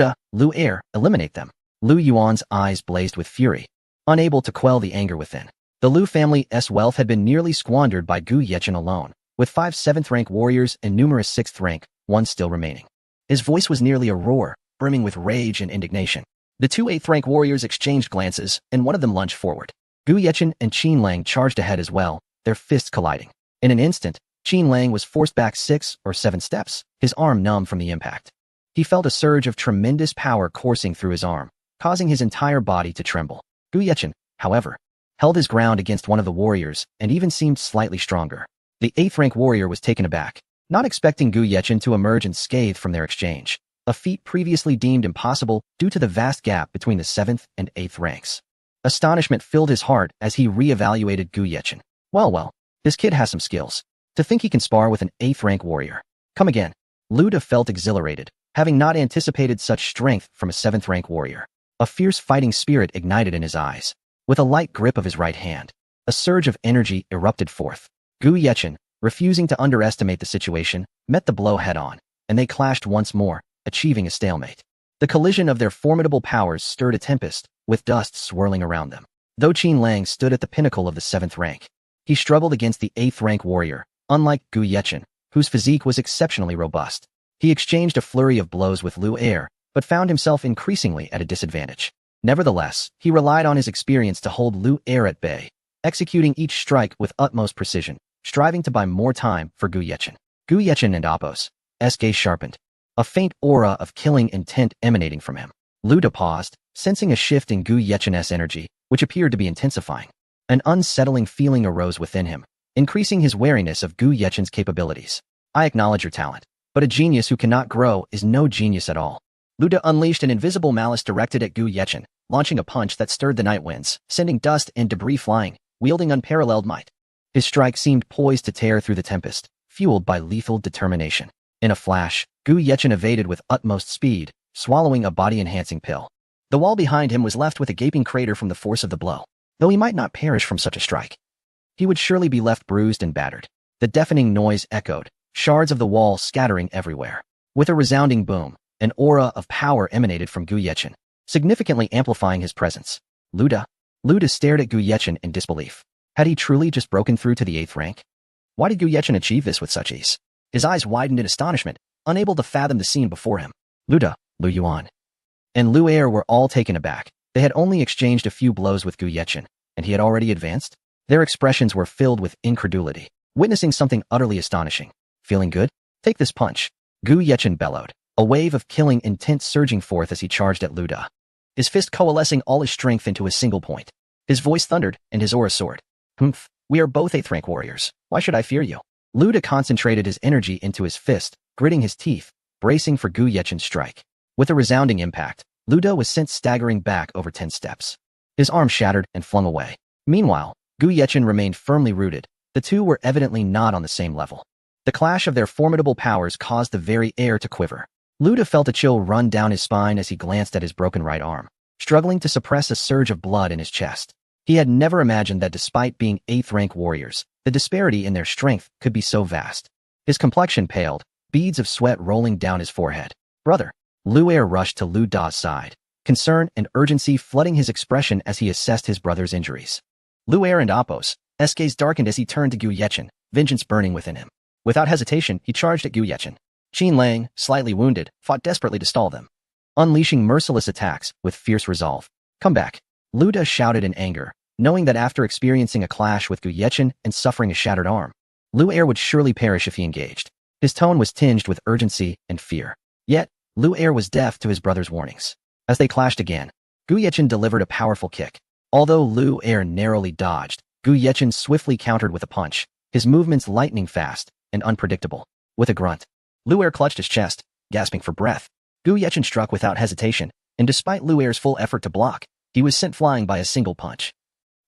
Er, eliminate them. Lu Yuan's eyes blazed with fury, unable to quell the anger within. The Lu family's wealth had been nearly squandered by Gu Yechen alone, with 5 7th rank warriors and numerous 6th rank ones still remaining. His voice was nearly a roar, brimming with rage and indignation. The 2 8th rank warriors exchanged glances, and one of them lunged forward. Gu Yechen and Qin Lang charged ahead as well, their fists colliding. In an instant, Qin Lang was forced back 6 or 7 steps, his arm numb from the impact. He felt a surge of tremendous power coursing through his arm, causing his entire body to tremble. Gu Yechen, however, held his ground against one of the warriors and even seemed slightly stronger. The 8th rank warrior was taken aback, not expecting Gu Yechen to emerge unscathed from their exchange, a feat previously deemed impossible due to the vast gap between the 7th and 8th ranks. Astonishment filled his heart as he re-evaluated Gu Yechen. Well, this kid has some skills. To think he can spar with an 8th rank warrior. Come again. Luda felt exhilarated, having not anticipated such strength from a 7th rank warrior. A fierce fighting spirit ignited in his eyes. With a light grip of his right hand, a surge of energy erupted forth. Gu Yechen, refusing to underestimate the situation, met the blow head-on, and they clashed once more, achieving a stalemate. The collision of their formidable powers stirred a tempest, with dust swirling around them. Though Qin Lang stood at the pinnacle of the 7th rank, he struggled against the 8th rank warrior, unlike Gu Yechen, whose physique was exceptionally robust. He exchanged a flurry of blows with Lu Er, but found himself increasingly at a disadvantage. Nevertheless, he relied on his experience to hold Lu Er at bay, executing each strike with utmost precision, striving to buy more time for Gu Yechen. Gu Yechen and Appo's gaze sharpened, a faint aura of killing intent emanating from him. Luda paused, sensing a shift in Gu Yechen's energy, which appeared to be intensifying. An unsettling feeling arose within him, increasing his wariness of Gu Yechen's capabilities. I acknowledge your talent, but a genius who cannot grow is no genius at all. Luda unleashed an invisible malice directed at Gu Yechen, launching a punch that stirred the night winds, sending dust and debris flying, wielding unparalleled might. His strike seemed poised to tear through the tempest, fueled by lethal determination. In a flash, Gu Yechen evaded with utmost speed, swallowing a body-enhancing pill. The wall behind him was left with a gaping crater from the force of the blow. Though he might not perish from such a strike, he would surely be left bruised and battered. The deafening noise echoed, shards of the wall scattering everywhere. With a resounding boom, an aura of power emanated from Gu Yechen, significantly amplifying his presence. Luda stared at Gu Yechen in disbelief. Had he truly just broken through to the 8th rank? Why did Gu Yechen achieve this with such ease? His eyes widened in astonishment, unable to fathom the scene before him. Luda, Lu Yuan, and Lu Er were all taken aback. They had only exchanged a few blows with Gu Yechen, and he had already advanced? Their expressions were filled with incredulity. witnessing something utterly astonishing. Feeling good? Take this punch. Gu Yechen bellowed, a wave of killing intent surging forth as he charged at Lu Da, his fist coalescing all his strength into a single point. His voice thundered, and his aura soared. Humph, we are both 8th rank warriors. Why should I fear you? Lu Da concentrated his energy into his fist, gritting his teeth, bracing for Gu Yechen's strike. With a resounding impact, Lu Da was sent staggering back over 10 steps. His arm shattered and flung away. Meanwhile, Gu Yechen remained firmly rooted. The two were evidently not on the same level. The clash of their formidable powers caused the very air to quiver. Lu Da felt a chill run down his spine as he glanced at his broken right arm, struggling to suppress a surge of blood in his chest. He had never imagined that despite being 8th rank warriors, the disparity in their strength could be so vast. His complexion paled, beads of sweat rolling down his forehead. Brother. Lu Er rushed to Lu Da's side, concern and urgency flooding his expression as he assessed his brother's injuries. Lu Er and Apos, gaze darkened as he turned to Gu Yechen, vengeance burning within him. Without hesitation, he charged at Gu Yechen. Qin Lang, slightly wounded, fought desperately to stall them, unleashing merciless attacks with fierce resolve. Come back. Lu Da shouted in anger, knowing that after experiencing a clash with Gu Yechen and suffering a shattered arm, Lu Er would surely perish if he engaged. His tone was tinged with urgency and fear. Yet, Lu Er was deaf to his brother's warnings. As they clashed again, Gu Yechen delivered a powerful kick. Although Lu Er narrowly dodged, Gu Yechen swiftly countered with a punch, his movements lightning fast and unpredictable. With a grunt, Lu Er clutched his chest, gasping for breath. Gu Yechen struck without hesitation, and despite Lu Er's full effort to block, he was sent flying by a single punch.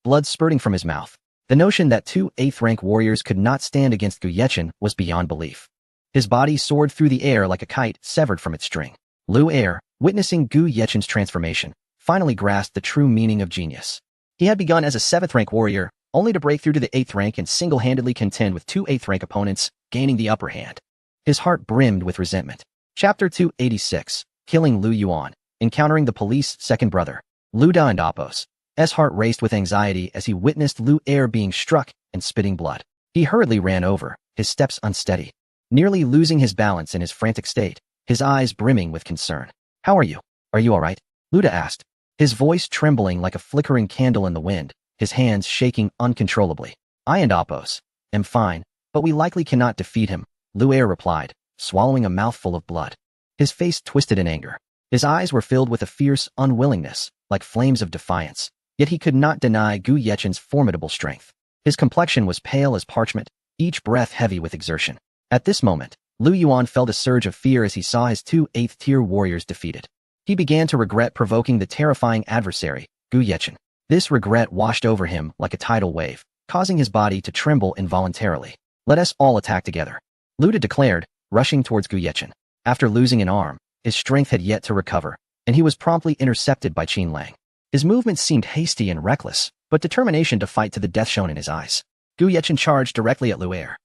Blood spurting from his mouth. The notion that two 8th rank warriors could not stand against Gu Yechen was beyond belief. His body soared through the air like a kite severed from its string. Lu Er, witnessing Gu Yechen's transformation, finally grasped the true meaning of genius. He had begun as a 7th rank warrior, only to break through to the 8th rank and single-handedly contend with two 8th rank opponents, gaining the upper hand. His heart brimmed with resentment. Chapter 286, Killing Lu Yuan, Encountering the Police Second Brother. Lu Da and Apos. S. heart raced with anxiety as he witnessed Lu Er being struck and spitting blood. He hurriedly ran over, his steps unsteady, nearly losing his balance in his frantic state, his eyes brimming with concern. How are you? Are you all right? Lu Da asked, his voice trembling like a flickering candle in the wind, his hands shaking uncontrollably. I and Apos am fine, but we likely cannot defeat him, Lu Er replied, swallowing a mouthful of blood. His face twisted in anger. His eyes were filled with a fierce unwillingness, like flames of defiance. Yet he could not deny Gu Yechen's formidable strength. His complexion was pale as parchment, each breath heavy with exertion. At this moment, Lu Yuan felt a surge of fear as he saw his two 8th-tier warriors defeated. He began to regret provoking the terrifying adversary, Gu Yechen. This regret washed over him like a tidal wave, causing his body to tremble involuntarily. Let us all attack together, Lu Da declared, rushing towards Gu Yechen. After losing an arm, his strength had yet to recover, and he was promptly intercepted by Qin Lang. His movements seemed hasty and reckless, but determination to fight to the death shone in his eyes. Gu Yechen charged directly at Lu Er,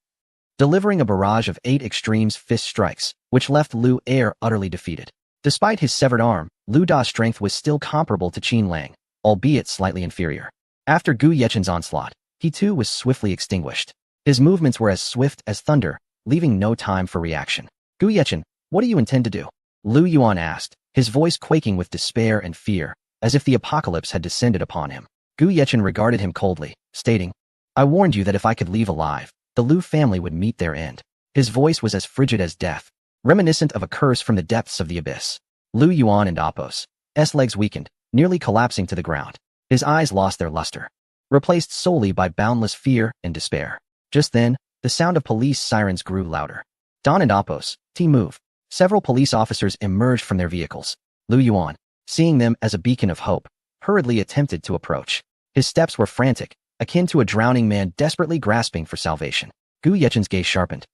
delivering a barrage of 8 extremes fist strikes, which left Lu Er utterly defeated. Despite his severed arm, Lu Da's strength was still comparable to Qin Lang, albeit slightly inferior. After Gu Yechen's onslaught, he too was swiftly extinguished. His movements were as swift as thunder, leaving no time for reaction. Gu Yechen, what do you intend to do? Lu Yuan asked, his voice quaking with despair and fear, as if the apocalypse had descended upon him. Gu Yechen regarded him coldly, stating, I warned you that if I could leave alive, the Lu family would meet their end. His voice was as frigid as death, reminiscent of a curse from the depths of the abyss. Lu Yuan and Apos' legs weakened, nearly collapsing to the ground. His eyes lost their luster, replaced solely by boundless fear and despair. Just then, the sound of police sirens grew louder. Don and Apos, move. Several police officers emerged from their vehicles. Lu Yuan, seeing them as a beacon of hope, hurriedly attempted to approach. His steps were frantic, akin to a drowning man desperately grasping for salvation. Gu Yechen's gaze sharpened,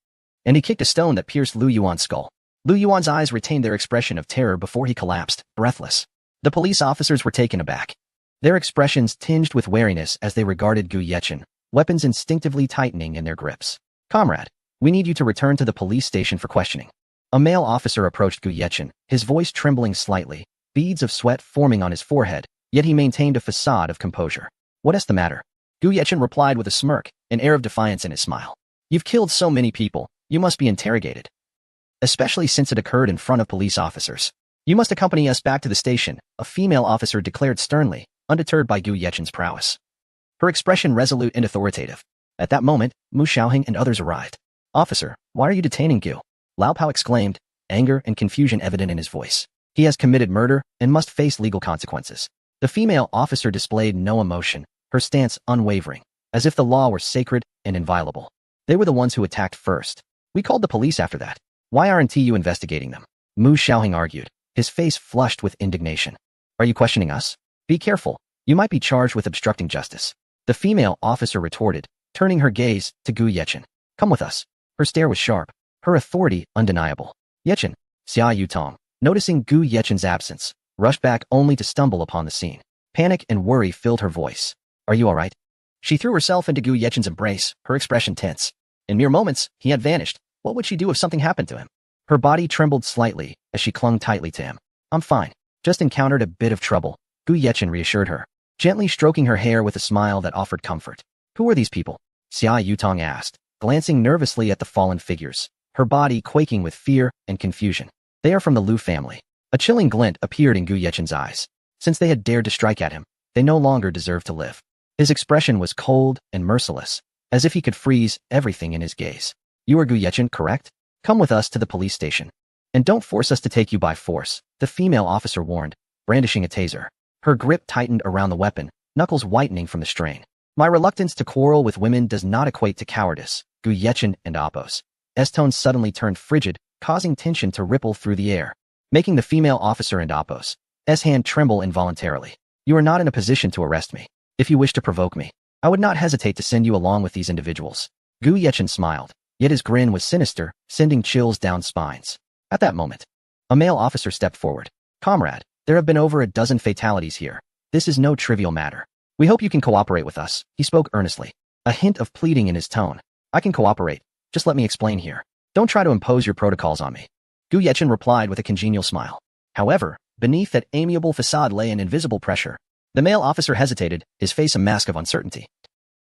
and he kicked a stone that pierced Lu Yuan's skull. Lu Yuan's eyes retained their expression of terror before he collapsed, breathless. The police officers were taken aback, their expressions tinged with wariness as they regarded Gu Yechen, weapons instinctively tightening in their grips. Comrade, we need you to return to the police station for questioning. A male officer approached Gu Yechen, his voice trembling slightly, beads of sweat forming on his forehead, yet he maintained a facade of composure. What is the matter? Gu Yechen replied with a smirk, an air of defiance in his smile. You've killed so many people, you must be interrogated. Especially since it occurred in front of police officers. You must accompany us back to the station, a female officer declared sternly, undeterred by Gu Yechen's prowess. Her expression resolute and authoritative. At that moment, Mu Xiaoheng and others arrived. Officer, why are you detaining Gu? Lao Pao exclaimed, anger and confusion evident in his voice. He has committed murder and must face legal consequences. The female officer displayed no emotion, her stance unwavering, as if the law were sacred and inviolable. They were the ones who attacked first. We called the police after that. Why aren't you investigating them? Mu Xiaoheng argued, his face flushed with indignation. Are you questioning us? Be careful. You might be charged with obstructing justice. The female officer retorted, turning her gaze to Gu Yechen. Come with us. Her stare was sharp, her authority undeniable. Yechen, Xia Yutong, noticing Gu Yechen's absence, rushed back only to stumble upon the scene. Panic and worry filled her voice. Are you all right? She threw herself into Gu Yechen's embrace, her expression tense. In mere moments, he had vanished. What would she do if something happened to him? Her body trembled slightly as she clung tightly to him. I'm fine. Just encountered a bit of trouble, Gu Yechen reassured her, gently stroking her hair with a smile that offered comfort. Who are these people? Xia Yutong asked, glancing nervously at the fallen figures, her body quaking with fear and confusion. They are from the Lu family. A chilling glint appeared in Gu Yechen's eyes. Since they had dared to strike at him, they no longer deserved to live. His expression was cold and merciless, as if he could freeze everything in his gaze. You are Gu Yechen, correct? Come with us to the police station. And don't force us to take you by force, the female officer warned, brandishing a taser. Her grip tightened around the weapon, knuckles whitening from the strain. My reluctance to quarrel with women does not equate to cowardice, Gu Yechen and Apos. S-tone suddenly turned frigid, causing tension to ripple through the air, making the female officer and Apos' hand tremble involuntarily. You are not in a position to arrest me. If you wish to provoke me, I would not hesitate to send you along with these individuals. Gu Yechen smiled, yet his grin was sinister, sending chills down spines. At that moment, a male officer stepped forward. Comrade, there have been over a dozen fatalities here. This is no trivial matter. We hope you can cooperate with us, he spoke earnestly, a hint of pleading in his tone. I can cooperate. Just let me explain here. Don't try to impose your protocols on me. Gu Yechen replied with a congenial smile. However, beneath that amiable facade lay an invisible pressure. The male officer hesitated, his face a mask of uncertainty.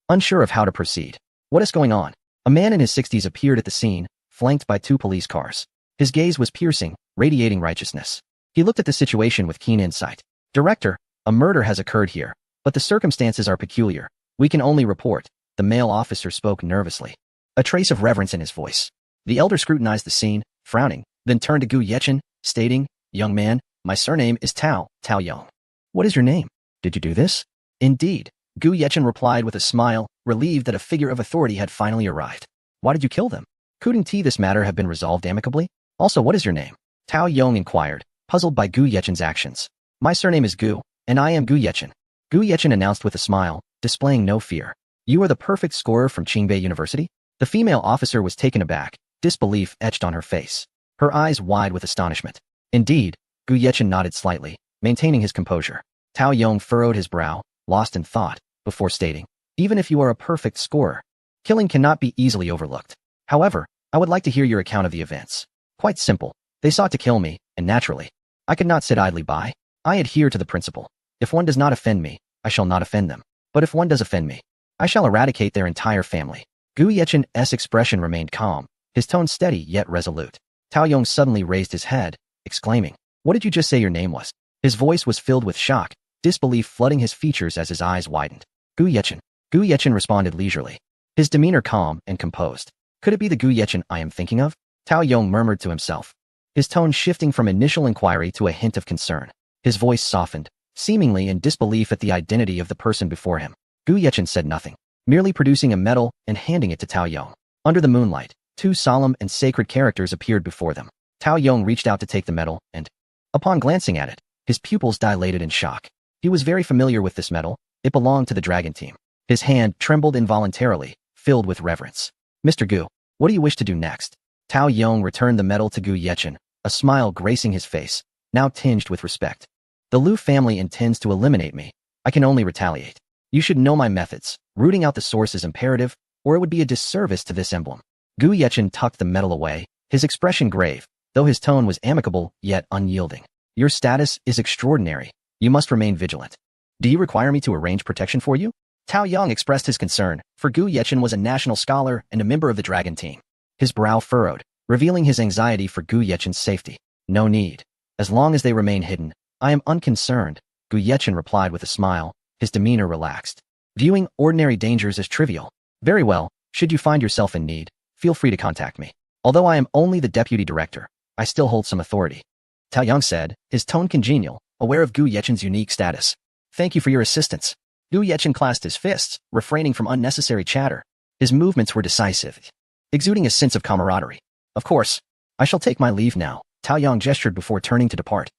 Unsure of how to proceed. What is going on? A man in his 60s appeared at the scene, flanked by 2 police cars. His gaze was piercing, radiating righteousness. He looked at the situation with keen insight. Director, a murder has occurred here, but the circumstances are peculiar. We can only report. The male officer spoke nervously, a trace of reverence in his voice. The elder scrutinized the scene, frowning, then turned to Gu Yechen, stating, Young man, my surname is Tao Yong. What is your name? Did you do this? Indeed, Gu Yechen replied with a smile, relieved that a figure of authority had finally arrived. Why did you kill them? Couldn't this matter have been resolved amicably? Also, what is your name? Tao Yong inquired, puzzled by Gu Yechen's actions. My surname is Gu, and I am Gu Yechen. Gu Yechen announced with a smile, displaying no fear. You are the perfect scorer from Qingbei University? The female officer was taken aback, disbelief etched on her face, her eyes wide with astonishment. Indeed, Gu Yechen nodded slightly, maintaining his composure. Tao Yong furrowed his brow, lost in thought, before stating, even if you are a perfect scorer, killing cannot be easily overlooked. However, I would like to hear your account of the events. Quite simple. They sought to kill me, and naturally, I could not sit idly by. I adhere to the principle. If one does not offend me, I shall not offend them. But if one does offend me, I shall eradicate their entire family. Gu Yechen's expression remained calm, his tone steady yet resolute. Tao Yong suddenly raised his head, exclaiming, What did you just say your name was? His voice was filled with shock, disbelief flooding his features as his eyes widened. Gu Yechen. Gu Yechen responded leisurely, his demeanor calm and composed. Could it be the Gu Yechen I am thinking of? Tao Yong murmured to himself, his tone shifting from initial inquiry to a hint of concern. His voice softened, seemingly in disbelief at the identity of the person before him. Gu Yechen said nothing, merely producing a medal and handing it to Tao Yong. Under the moonlight, 2 solemn and sacred characters appeared before them. Tao Yong reached out to take the medal and, upon glancing at it, his pupils dilated in shock. He was very familiar with this medal. It belonged to the dragon team. His hand trembled involuntarily, filled with reverence. Mr. Gu, what do you wish to do next? Tao Yong returned the medal to Gu Yechen, a smile gracing his face, now tinged with respect. The Lu family intends to eliminate me. I can only retaliate. You should know my methods. Rooting out the source is imperative, or it would be a disservice to this emblem. Gu Yechen tucked the medal away, his expression grave, though his tone was amicable yet unyielding. Your status is extraordinary. You must remain vigilant. Do you require me to arrange protection for you? Tao Yong expressed his concern, for Gu Yechen was a national scholar and a member of the dragon team. His brow furrowed, revealing his anxiety for Gu Yechen's safety. No need. As long as they remain hidden, I am unconcerned, Gu Yechen replied with a smile, his demeanor relaxed. Viewing ordinary dangers as trivial, Very well, should you find yourself in need, feel free to contact me. Although I am only the deputy director, I still hold some authority. Tao Yang said, his tone congenial, aware of Gu Yechen's unique status. Thank you for your assistance. Gu Yechen clasped his fists, refraining from unnecessary chatter. His movements were decisive, exuding a sense of camaraderie. Of course, I shall take my leave now, Tao Yang gestured before turning to depart.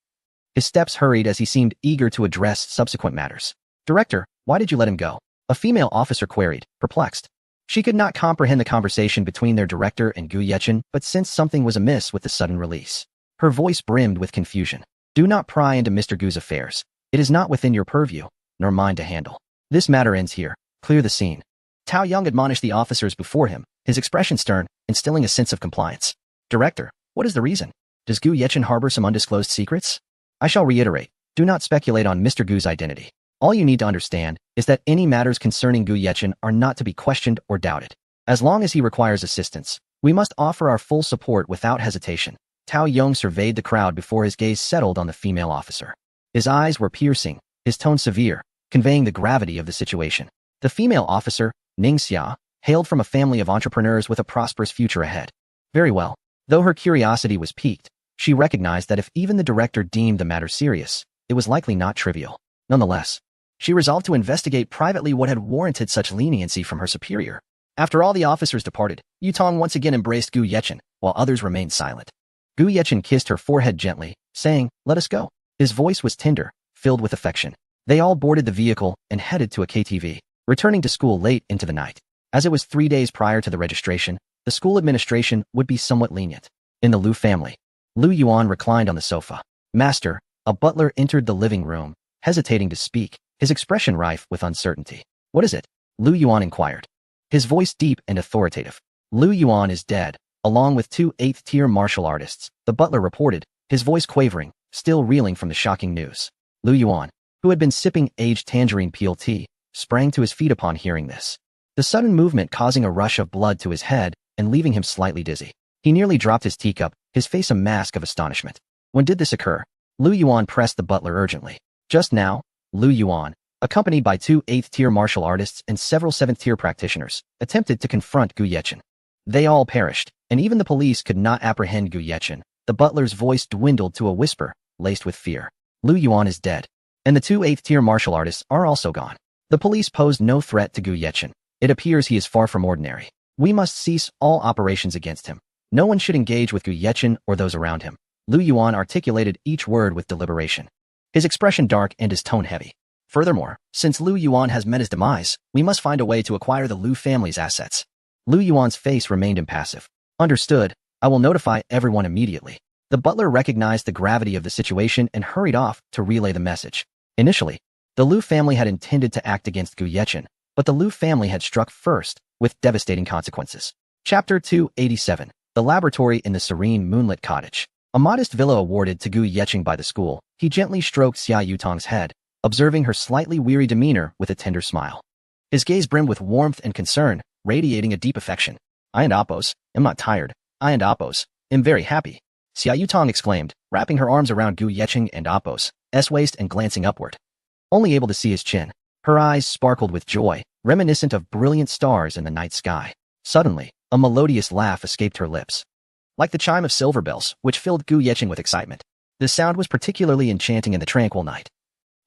His steps hurried as he seemed eager to address subsequent matters. Director, why did you let him go? A female officer queried, perplexed. She could not comprehend the conversation between their director and Gu Yechen, but sensed something was amiss with the sudden release. Her voice brimmed with confusion. Do not pry into Mr. Gu's affairs. It is not within your purview, nor mine to handle. This matter ends here. Clear the scene. Tao Yang admonished the officers before him, his expression stern, instilling a sense of compliance. Director, what is the reason? Does Gu Yechen harbor some undisclosed secrets? I shall reiterate, do not speculate on Mr. Gu's identity. All you need to understand is that any matters concerning Gu Yechen are not to be questioned or doubted. As long as he requires assistance, we must offer our full support without hesitation. Tao Yang surveyed the crowd before his gaze settled on the female officer. His eyes were piercing, his tone severe, conveying the gravity of the situation. The female officer, Ning Xia, hailed from a family of entrepreneurs with a prosperous future ahead. Very well. Though her curiosity was piqued, she recognized that if even the director deemed the matter serious, it was likely not trivial. Nonetheless, she resolved to investigate privately what had warranted such leniency from her superior. After all the officers departed, Yutong once again embraced Gu Yechen, while others remained silent. Gu Yechen kissed her forehead gently, saying, "Let us go." His voice was tender, filled with affection. They all boarded the vehicle and headed to a KTV, returning to school late into the night. As it was 3 days prior to the registration, the school administration would be somewhat lenient. In the Liu family, Liu Yuan reclined on the sofa. Master, a butler entered the living room, hesitating to speak, his expression rife with uncertainty. What is it? Liu Yuan inquired. His voice deep and authoritative. Liu Yuan is dead, along with 2 8th-tier martial artists, the butler reported, his voice quavering, still reeling from the shocking news. Liu Yuan, who had been sipping aged tangerine peel tea, sprang to his feet upon hearing this. The sudden movement causing a rush of blood to his head and leaving him slightly dizzy. He nearly dropped his teacup, his face a mask of astonishment. When did this occur? Liu Yuan pressed the butler urgently. Just now, Liu Yuan, accompanied by 2 8th-tier martial artists and several 7th-tier practitioners, attempted to confront Gu Yechen. They all perished, and even the police could not apprehend Gu Yechen. The butler's voice dwindled to a whisper, laced with fear. Liu Yuan is dead, and the 2 8th-tier martial artists are also gone. The police posed no threat to Gu Yechen. It appears he is far from ordinary. We must cease all operations against him. No one should engage with Gu Yechen or those around him. Liu Yuan articulated each word with deliberation, his expression dark and his tone heavy. Furthermore, since Liu Yuan has met his demise, we must find a way to acquire the Liu family's assets. Liu Yuan's face remained impassive. Understood, I will notify everyone immediately. The butler recognized the gravity of the situation and hurried off to relay the message. Initially, the Liu family had intended to act against Gu Yechen, but the Liu family had struck first, with devastating consequences. Chapter 287. The Laboratory in the Serene Moonlit Cottage. A modest villa awarded to Gu Yechen by the school, he gently stroked Xia Yutong's head, observing her slightly weary demeanor with a tender smile. His gaze brimmed with warmth and concern, radiating a deep affection. I and Appos, am not tired. I and Appos, am very happy. Xia Yutong exclaimed, wrapping her arms around Gu Yechen and Appos' waist and glancing upward. Only able to see his chin, her eyes sparkled with joy, reminiscent of brilliant stars in the night sky. Suddenly, a melodious laugh escaped her lips, like the chime of silver bells, which filled Gu Yechen with excitement. The sound was particularly enchanting in the tranquil night,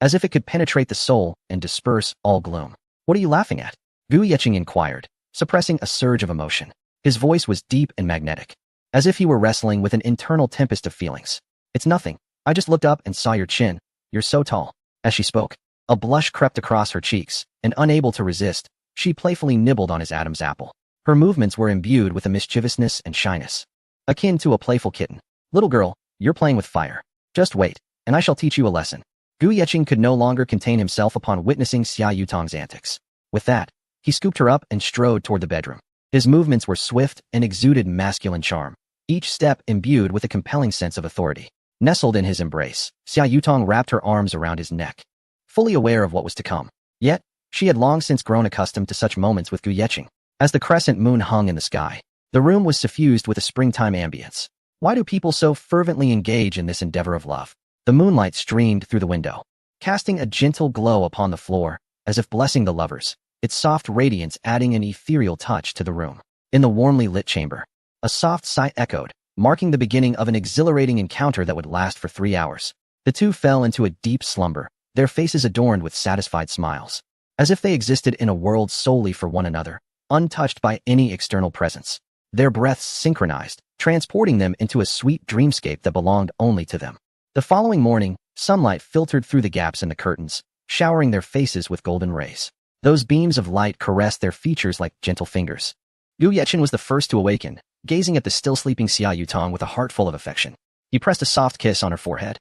as if it could penetrate the soul and disperse all gloom. What are you laughing at? Gu Yechen inquired, suppressing a surge of emotion. His voice was deep and magnetic, as if he were wrestling with an internal tempest of feelings. It's nothing. I just looked up and saw your chin. You're so tall. As she spoke, a blush crept across her cheeks, and unable to resist, she playfully nibbled on his Adam's apple. Her movements were imbued with a mischievousness and shyness, akin to a playful kitten. Little girl, you're playing with fire. Just wait, and I shall teach you a lesson. Gu Yechen could no longer contain himself upon witnessing Xia Yutong's antics. With that, he scooped her up and strode toward the bedroom. His movements were swift and exuded masculine charm, each step imbued with a compelling sense of authority. Nestled in his embrace, Xia Yutong wrapped her arms around his neck, fully aware of what was to come. Yet, she had long since grown accustomed to such moments with Gu Yechen. As the crescent moon hung in the sky, the room was suffused with a springtime ambience. Why do people so fervently engage in this endeavor of love? The moonlight streamed through the window, casting a gentle glow upon the floor, as if blessing the lovers. its soft radiance adding an ethereal touch to the room. In the warmly lit chamber, a soft sigh echoed, marking the beginning of an exhilarating encounter that would last for 3 hours. The two fell into a deep slumber, their faces adorned with satisfied smiles, as if they existed in a world solely for one another, untouched by any external presence. Their breaths synchronized, transporting them into a sweet dreamscape that belonged only to them. The following morning, sunlight filtered through the gaps in the curtains, showering their faces with golden rays. Those beams of light caressed their features like gentle fingers. Gu Yechen was the first to awaken, gazing at the still sleeping Xia Yutong with a heart full of affection. He pressed a soft kiss on her forehead,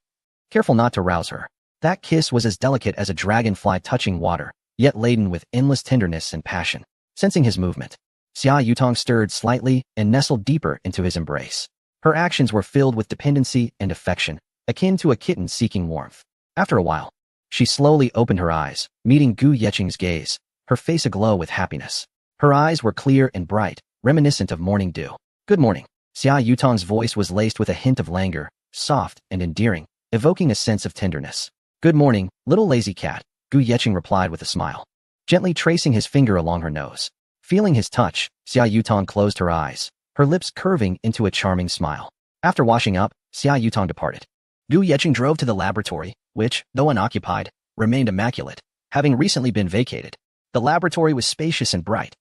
careful not to rouse her. That kiss was as delicate as a dragonfly touching water, yet laden with endless tenderness and passion. Sensing his movement, Xia Yutong stirred slightly and nestled deeper into his embrace. Her actions were filled with dependency and affection, akin to a kitten seeking warmth. After a while, she slowly opened her eyes, meeting Gu Yecheng's gaze, her face aglow with happiness. Her eyes were clear and bright, reminiscent of morning dew. "Good morning." Xia Yutong's voice was laced with a hint of languor, soft and endearing, evoking a sense of tenderness. "Good morning, little lazy cat," Gu Yecheng replied with a smile, gently tracing his finger along her nose. Feeling his touch, Xia Yutong closed her eyes, her lips curving into a charming smile. After washing up, Xia Yutong departed. Gu Yecheng drove to the laboratory, which, though unoccupied, remained immaculate, having recently been vacated. The laboratory was spacious and bright,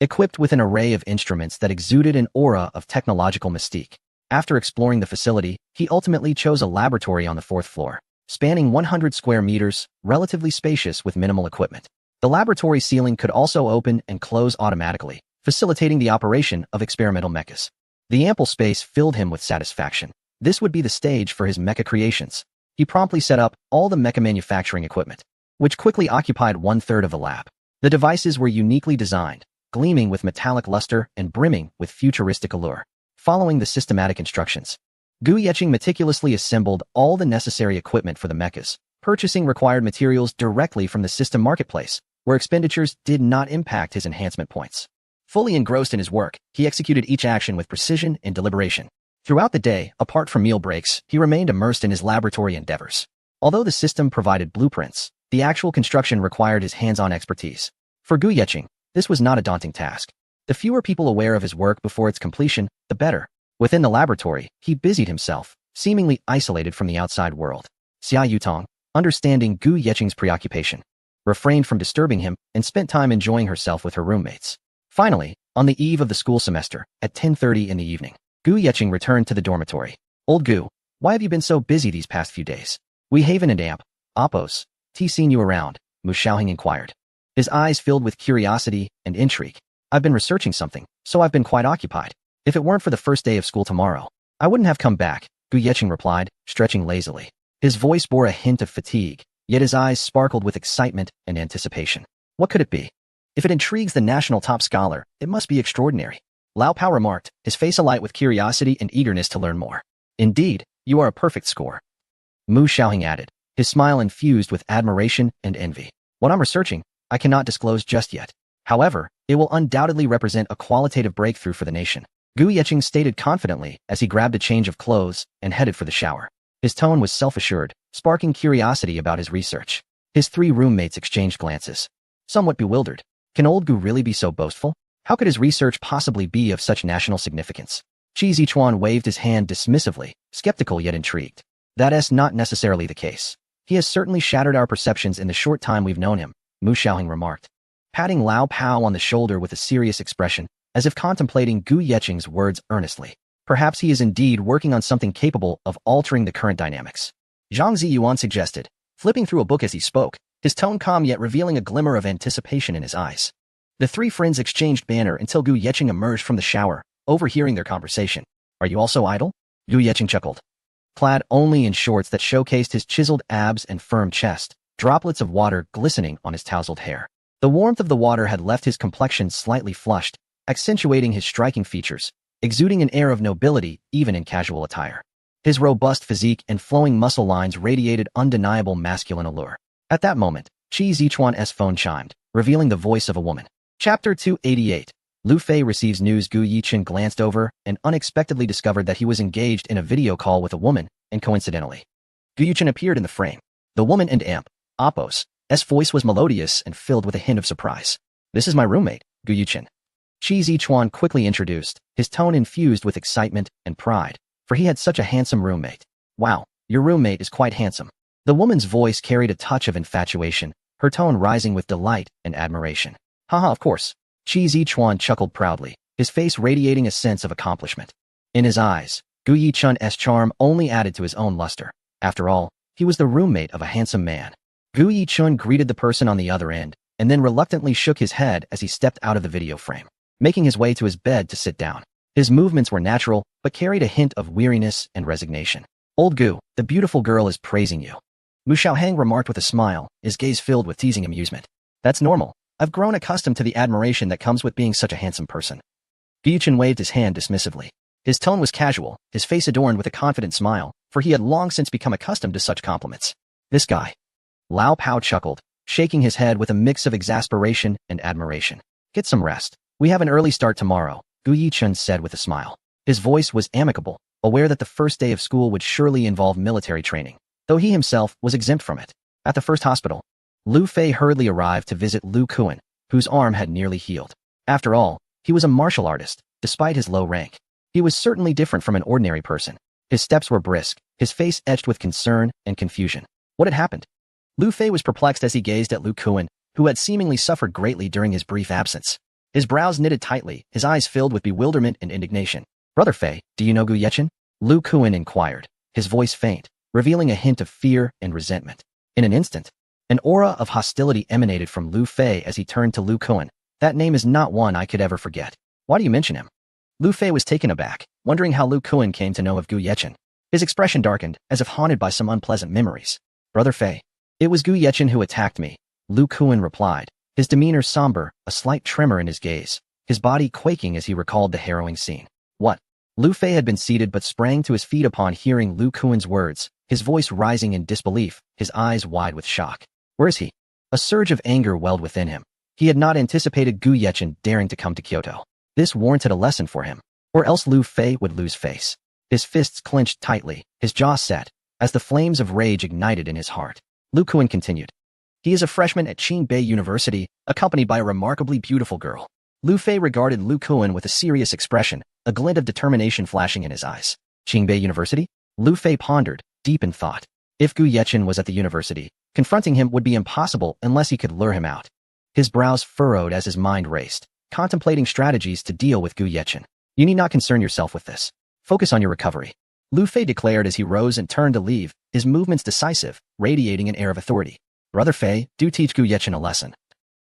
equipped with an array of instruments that exuded an aura of technological mystique. After exploring the facility, he ultimately chose a laboratory on the 4th floor, spanning 100 square meters, relatively spacious with minimal equipment. The laboratory ceiling could also open and close automatically, facilitating the operation of experimental mechas. The ample space filled him with satisfaction. This would be the stage for his mecha creations. He promptly set up all the mecha manufacturing equipment, which quickly occupied 1/3 of the lab. The devices were uniquely designed, gleaming with metallic luster and brimming with futuristic allure. Following the systematic instructions, Gu Yecheng meticulously assembled all the necessary equipment for the mechas, purchasing required materials directly from the system marketplace, where expenditures did not impact his enhancement points. Fully engrossed in his work, he executed each action with precision and deliberation. Throughout the day, apart from meal breaks, he remained immersed in his laboratory endeavors. Although the system provided blueprints, the actual construction required his hands-on expertise. For Gu Yecheng, this was not a daunting task. The fewer people aware of his work before its completion, the better. Within the laboratory, he busied himself, seemingly isolated from the outside world. Xia Yutong, understanding Gu Yecheng's preoccupation, refrained from disturbing him and spent time enjoying herself with her roommates. Finally, on the eve of the school semester, at 10:30 in the evening, Gu Yecheng returned to the dormitory. "Old Gu, why have you been so busy these past few days? We haven't and amp, Oppos, seen you around," Mu Xiaohing inquired, his eyes filled with curiosity and intrigue. "I've been researching something, so I've been quite occupied. If it weren't for the first day of school tomorrow, I wouldn't have come back," Gu Yecheng replied, stretching lazily. His voice bore a hint of fatigue, yet his eyes sparkled with excitement and anticipation. What could it be? If it intrigues the national top scholar, it must be extraordinary. Lao Pao remarked, his face alight with curiosity and eagerness to learn more. "Indeed, you are a perfect score," Mu Xiaohing added, his smile infused with admiration and envy. "What I'm researching, I cannot disclose just yet. However, it will undoubtedly represent a qualitative breakthrough for the nation," Gu Yecheng stated confidently as he grabbed a change of clothes and headed for the shower. His tone was self-assured, sparking curiosity about his research. His 3 roommates exchanged glances, somewhat bewildered. Can old Gu really be so boastful? How could his research possibly be of such national significance? Qi Zichuan waved his hand dismissively, skeptical yet intrigued. "That's not necessarily the case. He has certainly shattered our perceptions in the short time we've known him," Mu Xiaohing remarked, patting Lao Pao on the shoulder with a serious expression, as if contemplating Gu Yecheng's words earnestly. "Perhaps he is indeed working on something capable of altering the current dynamics," Zhang Ziyuan suggested, flipping through a book as he spoke, his tone calm yet revealing a glimmer of anticipation in his eyes. The 3 friends exchanged banter until Gu Yecheng emerged from the shower, overhearing their conversation. "Are you also idle?" Gu Yecheng chuckled. Clad only in shorts that showcased his chiseled abs and firm chest, droplets of water glistening on his tousled hair. The warmth of the water had left his complexion slightly flushed, accentuating his striking features, exuding an air of nobility even in casual attire. His robust physique and flowing muscle lines radiated undeniable masculine allure. At that moment, Qi Zichuan's phone chimed, revealing the voice of a woman. Chapter 288. Lu Fei receives news. Gu Yecheng glanced over and unexpectedly discovered that he was engaged in a video call with a woman, and coincidentally, Gu Yecheng appeared in the frame. The woman and amp, Oppos' voice was melodious and filled with a hint of surprise. This is my roommate, Gu Yuchen. Chi Zichuan quickly introduced, his tone infused with excitement and pride, for he had such a handsome roommate. Wow, your roommate is quite handsome. The woman's voice carried a touch of infatuation, her tone rising with delight and admiration. Haha, of course. Chi Zichuan chuckled proudly, his face radiating a sense of accomplishment. In his eyes, Gu Yichun's charm only added to his own luster. After all, he was the roommate of a handsome man. Gu Yichun greeted the person on the other end, and then reluctantly shook his head as he stepped out of the video frame, making his way to his bed to sit down. His movements were natural, but carried a hint of weariness and resignation. Old Gu, the beautiful girl is praising you. Mu Xiaohang remarked with a smile, his gaze filled with teasing amusement. That's normal. I've grown accustomed to the admiration that comes with being such a handsome person. Gu Yichun waved his hand dismissively. His tone was casual, his face adorned with a confident smile, for he had long since become accustomed to such compliments. This guy. Lao Pao chuckled, shaking his head with a mix of exasperation and admiration. Get some rest. We have an early start tomorrow, Gu Yichun said with a smile. His voice was amicable, aware that the first day of school would surely involve military training, though he himself was exempt from it. At the first hospital, Lu Fei hurriedly arrived to visit Lu Kuan, whose arm had nearly healed. After all, he was a martial artist, despite his low rank. He was certainly different from an ordinary person. His steps were brisk, his face etched with concern and confusion. What had happened? Lu Fei was perplexed as he gazed at Lu Kuan, who had seemingly suffered greatly during his brief absence. His brows knitted tightly, his eyes filled with bewilderment and indignation. Brother Fei, do you know Gu Yechen? Lu Kuan inquired, his voice faint, revealing a hint of fear and resentment. In an instant, an aura of hostility emanated from Lu Fei as he turned to Lu Kuan. That name is not one I could ever forget. Why do you mention him? Lu Fei was taken aback, wondering how Lu Kuan came to know of Gu Yechen. His expression darkened, as if haunted by some unpleasant memories. Brother Fei. It was Gu Yechen who attacked me, Lu Kuan replied, his demeanor somber, a slight tremor in his gaze, his body quaking as he recalled the harrowing scene. What? Lu Fei had been seated but sprang to his feet upon hearing Lu Kuan's words, his voice rising in disbelief, his eyes wide with shock. Where is he? A surge of anger welled within him. He had not anticipated Gu Yechen daring to come to Kyoto. This warranted a lesson for him, or else Lu Fei would lose face. His fists clenched tightly, his jaw set, as the flames of rage ignited in his heart. Lu Kuan continued. He is a freshman at Qingbei University, accompanied by a remarkably beautiful girl. Lu Fei regarded Lu Kuan with a serious expression, a glint of determination flashing in his eyes. Qingbei University? Lu Fei pondered, deep in thought. If Gu Yechen was at the university, confronting him would be impossible unless he could lure him out. His brows furrowed as his mind raced, contemplating strategies to deal with Gu Yechen. You need not concern yourself with this. Focus on your recovery. Lu Fei declared as he rose and turned to leave, his movements decisive, radiating an air of authority. Brother Fei, do teach Gu Yechen a lesson.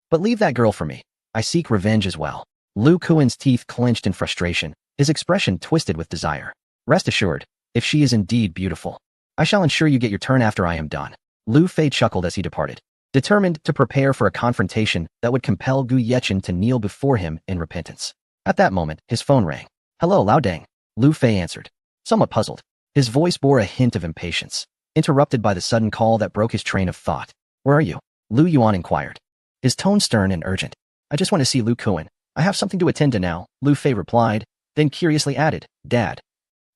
But leave that girl for me. I seek revenge as well. Lu Kuan's teeth clenched in frustration, his expression twisted with desire. Rest assured, if she is indeed beautiful, I shall ensure you get your turn after I am done. Lu Fei chuckled as he departed, determined to prepare for a confrontation that would compel Gu Yechen to kneel before him in repentance. At that moment, his phone rang. Hello, Lao Deng. Lu Fei answered, somewhat puzzled. His voice bore a hint of impatience, interrupted by the sudden call that broke his train of thought. Where are you? Lu Yuan inquired, his tone stern and urgent. I just want to see Lu Kuan. I have something to attend to now, Lu Fei replied, then curiously added, Dad.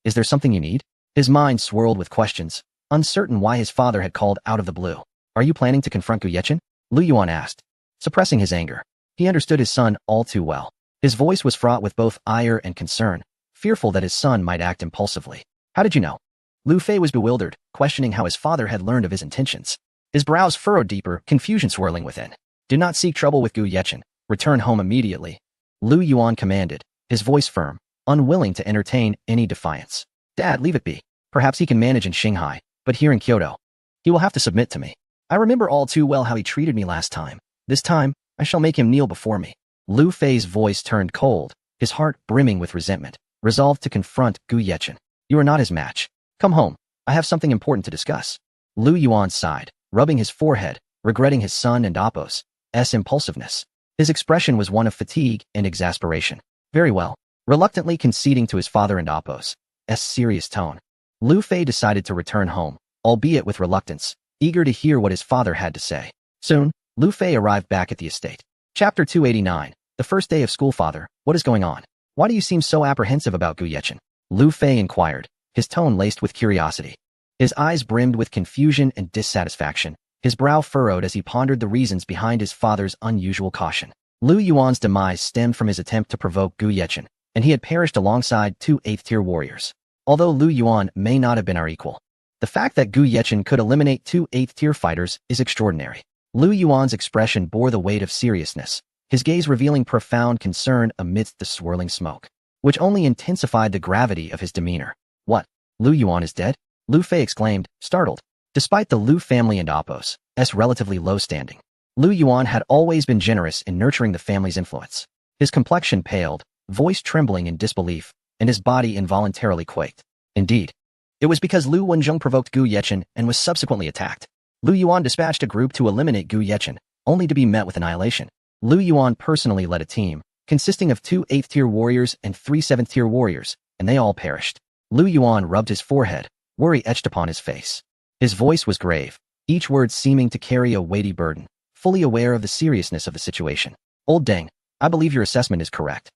Is there something you need? His mind swirled with questions, uncertain why his father had called out of the blue. Are you planning to confront Gu Yechen? Lu Yuan asked, suppressing his anger. He understood his son all too well. His voice was fraught with both ire and concern, fearful that his son might act impulsively. How did you know? Lu Fei was bewildered, questioning how his father had learned of his intentions. His brows furrowed deeper, confusion swirling within. Do not seek trouble with Gu Yechen. Return home immediately. Lu Yuan commanded, his voice firm, unwilling to entertain any defiance. Dad, leave it be. Perhaps he can manage in Shanghai, but here in Kyoto, he will have to submit to me. I remember all too well how he treated me last time. This time, I shall make him kneel before me. Lu Fei's voice turned cold, his heart brimming with resentment, resolved to confront Gu Yechen. You are not his match. Come home. I have something important to discuss. Lu Yuan sighed, rubbing his forehead, regretting his son and Apos' impulsiveness. His expression was one of fatigue and exasperation. Very well. Reluctantly conceding to his father and Apos' serious tone, Lu Fei decided to return home, albeit with reluctance, eager to hear what his father had to say. Soon, Lu Fei arrived back at the estate. Chapter 289, the first day of school. Father, what is going on? Why do you seem so apprehensive about Gu Yechen? Lu Fei inquired, his tone laced with curiosity. His eyes brimmed with confusion and dissatisfaction, his brow furrowed as he pondered the reasons behind his father's unusual caution. Lu Yuan's demise stemmed from his attempt to provoke Gu Yechen, and he had perished alongside two 8th-tier warriors. Although Lu Yuan may not have been our equal, the fact that Gu Yechen could eliminate two 8th-tier fighters is extraordinary. Lu Yuan's expression bore the weight of seriousness, his gaze revealing profound concern amidst the swirling smoke, which only intensified the gravity of his demeanor. What? Lu Yuan is dead? Lu Fei exclaimed, startled. Despite the Lu family and Appo's relatively low standing, Lu Yuan had always been generous in nurturing the family's influence. His complexion paled, voice trembling in disbelief, and his body involuntarily quaked. Indeed, it was because Lu Wenzhong provoked Gu Yechen and was subsequently attacked. Lu Yuan dispatched a group to eliminate Gu Yechen, only to be met with annihilation. Lu Yuan personally led a team, consisting of two 8th-tier warriors and three 7th-tier warriors, and they all perished. Lu Yuan rubbed his forehead, worry etched upon his face. His voice was grave, each word seeming to carry a weighty burden, fully aware of the seriousness of the situation. Old Deng, I believe your assessment is correct.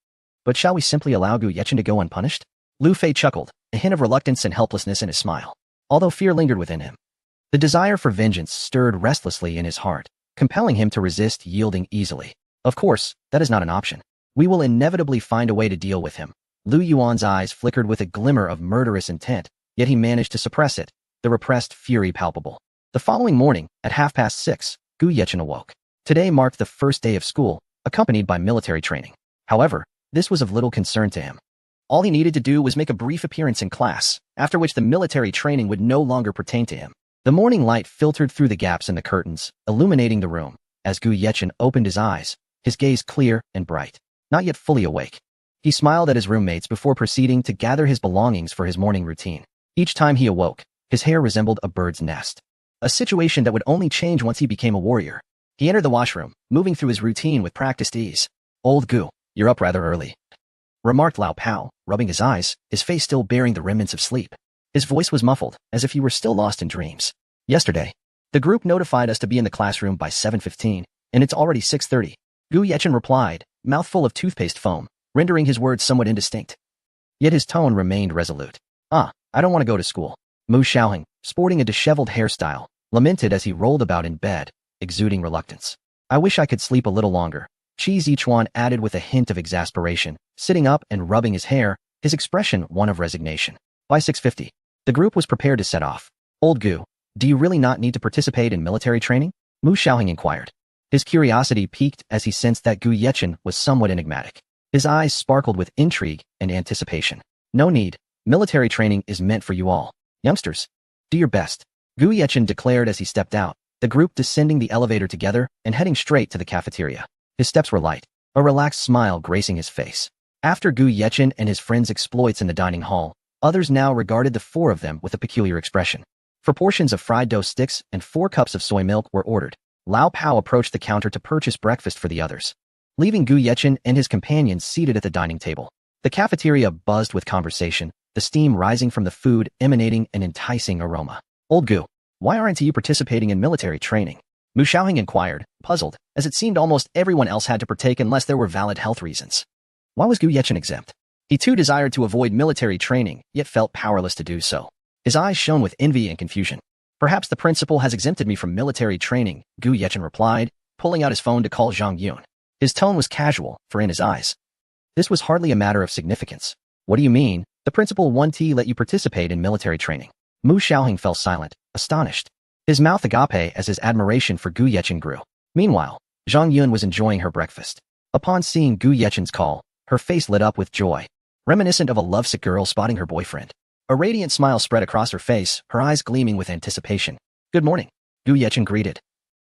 But shall we simply allow Gu Yechen to go unpunished? Lu Fei chuckled, a hint of reluctance and helplessness in his smile, although fear lingered within him. The desire for vengeance stirred restlessly in his heart, compelling him to resist yielding easily. Of course, that is not an option. We will inevitably find a way to deal with him. Lu Yuan's eyes flickered with a glimmer of murderous intent, yet he managed to suppress it, the repressed fury palpable. The following morning, at 6:30, Gu Yechen awoke. Today marked the first day of school, accompanied by military training. However, this was of little concern to him. All he needed to do was make a brief appearance in class, after which the military training would no longer pertain to him. The morning light filtered through the gaps in the curtains, illuminating the room. As Gu Yechen opened his eyes, his gaze clear and bright, not yet fully awake. He smiled at his roommates before proceeding to gather his belongings for his morning routine. Each time he awoke, his hair resembled a bird's nest, a situation that would only change once he became a warrior. He entered the washroom, moving through his routine with practiced ease. Old Gu, you're up rather early, remarked Lao Pao, rubbing his eyes, his face still bearing the remnants of sleep. His voice was muffled, as if he were still lost in dreams. Yesterday, the group notified us to be in the classroom by 7:15, and it's already 6:30. Gu Yechen replied, mouthful of toothpaste foam, rendering his words somewhat indistinct. Yet his tone remained resolute. I don't want to go to school. Mu Xiaoheng, sporting a disheveled hairstyle, lamented as he rolled about in bed, exuding reluctance. I wish I could sleep a little longer. Qi Zichuan added with a hint of exasperation, sitting up and rubbing his hair, his expression one of resignation. By 6:50, the group was prepared to set off. Old Gu, do you really not need to participate in military training? Mu Xiaoheng inquired. His curiosity piqued as he sensed that Gu Yechen was somewhat enigmatic. His eyes sparkled with intrigue and anticipation. No need. Military training is meant for you all. Youngsters, do your best. Gu Yechen declared as he stepped out, the group descending the elevator together and heading straight to the cafeteria. His steps were light, a relaxed smile gracing his face. After Gu Yechen and his friends' exploits in the dining hall, others now regarded the four of them with a peculiar expression. 4 portions of fried dough sticks and 4 cups of soy milk were ordered. Lao Pao approached the counter to purchase breakfast for the others, leaving Gu Yechen and his companions seated at the dining table. The cafeteria buzzed with conversation, the steam rising from the food emanating an enticing aroma. Old Gu, why aren't you participating in military training? Mu Xiaoheng inquired, puzzled, as it seemed almost everyone else had to partake unless there were valid health reasons. Why was Gu Yechen exempt? He too desired to avoid military training, yet felt powerless to do so. His eyes shone with envy and confusion. Perhaps the principal has exempted me from military training, Gu Yechen replied, pulling out his phone to call Zhang Yun. His tone was casual, for in his eyes, this was hardly a matter of significance. What do you mean? The principal won't let you participate in military training. Mu Xiaoheng fell silent, astonished. His mouth agape as his admiration for Gu Yechen grew. Meanwhile, Zhang Yun was enjoying her breakfast. Upon seeing Gu Yechen's call, her face lit up with joy, reminiscent of a lovesick girl spotting her boyfriend. A radiant smile spread across her face, her eyes gleaming with anticipation. Good morning, Gu Yechen greeted,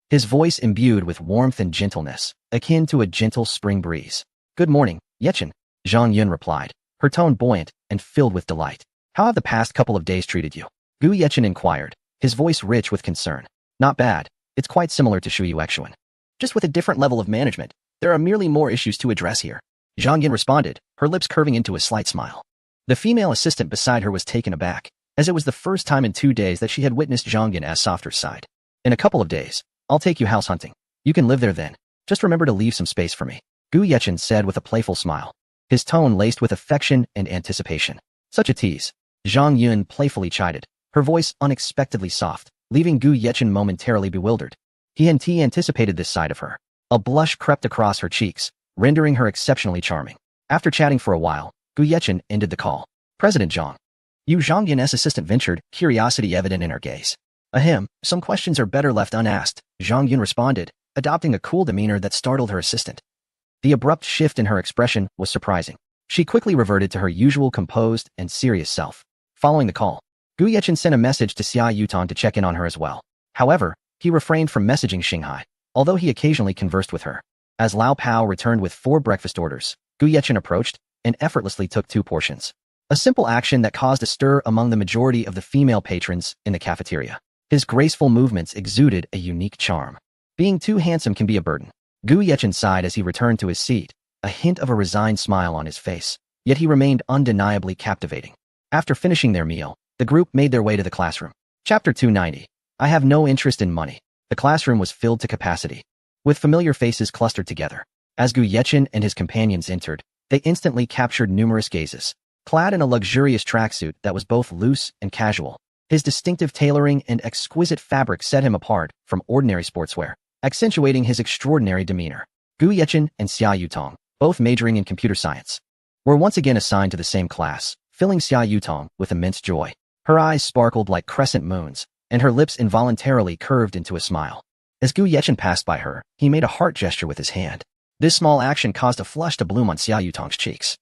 his voice imbued with warmth and gentleness, akin to a gentle spring breeze. Good morning, Yechen, Zhang Yun replied, her tone buoyant and filled with delight. How have the past couple of days treated you? Gu Yechen inquired, his voice rich with concern. Not bad. It's quite similar to Shu Yuexuan. Just with a different level of management, there are merely more issues to address here. Zhang Yin responded, her lips curving into a slight smile. The female assistant beside her was taken aback, as it was the first time in 2 days that she had witnessed Zhang Yin's softer side. In a couple of days, I'll take you house hunting. You can live there then. Just remember to leave some space for me, Gu Yechen said with a playful smile, his tone laced with affection and anticipation. Such a tease, Zhang Yun playfully chided, her voice unexpectedly soft, leaving Gu Yechen momentarily bewildered. He anticipated this side of her. A blush crept across her cheeks, rendering her exceptionally charming. After chatting for a while, Gu Yechen ended the call. President Zhang. Yu Zhongyun's assistant ventured, curiosity evident in her gaze. Ahem, some questions are better left unasked, Zhang Yun responded, adopting a cool demeanor that startled her assistant. The abrupt shift in her expression was surprising. She quickly reverted to her usual composed and serious self. Following the call, Gu Yechen sent a message to Xia Yutong to check in on her as well. However, he refrained from messaging Xinghai, although he occasionally conversed with her. As Lao Pao returned with 4 breakfast orders, Gu Yechen approached and effortlessly took 2 portions. A simple action that caused a stir among the majority of the female patrons in the cafeteria. His graceful movements exuded a unique charm. Being too handsome can be a burden. Gu Yechen sighed as he returned to his seat, a hint of a resigned smile on his face, yet he remained undeniably captivating. After finishing their meal, the group made their way to the classroom. Chapter 290. I have no interest in money. The classroom was filled to capacity, with familiar faces clustered together. As Gu Yechen and his companions entered, they instantly captured numerous gazes. Clad in a luxurious tracksuit that was both loose and casual, his distinctive tailoring and exquisite fabric set him apart from ordinary sportswear, accentuating his extraordinary demeanor. Gu Yechen and Xia Yutong, both majoring in computer science, were once again assigned to the same class, filling Xia Yutong with immense joy. Her eyes sparkled like crescent moons, and her lips involuntarily curved into a smile. As Gu Yechen passed by her, he made a heart gesture with his hand. This small action caused a flush to bloom on Xia Yutong's cheeks,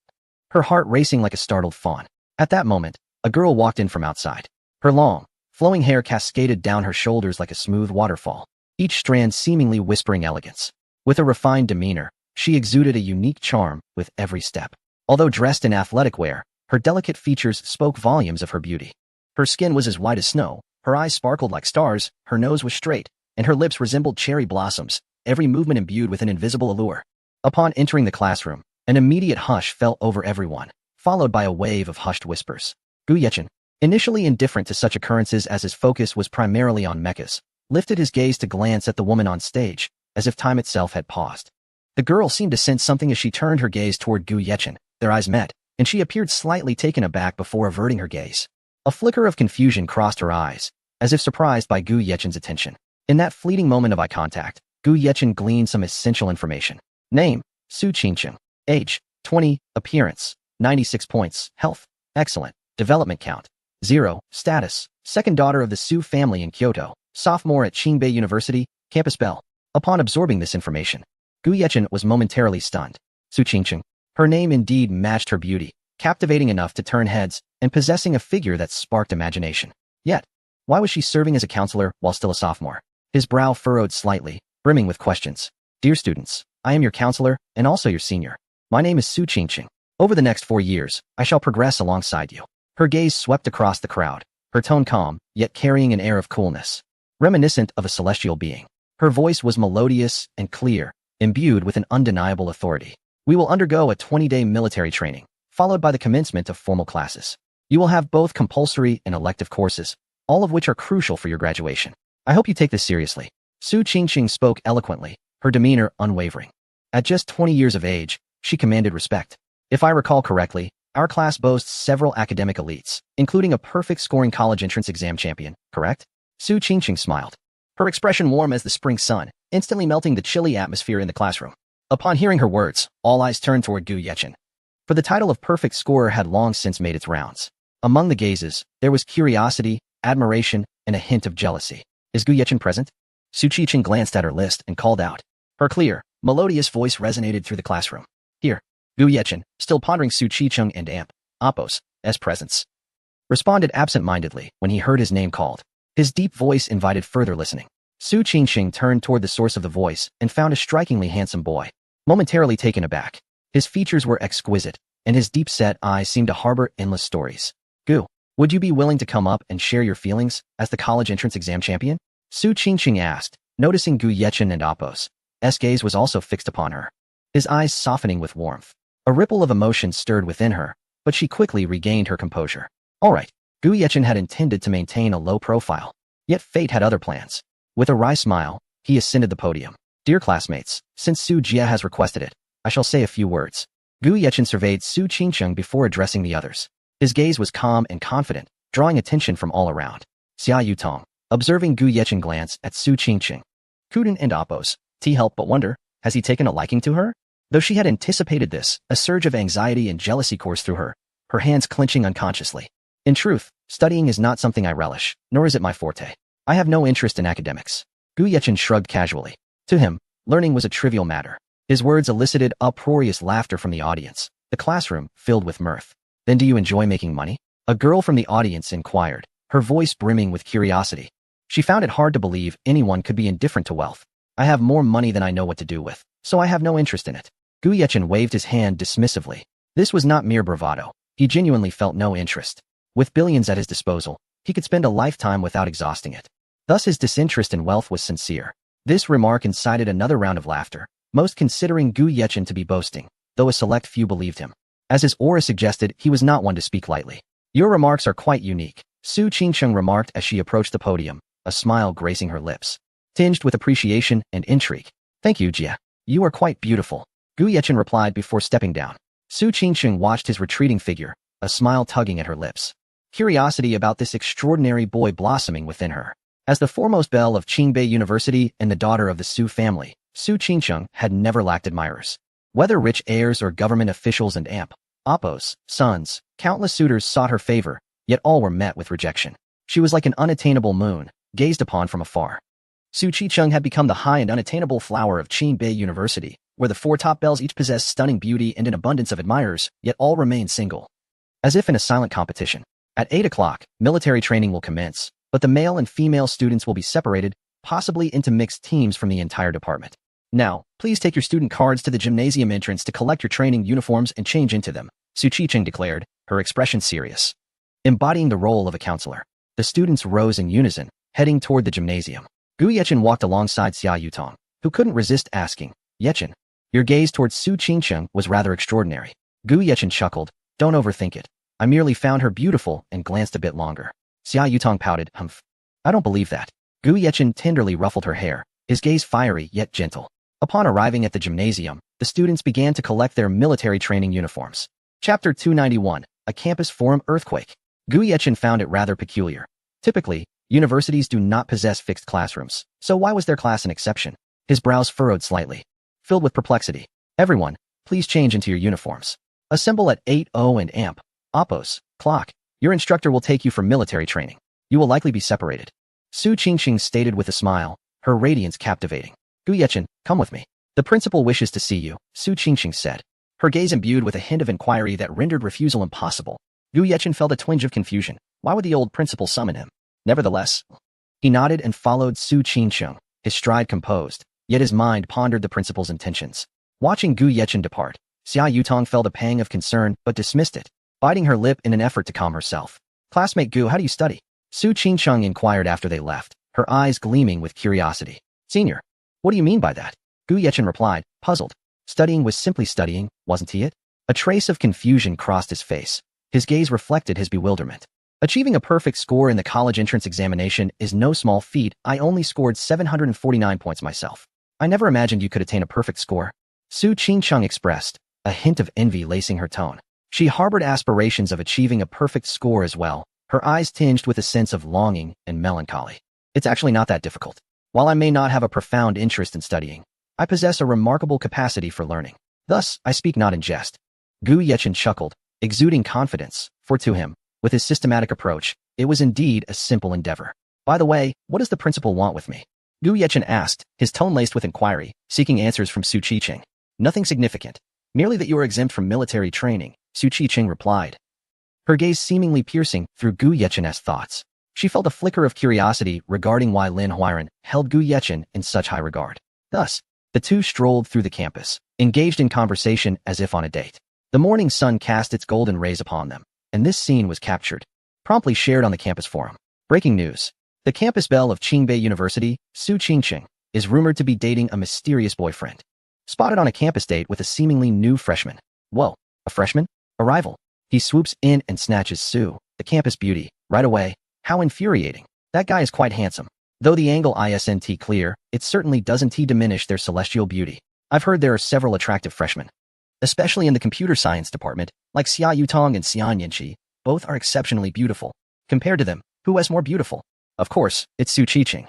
her heart racing like a startled fawn. At that moment, a girl walked in from outside. Her long, flowing hair cascaded down her shoulders like a smooth waterfall, each strand seemingly whispering elegance. With a refined demeanor, she exuded a unique charm with every step. Although dressed in athletic wear, her delicate features spoke volumes of her beauty. Her skin was as white as snow, her eyes sparkled like stars, her nose was straight, and her lips resembled cherry blossoms, every movement imbued with an invisible allure. Upon entering the classroom, an immediate hush fell over everyone, followed by a wave of hushed whispers. Gu Yechen, initially indifferent to such occurrences as his focus was primarily on mechas, lifted his gaze to glance at the woman on stage, as if time itself had paused. The girl seemed to sense something as she turned her gaze toward Gu Yechen. Their eyes met, and she appeared slightly taken aback before averting her gaze. A flicker of confusion crossed her eyes, as if surprised by Gu Yechen's attention. In that fleeting moment of eye contact, Gu Yechen gleaned some essential information. Name, Su Qingqing. Age, 20. Appearance, 96 points. Health, excellent. Development count, 0. Status, second daughter of the Su family in Kyoto. Sophomore at Qingbei University, Campus Bell. Upon absorbing this information, Gu Yechen was momentarily stunned. Su Qingqing. Her name indeed matched her beauty, captivating enough to turn heads and possessing a figure that sparked imagination. Yet, why was she serving as a counselor while still a sophomore? His brow furrowed slightly, brimming with questions. Dear students, I am your counselor and also your senior. My name is Su Qingqing. Over the next 4 years, I shall progress alongside you. Her gaze swept across the crowd, her tone calm, yet carrying an air of coolness, reminiscent of a celestial being. Her voice was melodious and clear, imbued with an undeniable authority. We will undergo a 20-day military training, followed by the commencement of formal classes. You will have both compulsory and elective courses, all of which are crucial for your graduation. I hope you take this seriously. Su Qingqing spoke eloquently, her demeanor unwavering. At just 20 years of age, she commanded respect. If I recall correctly, our class boasts several academic elites, including a perfect-scoring college entrance exam champion, correct? Su Qingqing smiled, her expression warm as the spring sun, instantly melting the chilly atmosphere in the classroom. Upon hearing her words, all eyes turned toward Gu Yechen, for the title of perfect scorer had long since made its rounds. Among the gazes, there was curiosity, admiration, and a hint of jealousy. Is Gu Yechen present? Su Qingqing glanced at her list and called out. Her clear, melodious voice resonated through the classroom. Here, Gu Yechen, still pondering Su Qingqing and Appos, as presence, responded absent-mindedly when he heard his name called. His deep voice invited further listening. Su Qingqing turned toward the source of the voice and found a strikingly handsome boy. Momentarily taken aback, his features were exquisite, and his deep-set eyes seemed to harbor endless stories. Gu, would you be willing to come up and share your feelings as the college entrance exam champion? Su Qingqing asked, noticing Gu Yechen and Appos. S gaze was also fixed upon her, his eyes softening with warmth. A ripple of emotion stirred within her, but she quickly regained her composure. All right, Gu Yechen had intended to maintain a low profile, yet fate had other plans. With a wry smile, he ascended the podium. Dear classmates, since Su Jia has requested it, I shall say a few words. Gu Yechen surveyed Su Qingqing before addressing the others. His gaze was calm and confident, drawing attention from all around. Xia Yutong, observing Gu Yechen glance at Su Qingqing. Kuden and Appos, T help but wonder, Has he taken a liking to her? Though she had anticipated this, a surge of anxiety and jealousy coursed through her hands clenching unconsciously. In truth, studying is not something I relish, nor is it my forte. I have no interest in academics. Gu Yechen shrugged casually. To him, learning was a trivial matter. His words elicited uproarious laughter from the audience, the classroom filled with mirth. Then do you enjoy making money? A girl from the audience inquired, her voice brimming with curiosity. She found it hard to believe anyone could be indifferent to wealth. I have more money than I know what to do with, so I have no interest in it. Gu Yechen waved his hand dismissively. This was not mere bravado. He genuinely felt no interest. With billions at his disposal, he could spend a lifetime without exhausting it. Thus his disinterest in wealth was sincere. This remark incited another round of laughter, most considering Gu Yechen to be boasting, though a select few believed him. As his aura suggested, he was not one to speak lightly. Your remarks are quite unique, Su Qingsheng remarked as she approached the podium, a smile gracing her lips, tinged with appreciation and intrigue. Thank you, Jia. You are quite beautiful, Gu Yechen replied before stepping down. Su Qingsheng watched his retreating figure, a smile tugging at her lips. Curiosity about this extraordinary boy blossoming within her. As the foremost belle of Qingbei University and the daughter of the Su family, Su Qingsheng had never lacked admirers. Whether rich heirs or government officials and Appo's sons, countless suitors sought her favor, yet all were met with rejection. She was like an unattainable moon, gazed upon from afar. Su Qingsheng had become the high and unattainable flower of Qingbei University, where the four top belles each possessed stunning beauty and an abundance of admirers, yet all remained single. As if in a silent competition. At 8 o'clock, military training will commence, but the male and female students will be separated, possibly into mixed teams from the entire department. Now, please take your student cards to the gymnasium entrance to collect your training uniforms and change into them, Su Qingsheng declared, her expression serious. Embodying the role of a counselor, the students rose in unison, heading toward the gymnasium. Gu Yechen walked alongside Xia Yutong, who couldn't resist asking, Yechen, your gaze towards Su Qingsheng was rather extraordinary. Gu Yechen chuckled, don't overthink it. I merely found her beautiful and glanced a bit longer. Xia Yutong pouted, humph. I don't believe that. Gu Yechen tenderly ruffled her hair, his gaze fiery yet gentle. Upon arriving at the gymnasium, the students began to collect their military training uniforms. Chapter 291, A Campus Forum Earthquake. Gu Yechen found it rather peculiar. Typically, universities do not possess fixed classrooms, so why was their class an exception? His brows furrowed slightly, filled with perplexity. Everyone, please change into your uniforms. Assemble at 8:00 and Appo's clock. Your instructor will take you for military training. You will likely be separated. Su Qingsheng stated with a smile, her radiance captivating. Gu Yechen, come with me. The principal wishes to see you, Su Qingsheng said, her gaze imbued with a hint of inquiry that rendered refusal impossible. Gu Yechen felt a twinge of confusion. Why would the old principal summon him? Nevertheless, he nodded and followed Su Qingsheng, his stride composed, yet his mind pondered the principal's intentions. Watching Gu Yechen depart, Xia Yutong felt a pang of concern but dismissed it, biting her lip in an effort to calm herself. Classmate Gu, how do you study? Su Qingsheng inquired after they left, her eyes gleaming with curiosity. Senior, what do you mean by that? Gu Yechen replied, puzzled. Studying was simply studying, wasn't he it? A trace of confusion crossed his face. His gaze reflected his bewilderment. Achieving a perfect score in the college entrance examination is no small feat. I only scored 749 points myself. I never imagined you could attain a perfect score. Su Qingsheng expressed, a hint of envy lacing her tone. She harbored aspirations of achieving a perfect score as well, her eyes tinged with a sense of longing and melancholy. It's actually not that difficult. While I may not have a profound interest in studying, I possess a remarkable capacity for learning. Thus, I speak not in jest. Gu Yechen chuckled, exuding confidence, for to him, with his systematic approach, it was indeed a simple endeavor. By the way, what does the principal want with me? Gu Yechen asked, his tone laced with inquiry, seeking answers from Su Qingsheng. Nothing significant. Merely that you are exempt from military training, Su Qingsheng replied. Her gaze seemingly piercing through Gu Yechen's thoughts. She felt a flicker of curiosity regarding why Lin Huiran held Gu Yechen in such high regard. Thus, the two strolled through the campus, engaged in conversation as if on a date. The morning sun cast its golden rays upon them, and this scene was captured, promptly shared on the campus forum. Breaking news. The campus belle of Qingbei University, Su Qingsheng, is rumored to be dating a mysterious boyfriend. Spotted on a campus date with a seemingly new freshman. Whoa, a freshman? Arrival. He swoops in and snatches Su, the campus beauty, right away. How infuriating. That guy is quite handsome. Though the angle isn't clear, it certainly doesn't diminish their celestial beauty. I've heard there are several attractive freshmen, especially in the computer science department, like Xia Yutong and Xian Yanqi. Both are exceptionally beautiful. Compared to them, who is more beautiful? Of course, it's Su Qingsheng.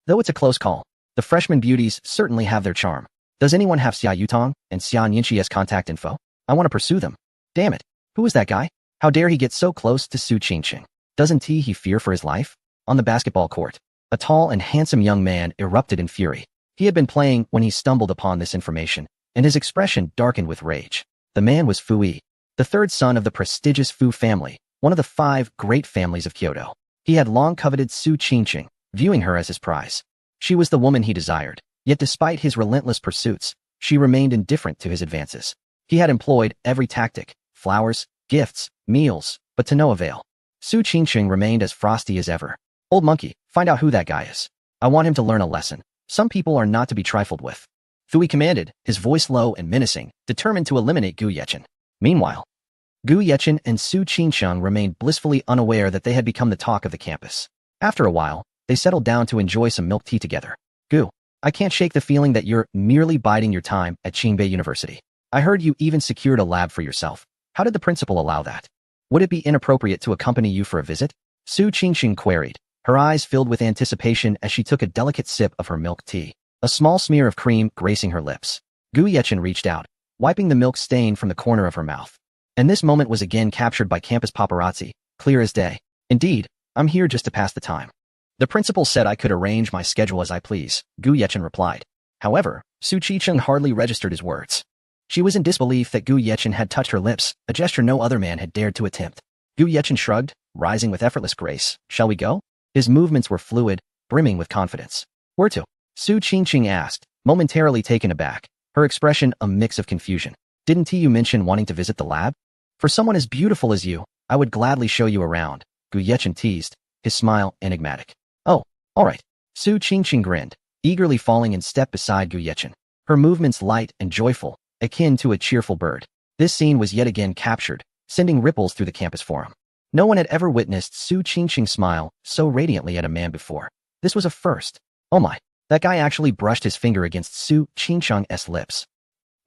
Though it's a close call, the freshman beauties certainly have their charm. Does anyone have Xia Yutong and Xia Nianqi's contact info? I want to pursue them. Damn it. Who is that guy? How dare he get so close to Su Qingqing? Doesn't he fear for his life? On the basketball court, a tall and handsome young man erupted in fury. He had been playing when he stumbled upon this information, and his expression darkened with rage. The man was Fu Yi, the third son of the prestigious Fu family, one of the 5 great families of Kyoto. He had long coveted Su Qingqing, viewing her as his prize. She was the woman he desired, yet despite his relentless pursuits, she remained indifferent to his advances. He had employed every tactic, flowers, gifts, meals, but to no avail. Su Qingqing remained as frosty as ever. Old monkey, find out who that guy is. I want him to learn a lesson. Some people are not to be trifled with. Fu Yi commanded, his voice low and menacing, determined to eliminate Gu Yechen. Meanwhile, Gu Yechen and Su Qingqing remained blissfully unaware that they had become the talk of the campus. After a while, they settled down to enjoy some milk tea together. Gu, I can't shake the feeling that you're merely biding your time at Qingbei University. I heard you even secured a lab for yourself. How did the principal allow that? Would it be inappropriate to accompany you for a visit? Su Qingqing queried, her eyes filled with anticipation as she took a delicate sip of her milk tea, a small smear of cream gracing her lips. Gu Yechen reached out, wiping the milk stain from the corner of her mouth. And this moment was again captured by campus paparazzi, clear as day. Indeed, I'm here just to pass the time. The principal said I could arrange my schedule as I please, Gu Yechen replied. However, Su Qingqing hardly registered his words. She was in disbelief that Gu Yechen had touched her lips, a gesture no other man had dared to attempt. Gu Yechen shrugged, rising with effortless grace. Shall we go? His movements were fluid, brimming with confidence. Where to? Su Qingqing asked, momentarily taken aback, her expression a mix of confusion. Didn't you mention wanting to visit the lab? For someone as beautiful as you, I would gladly show you around, Gu Yechen teased, his smile enigmatic. Oh, all right. Su Qingqing grinned, eagerly falling in step beside Gu Yechen, her movements light and joyful, akin to a cheerful bird. This scene was yet again captured, sending ripples through the campus forum. No one had ever witnessed Su Qingqing smile so radiantly at a man before. This was a first. Oh my, that guy actually brushed his finger against Su Qingqing's lips.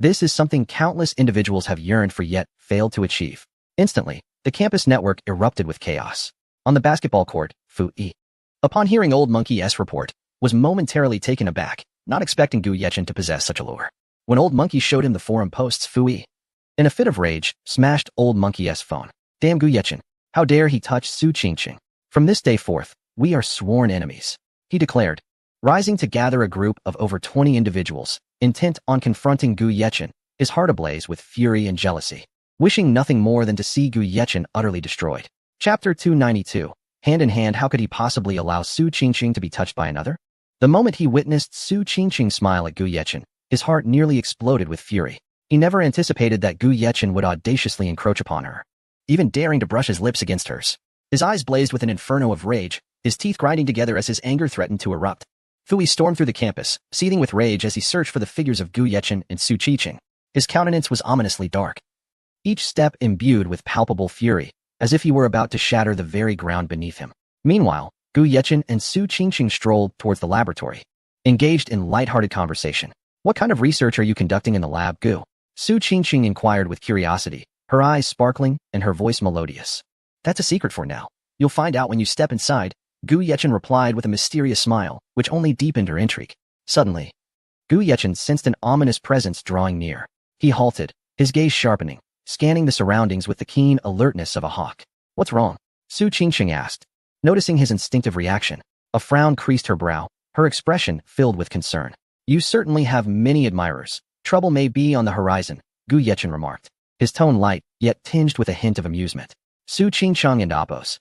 This is something countless individuals have yearned for yet failed to achieve. Instantly, the campus network erupted with chaos. On the basketball court, Fu Yi, upon hearing Old Monkey's report, was momentarily taken aback, not expecting Gu Yechen to possess such allure. When Old Monkey showed him the forum posts, Fu Yi, in a fit of rage, smashed Old Monkey's phone. Damn Gu Yechen, how dare he touch Su Qingqing? From this day forth, we are sworn enemies, he declared, rising to gather a group of over 20 individuals, intent on confronting Gu Yechen, his heart ablaze with fury and jealousy, wishing nothing more than to see Gu Yechen utterly destroyed. Chapter 292. Hand in hand, how could he possibly allow Su Qingqing to be touched by another? The moment he witnessed Su Qingqing smile at Gu Yechen, his heart nearly exploded with fury. He never anticipated that Gu Yechen would audaciously encroach upon her, even daring to brush his lips against hers. His eyes blazed with an inferno of rage, his teeth grinding together as his anger threatened to erupt. Fu Yi stormed through the campus, seething with rage as he searched for the figures of Gu Yechen and Su Qingqing. His countenance was ominously dark, each step imbued with palpable fury, as if he were about to shatter the very ground beneath him. Meanwhile, Gu Yechen and Su Qingqing strolled towards the laboratory, engaged in light-hearted conversation. What kind of research are you conducting in the lab, Gu? Su Qingqing inquired with curiosity, her eyes sparkling and her voice melodious. That's a secret for now. You'll find out when you step inside, Gu Yechen replied with a mysterious smile, which only deepened her intrigue. Suddenly, Gu Yechen sensed an ominous presence drawing near. He halted, his gaze sharpening, scanning the surroundings with the keen alertness of a hawk. What's wrong? Su Qingqing asked. Noticing his instinctive reaction, a frown creased her brow, her expression filled with concern. You certainly have many admirers. Trouble may be on the horizon, Gu Yechen remarked, his tone light, yet tinged with a hint of amusement. Su Qingqing and Apos'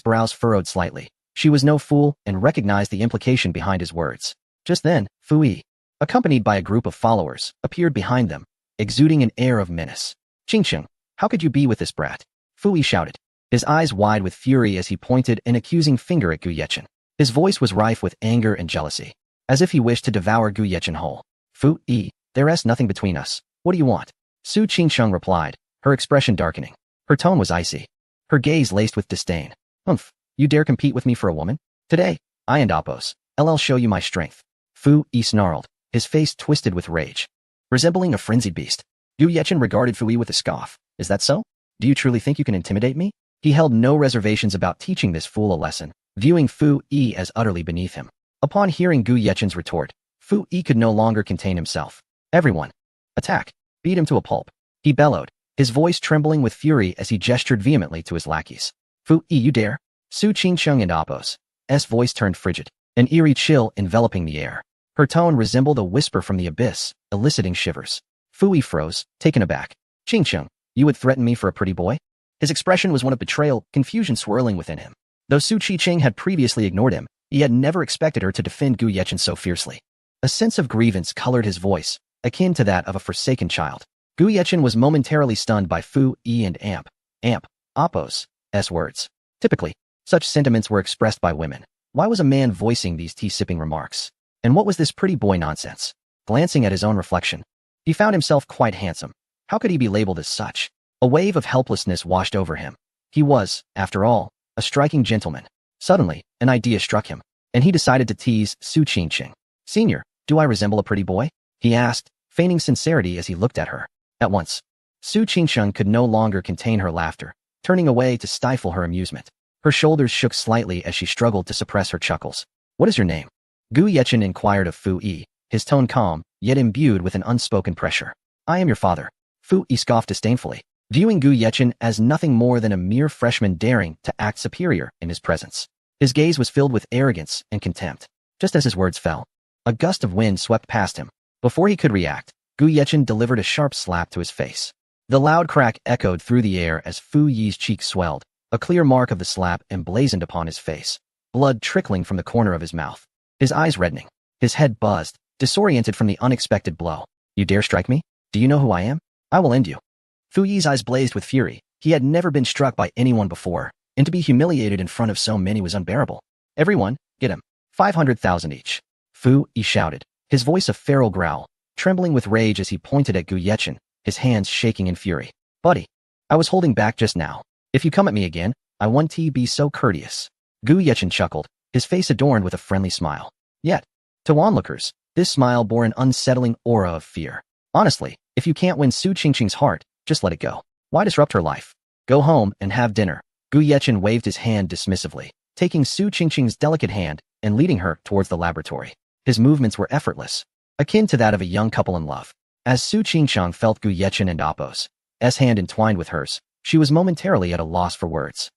brows furrowed slightly. She was no fool and recognized the implication behind his words. Just then, Fu Yi, accompanied by a group of followers, appeared behind them, exuding an air of menace. Qingqing, how could you be with this brat? Fu Yi shouted, his eyes wide with fury as he pointed an accusing finger at Gu Yechen. His voice was rife with anger and jealousy, as if he wished to devour Gu Yechen whole. Fu Yi, there is nothing between us. What do you want? Su Qingqing replied, her expression darkening. Her tone was icy, her gaze laced with disdain. Humph, you dare compete with me for a woman? Today, I and Apos, I'll show you my strength. Fu Yi snarled, his face twisted with rage, resembling a frenzied beast. Gu Yechen regarded Fu Yi with a scoff. Is that so? Do you truly think you can intimidate me? He held no reservations about teaching this fool a lesson, viewing Fu Yi as utterly beneath him. Upon hearing Gu Yechen's retort, Fu Yi could no longer contain himself. Everyone, attack! Beat him to a pulp. He bellowed, his voice trembling with fury as he gestured vehemently to his lackeys. Fu Yi, you dare? Su Qingsheng and Appo's voice turned frigid, an eerie chill enveloping the air. Her tone resembled a whisper from the abyss, eliciting shivers. Fu Yi froze, taken aback. Qingsheng, you would threaten me for a pretty boy? His expression was one of betrayal, confusion swirling within him. Though Su Qiqing had previously ignored him, he had never expected her to defend Gu Yechen so fiercely. A sense of grievance colored his voice, akin to that of a forsaken child. Gu Yechen was momentarily stunned by Fu Yi and Appo's words. Typically, such sentiments were expressed by women. Why was a man voicing these tea-sipping remarks? And what was this pretty boy nonsense? Glancing at his own reflection, he found himself quite handsome. How could he be labeled as such? A wave of helplessness washed over him. He was, after all, a striking gentleman. Suddenly, an idea struck him, and he decided to tease Su Qingqing. Senior, do I resemble a pretty boy? He asked, feigning sincerity as he looked at her. At once, Su Qingsheng could no longer contain her laughter, turning away to stifle her amusement. Her shoulders shook slightly as she struggled to suppress her chuckles. What is your name? Gu Yechen inquired of Fu Yi, his tone calm, yet imbued with an unspoken pressure. I am your father. Fu Yi scoffed disdainfully, viewing Gu Yechen as nothing more than a mere freshman daring to act superior in his presence. His gaze was filled with arrogance and contempt. Just as his words fell, a gust of wind swept past him. Before he could react, Gu Yechen delivered a sharp slap to his face. The loud crack echoed through the air as Fu Yi's cheek swelled, a clear mark of the slap emblazoned upon his face, blood trickling from the corner of his mouth. His eyes reddening, his head buzzed, disoriented from the unexpected blow. You dare strike me? Do you know who I am? I will end you. Fu Yi's eyes blazed with fury. He had never been struck by anyone before, and to be humiliated in front of so many was unbearable. Everyone, get him. 500,000 each. Fu Yi shouted, his voice a feral growl, trembling with rage as he pointed at Gu Yechen, his hands shaking in fury. Buddy, I was holding back just now. If you come at me again, I won't be so courteous. Gu Yechen chuckled, his face adorned with a friendly smile. Yet, to onlookers, this smile bore an unsettling aura of fear. Honestly, if you can't win Su Qingqing's heart, just let it go. Why disrupt her life? Go home and have dinner. Gu Yechen waved his hand dismissively, taking Su Qingqing's delicate hand and leading her towards the laboratory. His movements were effortless, akin to that of a young couple in love. As Su Qingsheng felt Gu Yechen and Appo's hand entwined with hers, she was momentarily at a loss for words.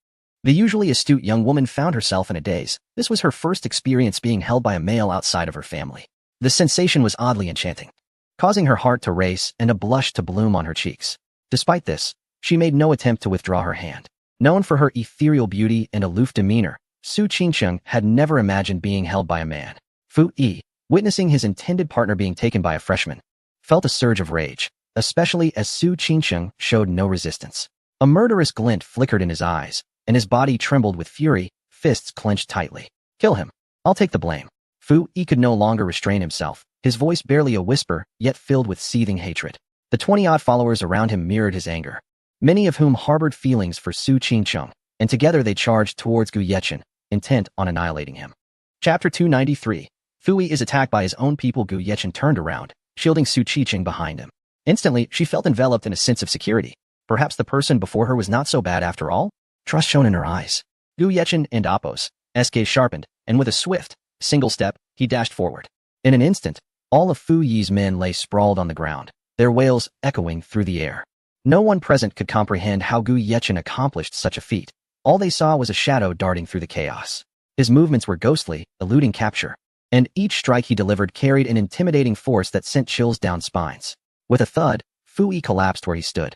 The usually astute young woman found herself in a daze. This was her first experience being held by a male outside of her family. The sensation was oddly enchanting, causing her heart to race and a blush to bloom on her cheeks. Despite this, she made no attempt to withdraw her hand. Known for her ethereal beauty and aloof demeanor, Su Qingsheng had never imagined being held by a man. Fu Yi, witnessing his intended partner being taken by a freshman, felt a surge of rage, especially as Su Qingsheng showed no resistance. A murderous glint flickered in his eyes, and his body trembled with fury, fists clenched tightly. Kill him. I'll take the blame. Fu Yi could no longer restrain himself, his voice barely a whisper, yet filled with seething hatred. The 20-odd followers around him mirrored his anger, many of whom harbored feelings for Su Qingsheng, and together they charged towards Gu Yechen, intent on annihilating him. Chapter 293. Fu Yi is attacked by his own people. Gu Yechen turned around, shielding Su Qiqing behind him. Instantly, she felt enveloped in a sense of security. Perhaps the person before her was not so bad after all? Trust shone in her eyes. Gu Yechen and Appo's gaze sharpened, and with a swift, single step, he dashed forward. In an instant, all of Fu Yi's men lay sprawled on the ground, their wails echoing through the air. No one present could comprehend how Gu Yechen accomplished such a feat. All they saw was a shadow darting through the chaos. His movements were ghostly, eluding capture, and each strike he delivered carried an intimidating force that sent chills down spines. With a thud, Fu Yi collapsed where he stood,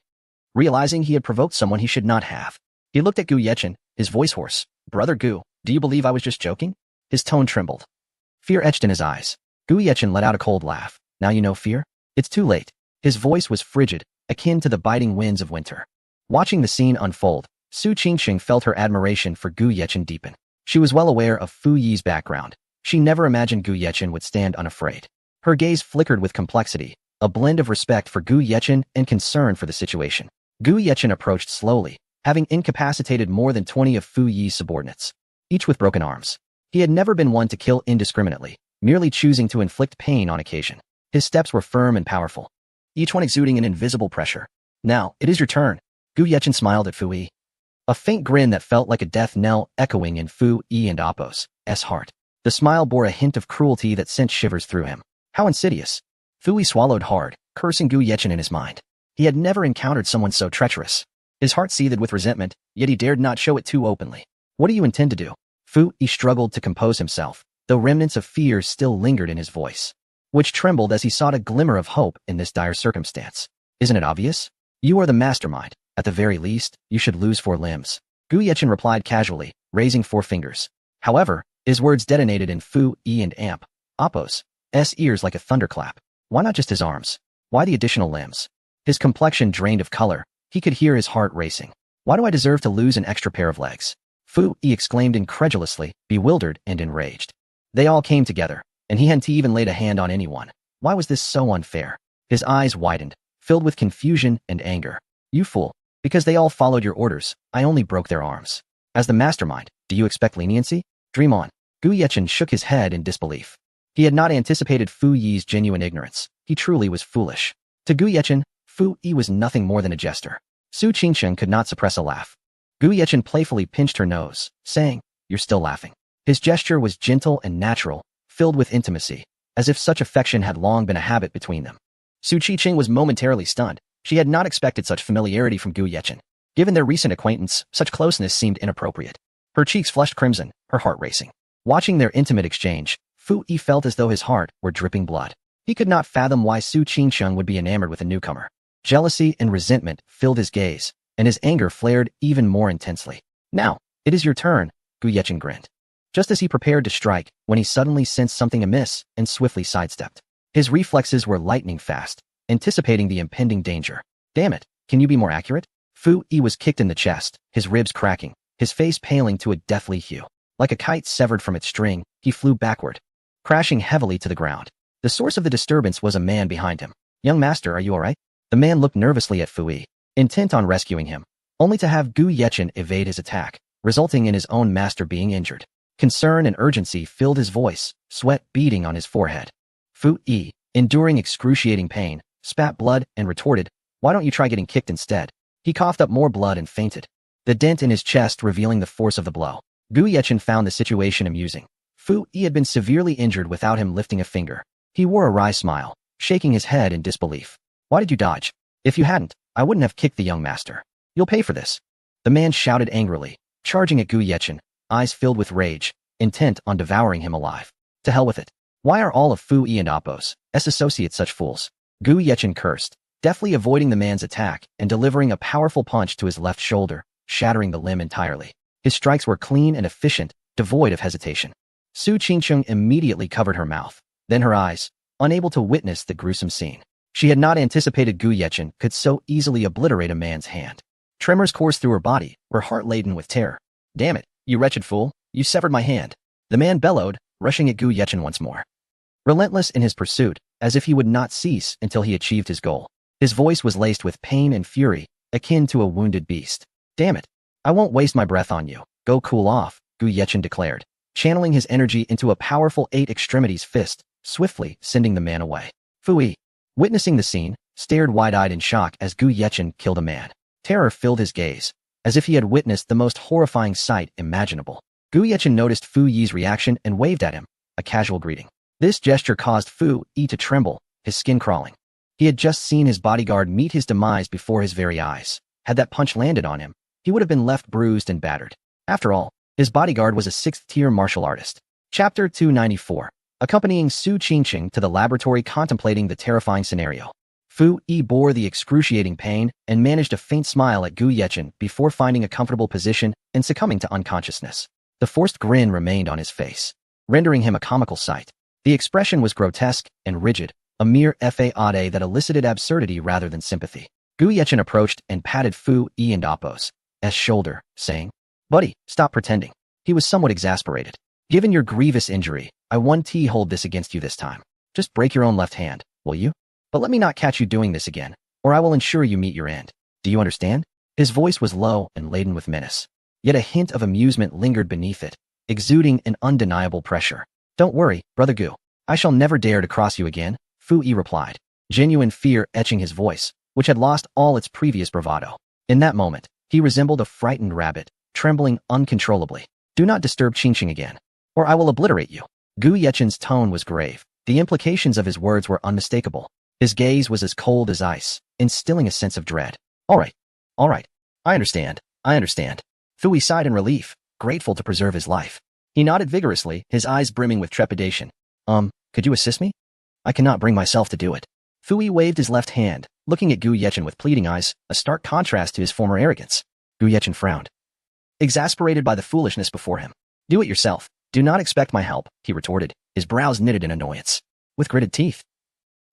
realizing he had provoked someone he should not have. He looked at Gu Yechen, his voice hoarse. Brother Gu, do you believe I was just joking? His tone trembled. Fear etched in his eyes. Gu Yechen let out a cold laugh. Now you know fear? It's too late. His voice was frigid, akin to the biting winds of winter. Watching the scene unfold, Su Qingqing felt her admiration for Gu Yechen deepen. She was well aware of Fu Yi's background. She never imagined Gu Yechen would stand unafraid. Her gaze flickered with complexity, a blend of respect for Gu Yechen and concern for the situation. Gu Yechen approached slowly, having incapacitated more than 20 of Fu Yi's subordinates, each with broken arms. He had never been one to kill indiscriminately, merely choosing to inflict pain on occasion. His steps were firm and powerful, each one exuding an invisible pressure. Now, it is your turn. Gu Yechen smiled at Fu Yi, a faint grin that felt like a death knell echoing in Fu Yi and Appo's heart. The smile bore a hint of cruelty that sent shivers through him. How insidious. Fui swallowed hard, cursing Gu Yechen in his mind. He had never encountered someone so treacherous. His heart seethed with resentment, yet he dared not show it too openly. What do you intend to do? Fui struggled to compose himself, though remnants of fear still lingered in his voice, which trembled as he sought a glimmer of hope in this dire circumstance. Isn't it obvious? You are the mastermind. At the very least, you should lose 4 limbs. Gu Yechen replied casually, raising 4 fingers. However, his words detonated in Fui and Appo's ears like a thunderclap. Why not just his arms? Why the additional limbs? His complexion drained of color. He could hear his heart racing. Why do I deserve to lose an extra pair of legs? Fui exclaimed incredulously, bewildered and enraged. They all came together, and he hadn't even laid a hand on anyone. Why was this so unfair? His eyes widened, filled with confusion and anger. You fool. Because they all followed your orders, I only broke their arms. As the mastermind, do you expect leniency? Dream on. Gu Yechen shook his head in disbelief. He had not anticipated Fuyi's genuine ignorance. He truly was foolish. To Gu Yechen, Fui was nothing more than a jester. Su Qingsheng could not suppress a laugh. Gu Yechen playfully pinched her nose, saying, You're still laughing. His gesture was gentle and natural, filled with intimacy, as if such affection had long been a habit between them. Su Qingsheng was momentarily stunned. She had not expected such familiarity from Gu Yechen. Given their recent acquaintance, such closeness seemed inappropriate. Her cheeks flushed crimson, her heart racing. Watching their intimate exchange, Fui felt as though his heart were dripping blood. He could not fathom why Su Qingsheng would be enamored with a newcomer. Jealousy and resentment filled his gaze, and his anger flared even more intensely. Now, it is your turn, Gu Yechen grinned. Just as he prepared to strike, when he suddenly sensed something amiss and swiftly sidestepped. His reflexes were lightning fast, anticipating the impending danger. Damn it, can you be more accurate? Fui was kicked in the chest, his ribs cracking, his face paling to a deathly hue. Like a kite severed from its string, he flew backward, crashing heavily to the ground. The source of the disturbance was a man behind him. Young master, are you all right? The man looked nervously at Fui, intent on rescuing him, only to have Gu Yechen evade his attack, resulting in his own master being injured. Concern and urgency filled his voice, sweat beading on his forehead. Fui, enduring excruciating pain, spat blood and retorted, Why don't you try getting kicked instead? He coughed up more blood and fainted, the dent in his chest revealing the force of the blow. Gu Yechen found the situation amusing. Fui had been severely injured without him lifting a finger. He wore a wry smile, shaking his head in disbelief. Why did you dodge? If you hadn't, I wouldn't have kicked the young master. You'll pay for this. The man shouted angrily, charging at Gu Yechen, eyes filled with rage, intent on devouring him alive. To hell with it. Why are all of Fui and Appo's associates such fools? Gu Yechen cursed, deftly avoiding the man's attack and delivering a powerful punch to his left shoulder, shattering the limb entirely. His strikes were clean and efficient, devoid of hesitation. Su Qingsheng immediately covered her mouth, then her eyes, unable to witness the gruesome scene. She had not anticipated Gu Yechen could so easily obliterate a man's hand. Tremors coursed through her body, her heart laden with terror. Damn it, you wretched fool, you severed my hand. The man bellowed, rushing at Gu Yechen once more. Relentless in his pursuit, as if he would not cease until he achieved his goal. His voice was laced with pain and fury, akin to a wounded beast. Damn it, I won't waste my breath on you. Go cool off, Gu Yechen declared, channeling his energy into a powerful 8-extremities fist, swiftly sending the man away. Fui, witnessing the scene, stared wide-eyed in shock as Gu Yechen killed a man. Terror filled his gaze, as if he had witnessed the most horrifying sight imaginable. Gu Yechen noticed Fuyi's reaction and waved at him, a casual greeting. This gesture caused Fui to tremble, his skin crawling. He had just seen his bodyguard meet his demise before his very eyes. Had that punch landed on him, he would have been left bruised and battered. After all, his bodyguard was a 6th-tier martial artist. Chapter 294. Accompanying Su Qingsheng to the laboratory contemplating the terrifying scenario. Fui bore the excruciating pain and managed a faint smile at Gu Yechen before finding a comfortable position and succumbing to unconsciousness. The forced grin remained on his face, rendering him a comical sight. The expression was grotesque and rigid, a mere fade that elicited absurdity rather than sympathy. Gu Yechen approached and patted Fui and Appo's shoulder, saying, Buddy, stop pretending. He was somewhat exasperated. Given your grievous injury, I won't hold this against you this time. Just break your own left hand, will you? But let me not catch you doing this again, or I will ensure you meet your end. Do you understand? His voice was low and laden with menace, yet a hint of amusement lingered beneath it, exuding an undeniable pressure. Don't worry, Brother Gu. I shall never dare to cross you again, Fui replied, genuine fear etching his voice, which had lost all its previous bravado. In that moment, he resembled a frightened rabbit, trembling uncontrollably. Do not disturb Qingsheng again, or I will obliterate you. Gu Yechen's tone was grave, The implications of his words were unmistakable. His gaze was as cold as ice, instilling a sense of dread. All right. I understand. Fui sighed in relief, grateful to preserve his life. He nodded vigorously, his eyes brimming with trepidation. Could you assist me? I cannot bring myself to do it. Fui waved his left hand, looking at Gu Yechen with pleading eyes, a stark contrast to his former arrogance. Gu Yechen frowned, exasperated by the foolishness before him. Do it yourself. Do not expect my help, he retorted, his brows knitted in annoyance. With gritted teeth,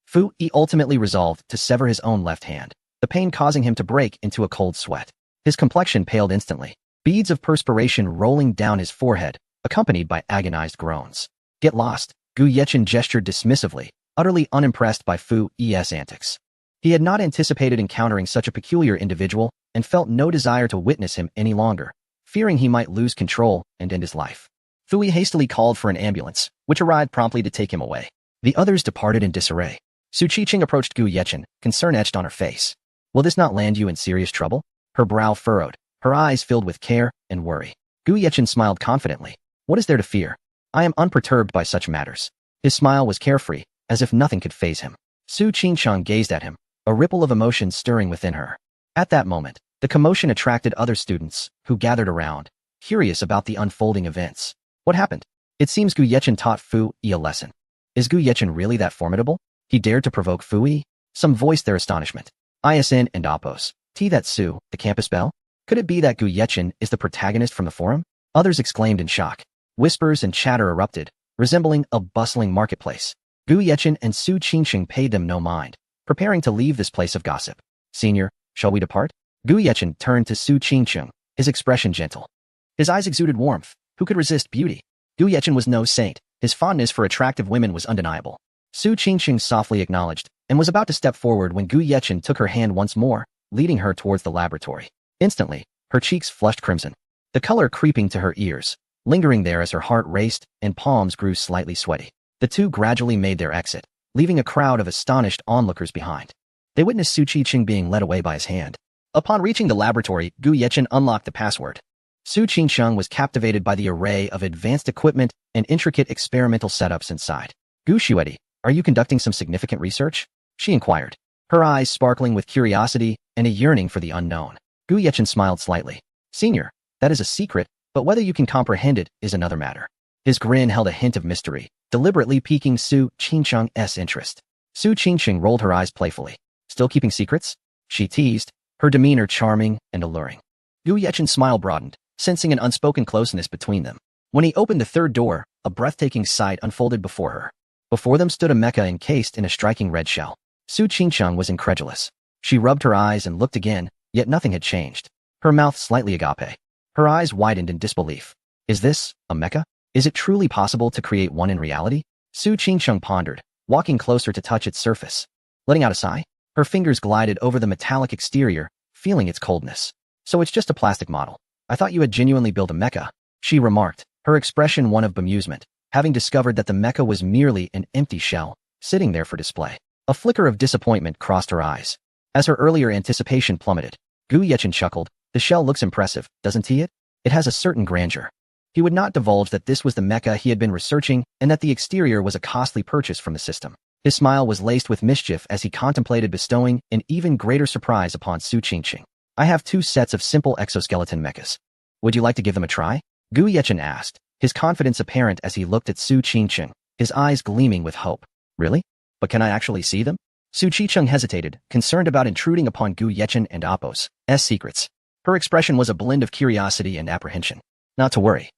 Fui ultimately resolved to sever his own left hand, the pain causing him to break into a cold sweat. His complexion paled instantly, beads of perspiration rolling down his forehead, accompanied by agonized groans. Get lost, Gu Yechen gestured dismissively, utterly unimpressed by Fui's antics. He had not anticipated encountering such a peculiar individual and felt no desire to witness him any longer, fearing he might lose control and end his life. Fui hastily called for an ambulance, which arrived promptly to take him away. The others departed in disarray. Su Qiqing approached Gu Yechen, concern etched on her face. Will this not land you in serious trouble? Her brow furrowed, her eyes filled with care and worry. Gu Yechen smiled confidently. What is there to fear? I am unperturbed by such matters. His smile was carefree, as if nothing could faze him. Su Qiqing gazed at him, a ripple of emotion stirring within her. At that moment, the commotion attracted other students, who gathered around, curious about the unfolding events. What happened? It seems Gu Yechen taught Fui a lesson. Is Gu Yechen really that formidable? He dared to provoke Fui? Some voiced their astonishment. ISN and Oppos. That Su, the campus belle? Could it be that Gu Yechen is the protagonist from the forum? Others exclaimed in shock. Whispers and chatter erupted, resembling a bustling marketplace. Gu Yechen and Su Qiqing paid them no mind, preparing to leave this place of gossip. Senior, shall we depart? Gu Yechen turned to Su Qiqing, his expression gentle. His eyes exuded warmth. Who could resist beauty? Gu Yechen was no saint. His fondness for attractive women was undeniable. Su Qiqing softly acknowledged, and was about to step forward when Gu Yechen took her hand once more, leading her towards the laboratory. Instantly, her cheeks flushed crimson, the color creeping to her ears, lingering there as her heart raced and palms grew slightly sweaty. The two gradually made their exit, leaving a crowd of astonished onlookers behind. They witnessed Su Qiqing being led away by his hand. Upon reaching the laboratory, Gu Yechen unlocked the password. Su Qiqing was captivated by the array of advanced equipment and intricate experimental setups inside. Gu Xueti, are you conducting some significant research? She inquired, her eyes sparkling with curiosity and a yearning for the unknown. Gu Yechen smiled slightly. Senior, that is a secret, but whether you can comprehend it is another matter. His grin held a hint of mystery, deliberately piquing Su Qiqing's interest. Su Qiqing rolled her eyes playfully. Still keeping secrets? She teased, her demeanor charming and alluring. Gu Yechen's smile broadened, sensing an unspoken closeness between them. When he opened the third door, a breathtaking sight unfolded before her. Before them stood a mecha encased in a striking red shell. Su Qiqing was incredulous. She rubbed her eyes and looked again, yet nothing had changed. Her mouth slightly agape. Her eyes widened in disbelief. Is this a mecha? Is it truly possible to create one in reality? Su Qiqing pondered, walking closer to touch its surface. Letting out a sigh, her fingers glided over the metallic exterior, feeling its coldness. So it's just a plastic model. I thought you had genuinely built a mecha, she remarked, her expression one of bemusement, having discovered that the mecha was merely an empty shell, sitting there for display. A flicker of disappointment crossed her eyes. As her earlier anticipation plummeted, Gu Yechen chuckled. The shell looks impressive, doesn't it? It has a certain grandeur. He would not divulge that this was the mecha he had been researching and that the exterior was a costly purchase from the system. His smile was laced with mischief as he contemplated bestowing an even greater surprise upon Su Qiqing. I have 2 sets of simple exoskeleton mechas. Would you like to give them a try? Gu Yechen asked, his confidence apparent as he looked at Su Qiqing, his eyes gleaming with hope. Really? But can I actually see them? Su Qiqing hesitated, concerned about intruding upon Gu Yechen and Oppos' secrets. Her expression was a blend of curiosity and apprehension. Not to worry.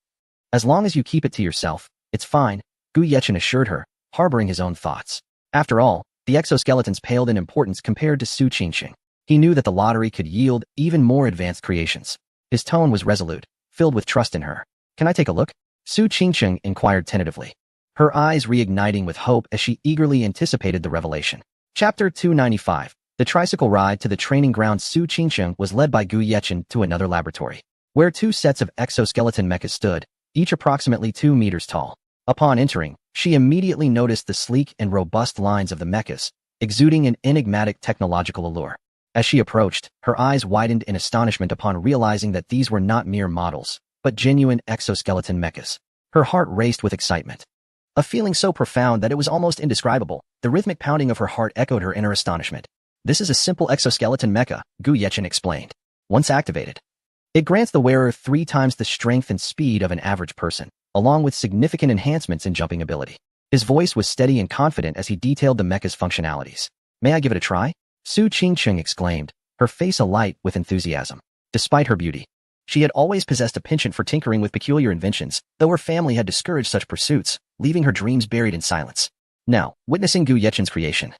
As long as you keep it to yourself, it's fine, Gu Yechen assured her, harboring his own thoughts. After all, the exoskeletons paled in importance compared to Su Qiqing. He knew that the lottery could yield even more advanced creations. His tone was resolute, filled with trust in her. Can I take a look? Su Qiqing inquired tentatively, her eyes reigniting with hope as she eagerly anticipated the revelation. Chapter 295. The tricycle ride to the training ground. Su Qiqing was led by Gu Yechen to another laboratory, where 2 sets of exoskeleton mechas stood, each approximately 2 meters tall. Upon entering, she immediately noticed the sleek and robust lines of the mechas, exuding an enigmatic technological allure. As she approached, her eyes widened in astonishment upon realizing that these were not mere models, but genuine exoskeleton mechas. Her heart raced with excitement. A feeling so profound that it was almost indescribable. The rhythmic pounding of her heart echoed her inner astonishment. This is a simple exoskeleton mecha, Gu Yechin explained. Once activated, it grants the wearer 3 times the strength and speed of an average person, along with significant enhancements in jumping ability. His voice was steady and confident as he detailed the mecha's functionalities. May I give it a try? Su Qingcheng exclaimed, her face alight with enthusiasm. Despite her beauty, she had always possessed a penchant for tinkering with peculiar inventions, though her family had discouraged such pursuits, leaving her dreams buried in silence. Now, witnessing Gu Yechin's creation,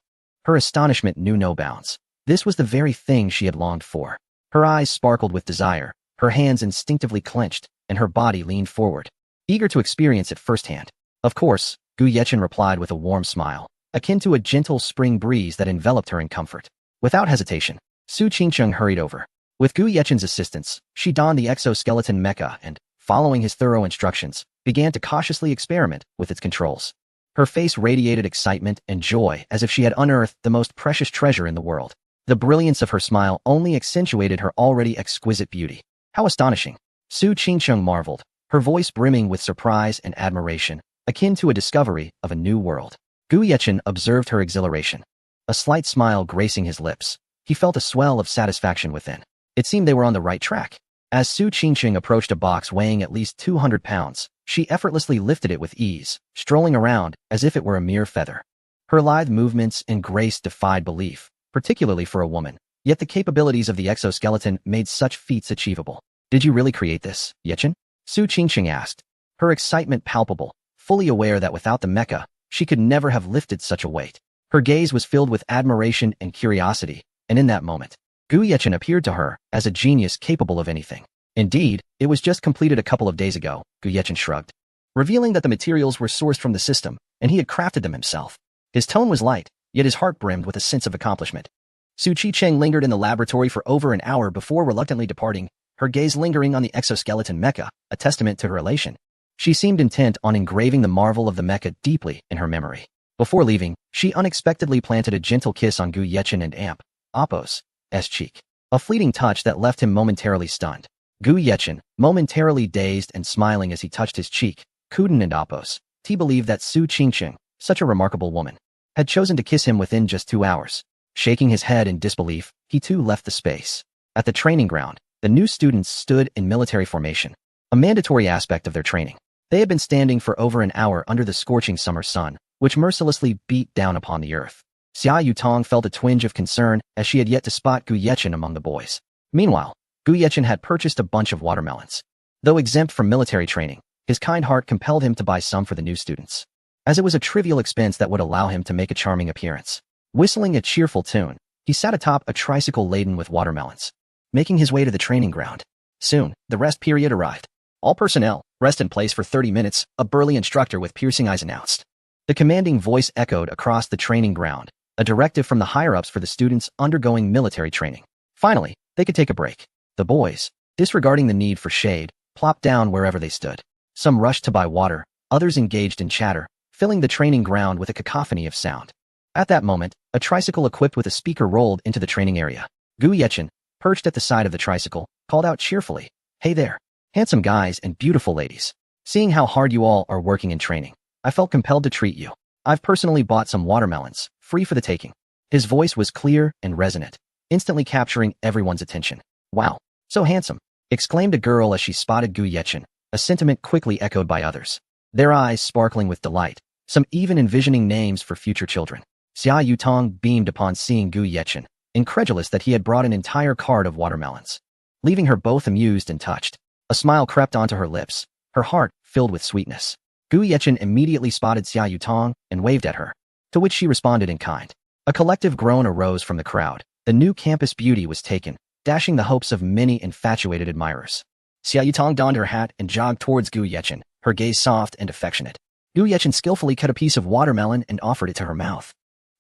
her astonishment knew no bounds. This was the very thing she had longed for. Her eyes sparkled with desire, her hands instinctively clenched, and her body leaned forward, eager to experience it firsthand. Of course, Gu Yechin replied with a warm smile, akin to a gentle spring breeze that enveloped her in comfort. Without hesitation, Su Qingcheng hurried over. With Gu Yechin's assistance, she donned the exoskeleton mecha and, following his thorough instructions, began to cautiously experiment with its controls. Her face radiated excitement and joy as if she had unearthed the most precious treasure in the world. The brilliance of her smile only accentuated her already exquisite beauty. How astonishing! Su Qingcheng marveled, her voice brimming with surprise and admiration, akin to a discovery of a new world. Gu Yechin observed her exhilaration, a slight smile gracing his lips. He felt a swell of satisfaction within. It seemed they were on the right track. As Su Qingcheng approached a box weighing at least 200 pounds, she effortlessly lifted it with ease, strolling around as if it were a mere feather. Her lithe movements and grace defied belief, particularly for a woman, yet the capabilities of the exoskeleton made such feats achievable. Did you really create this, Yechin? Su Qingcheng asked, her excitement palpable, fully aware that without the mecha, she could never have lifted such a weight. Her gaze was filled with admiration and curiosity, and in that moment, Gu Yechin appeared to her as a genius capable of anything. Indeed, it was just completed a couple of days ago, Gu Yechin shrugged, revealing that the materials were sourced from the system, and he had crafted them himself. His tone was light, yet his heart brimmed with a sense of accomplishment. Su Qingcheng lingered in the laboratory for over an hour before reluctantly departing, her gaze lingering on the exoskeleton mecha, a testament to her elation. She seemed intent on engraving the marvel of the mecha deeply in her memory. Before leaving, she unexpectedly planted a gentle kiss on Gu Yechin and Appo's cheek, a fleeting touch that left him momentarily stunned. Gu Yechin, momentarily dazed and smiling as he touched his cheek, Kuden and Appo's, he believed that Su Qingcheng, such a remarkable woman, had chosen to kiss him within just 2 hours. Shaking his head in disbelief, he too left the space. At the training ground, the new students stood in military formation, a mandatory aspect of their training. They had been standing for over an hour under the scorching summer sun, which mercilessly beat down upon the earth. Xia Yutong felt a twinge of concern as she had yet to spot Gu Yechin among the boys. Meanwhile, Gu Yechin had purchased a bunch of watermelons. Though exempt from military training, his kind heart compelled him to buy some for the new students, as it was a trivial expense that would allow him to make a charming appearance. Whistling a cheerful tune, he sat atop a tricycle laden with watermelons, making his way to the training ground. Soon, the rest period arrived. All personnel, rest in place for 30 minutes, a burly instructor with piercing eyes announced. The commanding voice echoed across the training ground, a directive from the higher-ups for the students undergoing military training. Finally, they could take a break. The boys, disregarding the need for shade, plopped down wherever they stood. Some rushed to buy water, others engaged in chatter, filling the training ground with a cacophony of sound. At that moment, a tricycle equipped with a speaker rolled into the training area. Gu Yechin, perched at the side of the tricycle, called out cheerfully, "Hey there, handsome guys and beautiful ladies. Seeing how hard you all are working in training, I felt compelled to treat you. I've personally bought some watermelons, free for the taking." His voice was clear and resonant, instantly capturing everyone's attention. "Wow, so handsome," exclaimed a girl as she spotted Gu Yechin, a sentiment quickly echoed by others, their eyes sparkling with delight, some even envisioning names for future children. Xia Yutong beamed upon seeing Gu Yechin, incredulous that he had brought an entire cart of watermelons, leaving her both amused and touched. A smile crept onto her lips, her heart filled with sweetness. Gu Yechin immediately spotted Xia Yutong and waved at her, to which she responded in kind. A collective groan arose from the crowd. The new campus beauty was taken, dashing the hopes of many infatuated admirers. Xia Yutong donned her hat and jogged towards Gu Yechin, her gaze soft and affectionate. Gu Yechin skillfully cut a piece of watermelon and offered it to her mouth.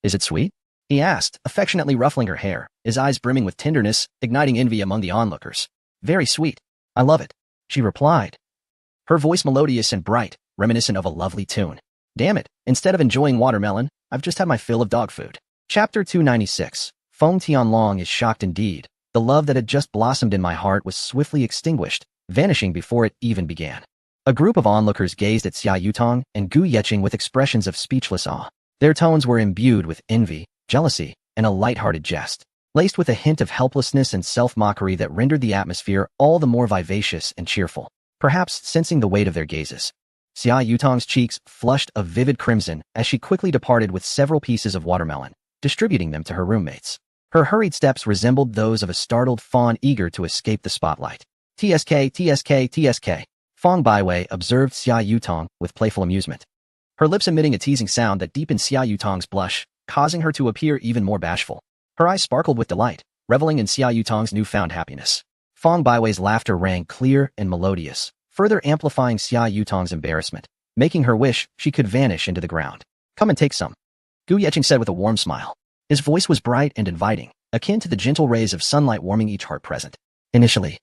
"Is it sweet?" he asked, affectionately ruffling her hair, his eyes brimming with tenderness, igniting envy among the onlookers. "Very sweet. I love it," she replied, her voice melodious and bright, reminiscent of a lovely tune. "Damn it, instead of enjoying watermelon, I've just had my fill of dog food." Chapter 296. Feng Tianlong is shocked indeed. The love that had just blossomed in my heart was swiftly extinguished, vanishing before it even began. A group of onlookers gazed at Xia Yutong and Gu Yeqing with expressions of speechless awe. Their tones were imbued with envy, jealousy, and a light-hearted jest, laced with a hint of helplessness and self-mockery that rendered the atmosphere all the more vivacious and cheerful. Perhaps sensing the weight of their gazes, Xia Yutong's cheeks flushed a vivid crimson as she quickly departed with several pieces of watermelon, distributing them to her roommates. Her hurried steps resembled those of a startled fawn eager to escape the spotlight. TSK, TSK, TSK. Fong Baiwei observed Xia Yutong with playful amusement, her lips emitting a teasing sound that deepened Xia Yutong's blush, causing her to appear even more bashful. Her eyes sparkled with delight, reveling in Xia Yutong's newfound happiness. Fong Baiwei's laughter rang clear and melodious, further amplifying Xia Yutong's embarrassment, making her wish she could vanish into the ground. Come and take some, Gu Yeqing said with a warm smile. His voice was bright and inviting, akin to the gentle rays of sunlight warming each heart present. Initially,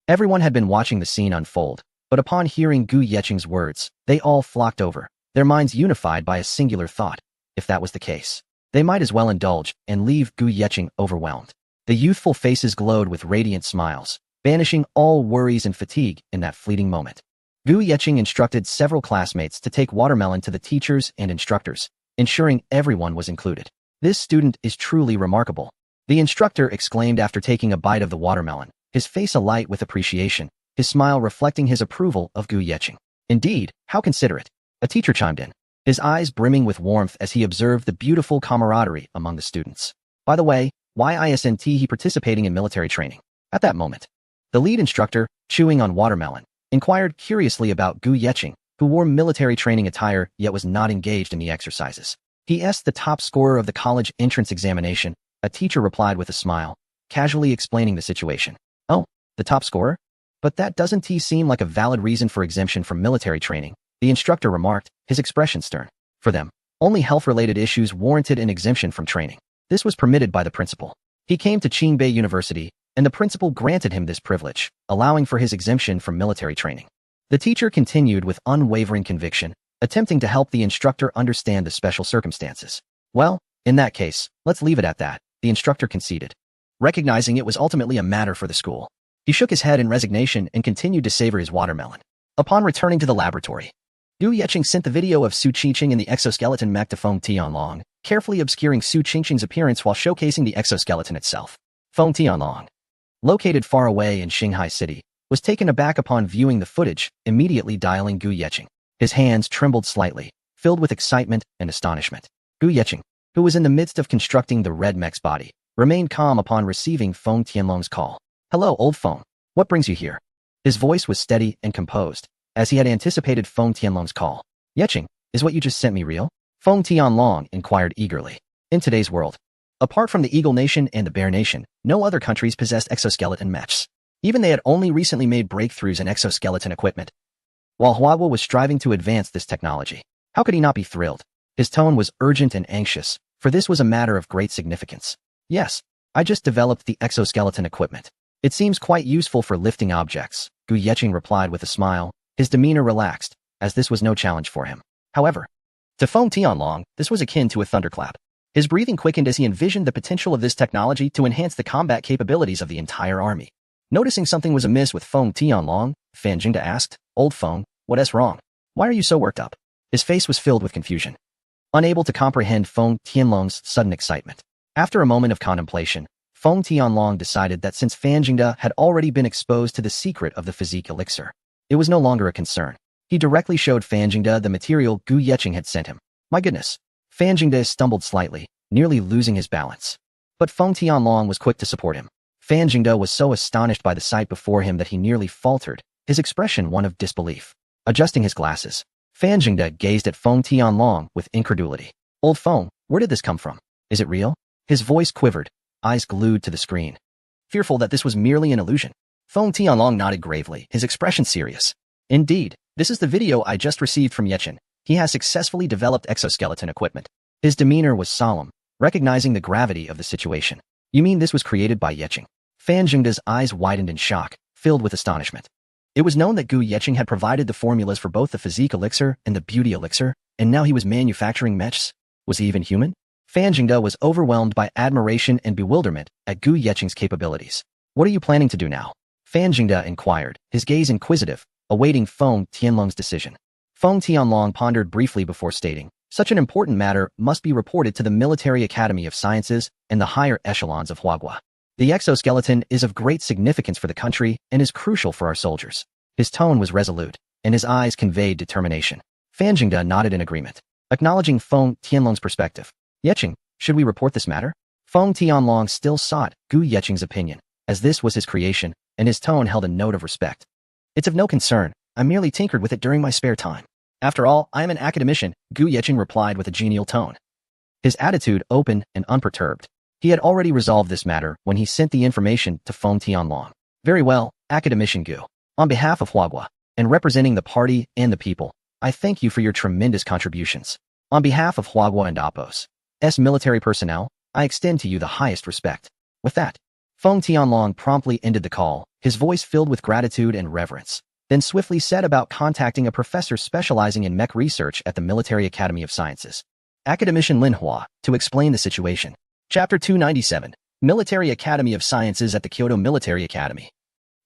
everyone had been watching the scene unfold, but upon hearing Gu Yeqing's words, they all flocked over, their minds unified by a singular thought. If that was the case, they might as well indulge and leave Gu Yeqing overwhelmed. The youthful faces glowed with radiant smiles, banishing all worries and fatigue in that fleeting moment. Gu Yeqing instructed several classmates to take watermelon to the teachers and instructors, ensuring everyone was included. This student is truly remarkable, the instructor exclaimed after taking a bite of the watermelon, his face alight with appreciation, his smile reflecting his approval of Gu Yeqing. Indeed, how considerate, a teacher chimed in, his eyes brimming with warmth as he observed the beautiful camaraderie among the students. By the way, why isn't he participating in military training? At that moment, the lead instructor, chewing on watermelon, inquired curiously about Gu Yeqing, who wore military training attire yet was not engaged in the exercises. He asked the top scorer of the college entrance examination. A teacher replied with a smile, casually explaining the situation. Oh, the top scorer? But that doesn't seem like a valid reason for exemption from military training, the instructor remarked, his expression stern. For them, only health-related issues warranted an exemption from training. This was permitted by the principal. He came to Qingbei University, and the principal granted him this privilege, allowing for his exemption from military training. The teacher continued with unwavering conviction, attempting to help the instructor understand the special circumstances. Well, in that case, let's leave it at that, the instructor conceded, recognizing it was ultimately a matter for the school. He shook his head in resignation and continued to savor his watermelon. Upon returning to the laboratory, Gu Yeqing sent the video of Su Qingqing and the exoskeleton mech to Feng Tianlong, carefully obscuring Su Qingqing's appearance while showcasing the exoskeleton itself. Feng Tianlong, located far away in Shanghai City, was taken aback upon viewing the footage, immediately dialing Gu Yeqing. His hands trembled slightly, filled with excitement and astonishment. Gu Yeqing, who was in the midst of constructing the red mech's body, remained calm upon receiving Feng Tianlong's call. Hello, old Feng. What brings you here? His voice was steady and composed, as he had anticipated Feng Tianlong's call. Yeqing, is what you just sent me real? Feng Tianlong inquired eagerly. In today's world, apart from the Eagle Nation and the Bear Nation, no other countries possessed exoskeleton mechs. Even they had only recently made breakthroughs in exoskeleton equipment. While Huawei was striving to advance this technology, how could he not be thrilled? His tone was urgent and anxious, for this was a matter of great significance. Yes, I just developed the exoskeleton equipment. It seems quite useful for lifting objects, Gu Yeqing replied with a smile, his demeanor relaxed, as this was no challenge for him. However, to Feng Tianlong, this was akin to a thunderclap. His breathing quickened as he envisioned the potential of this technology to enhance the combat capabilities of the entire army. Noticing something was amiss with Feng Tianlong, Fan Jingda asked, Old Feng, what's wrong? Why are you so worked up? His face was filled with confusion, unable to comprehend Feng Tianlong's sudden excitement. After a moment of contemplation, Feng Tianlong decided that since Fan Jingda had already been exposed to the secret of the physique elixir, it was no longer a concern. He directly showed Fan Jingda the material Gu Yeqing had sent him. My goodness. Fan Jingda stumbled slightly, nearly losing his balance. But Feng Tianlong was quick to support him. Fan Jingda was so astonished by the sight before him that he nearly faltered, his expression one of disbelief. Adjusting his glasses, Fan Jingda gazed at Feng Tianlong with incredulity. Old Feng, where did this come from? Is it real? His voice quivered, eyes glued to the screen. Fearful that this was merely an illusion, Feng Tianlong nodded gravely, his expression serious. Indeed, this is the video I just received from Yeqing. He has successfully developed exoskeleton equipment. His demeanor was solemn, recognizing the gravity of the situation. You mean this was created by Yeqing? Fan Jingda's eyes widened in shock, filled with astonishment. It was known that Gu Yeqing had provided the formulas for both the physique elixir and the beauty elixir, and now he was manufacturing mechs? Was he even human? Fan Jingda was overwhelmed by admiration and bewilderment at Gu Yeqing's capabilities. What are you planning to do now? Fan Jingda inquired, his gaze inquisitive, awaiting Feng Tianlong's decision. Feng Tianlong pondered briefly before stating, such an important matter must be reported to the Military Academy of Sciences and the higher echelons of Huagua. The exoskeleton is of great significance for the country and is crucial for our soldiers. His tone was resolute, and his eyes conveyed determination. Fan Jingde nodded in agreement, acknowledging Feng Tianlong's perspective. Yeqing, should we report this matter? Feng Tianlong still sought Gu Yeqing's opinion, as this was his creation, and his tone held a note of respect. It's of no concern. I merely tinkered with it during my spare time. After all, I am an academician, Gu Yeqing replied with a genial tone. His attitude open and unperturbed. He had already resolved this matter when he sent the information to Feng Tianlong. Very well, academician Gu. On behalf of Huagua, and representing the party and the people, I thank you for your tremendous contributions. On behalf of Huagua and Appos, military personnel, I extend to you the highest respect. With that, Feng Tianlong promptly ended the call, his voice filled with gratitude and reverence, then swiftly set about contacting a professor specializing in mech research at the Military Academy of Sciences, academician Lin Hua, to explain the situation. Chapter 297, Military Academy of Sciences at the Kyoto Military Academy.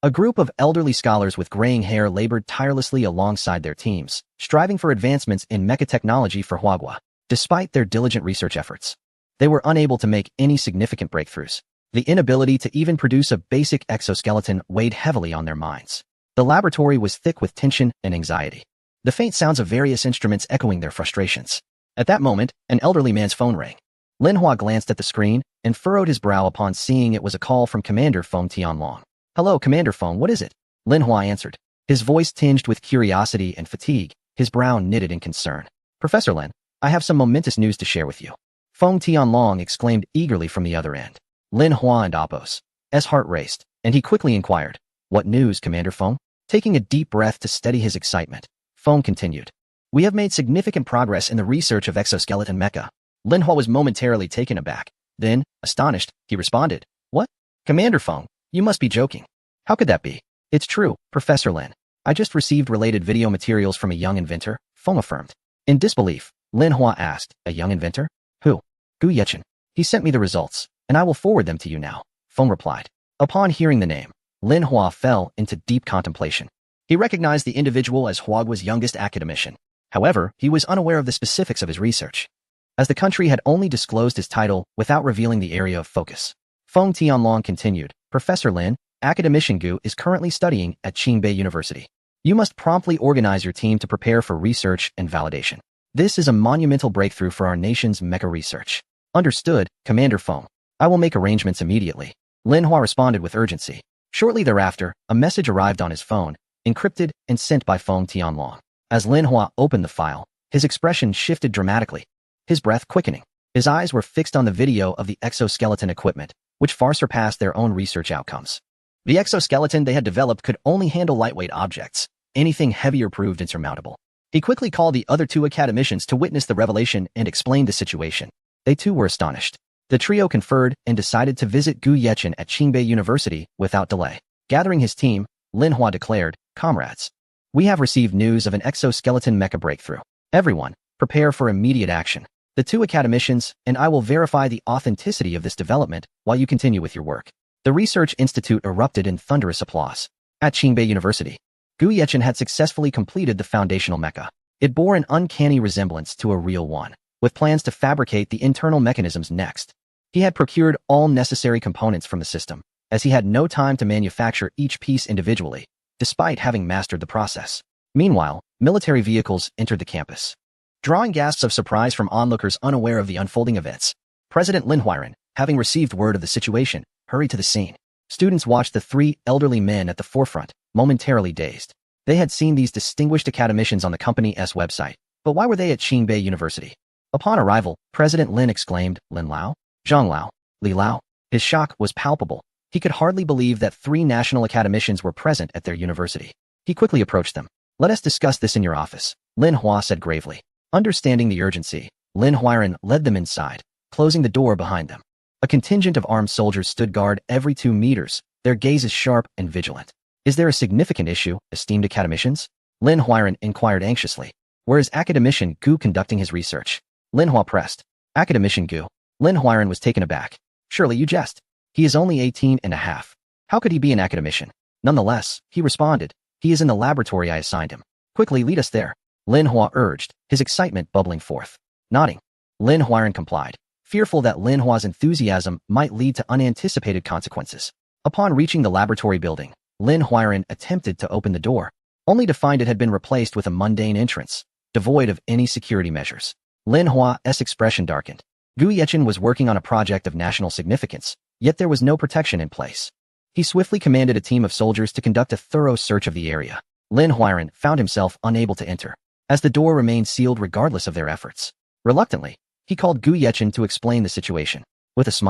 A group of elderly scholars with graying hair labored tirelessly alongside their teams, striving for advancements in mecha technology for Huagua. Despite their diligent research efforts, they were unable to make any significant breakthroughs. The inability to even produce a basic exoskeleton weighed heavily on their minds. The laboratory was thick with tension and anxiety, the faint sounds of various instruments echoing their frustrations. At that moment, an elderly man's phone rang. Lin Hua glanced at the screen and furrowed his brow upon seeing it was a call from Commander Feng Tianlong. Hello, Commander Feng, what is it? Lin Hua answered, his voice tinged with curiosity and fatigue, his brow knitted in concern. Professor Lin, I have some momentous news to share with you. Feng Tianlong exclaimed eagerly from the other end. Lin Hua and Appos' heart raced, and he quickly inquired, what news, Commander Feng? Taking a deep breath to steady his excitement, Feng continued. We have made significant progress in the research of exoskeleton mecha. Lin Hua was momentarily taken aback. Then, astonished, he responded, what? Commander Feng, you must be joking. How could that be? It's true, Professor Lin. I just received related video materials from a young inventor, Feng affirmed. In disbelief, Lin Hua asked, a young inventor? Who? Gu Yeqing. He sent me the results, and I will forward them to you now, Feng replied. Upon hearing the name, Lin Hua fell into deep contemplation. He recognized the individual as Huagua's youngest academician. However, he was unaware of the specifics of his research, as the country had only disclosed his title without revealing the area of focus. Feng Tianlong continued, Professor Lin, academician Gu is currently studying at Qingbei University. You must promptly organize your team to prepare for research and validation. This is a monumental breakthrough for our nation's mecha research. Understood, Commander Feng. I will make arrangements immediately. Lin Hua responded with urgency. Shortly thereafter, a message arrived on his phone, encrypted and sent by Feng Tianlong. As Lin Hua opened the file, his expression shifted dramatically, his breath quickening. His eyes were fixed on the video of the exoskeleton equipment, which far surpassed their own research outcomes. The exoskeleton they had developed could only handle lightweight objects. Anything heavier proved insurmountable. He quickly called the other two academicians to witness the revelation and explained the situation. They too were astonished. The trio conferred and decided to visit Gu Yeqing at Qingbei University without delay. Gathering his team, Lin Hua declared, Comrades, we have received news of an exoskeleton mecha breakthrough. Everyone, prepare for immediate action. The two academicians and I will verify the authenticity of this development while you continue with your work. The research institute erupted in thunderous applause. At Qingbei University, Gu Yeqing had successfully completed the foundational mecha. It bore an uncanny resemblance to a real one, with plans to fabricate the internal mechanisms next. He had procured all necessary components from the system, as he had no time to manufacture each piece individually, despite having mastered the process. Meanwhile, military vehicles entered the campus, drawing gasps of surprise from onlookers unaware of the unfolding events. President Lin Huairan, having received word of the situation, hurried to the scene. Students watched the three elderly men at the forefront, momentarily dazed. They had seen these distinguished academicians on the company's website, but why were they at Qingbei University? Upon arrival, President Lin exclaimed, Lin Lao? Zhang Lao? Li Lao? His shock was palpable. He could hardly believe that three national academicians were present at their university. He quickly approached them. Let us discuss this in your office, Lin Hua said gravely. Understanding the urgency, Lin Huairan led them inside, closing the door behind them. A contingent of armed soldiers stood guard every 2 meters, their gazes sharp and vigilant. Is there a significant issue, esteemed academicians? Lin Huairan inquired anxiously. Where is academician Gu conducting his research? Lin Hua pressed. Academician Gu. Lin Huairan was taken aback. Surely you jest. He is only 18 and a half. How could he be an academician? Nonetheless, he responded, He is in the laboratory I assigned him. Quickly lead us there, Lin Hua urged, his excitement bubbling forth. Nodding, Lin Huiran complied, fearful that Lin Hua's enthusiasm might lead to unanticipated consequences. Upon reaching the laboratory building, Lin Huiran attempted to open the door, only to find it had been replaced with a mundane entrance, devoid of any security measures. Lin Hua's expression darkened. Gu Yechen was working on a project of national significance, yet there was no protection in place. He swiftly commanded a team of soldiers to conduct a thorough search of the area. Lin Huiran found himself unable to enter, as the door remained sealed regardless of their efforts. Reluctantly, he called Gu Yechen to explain the situation. With a smile,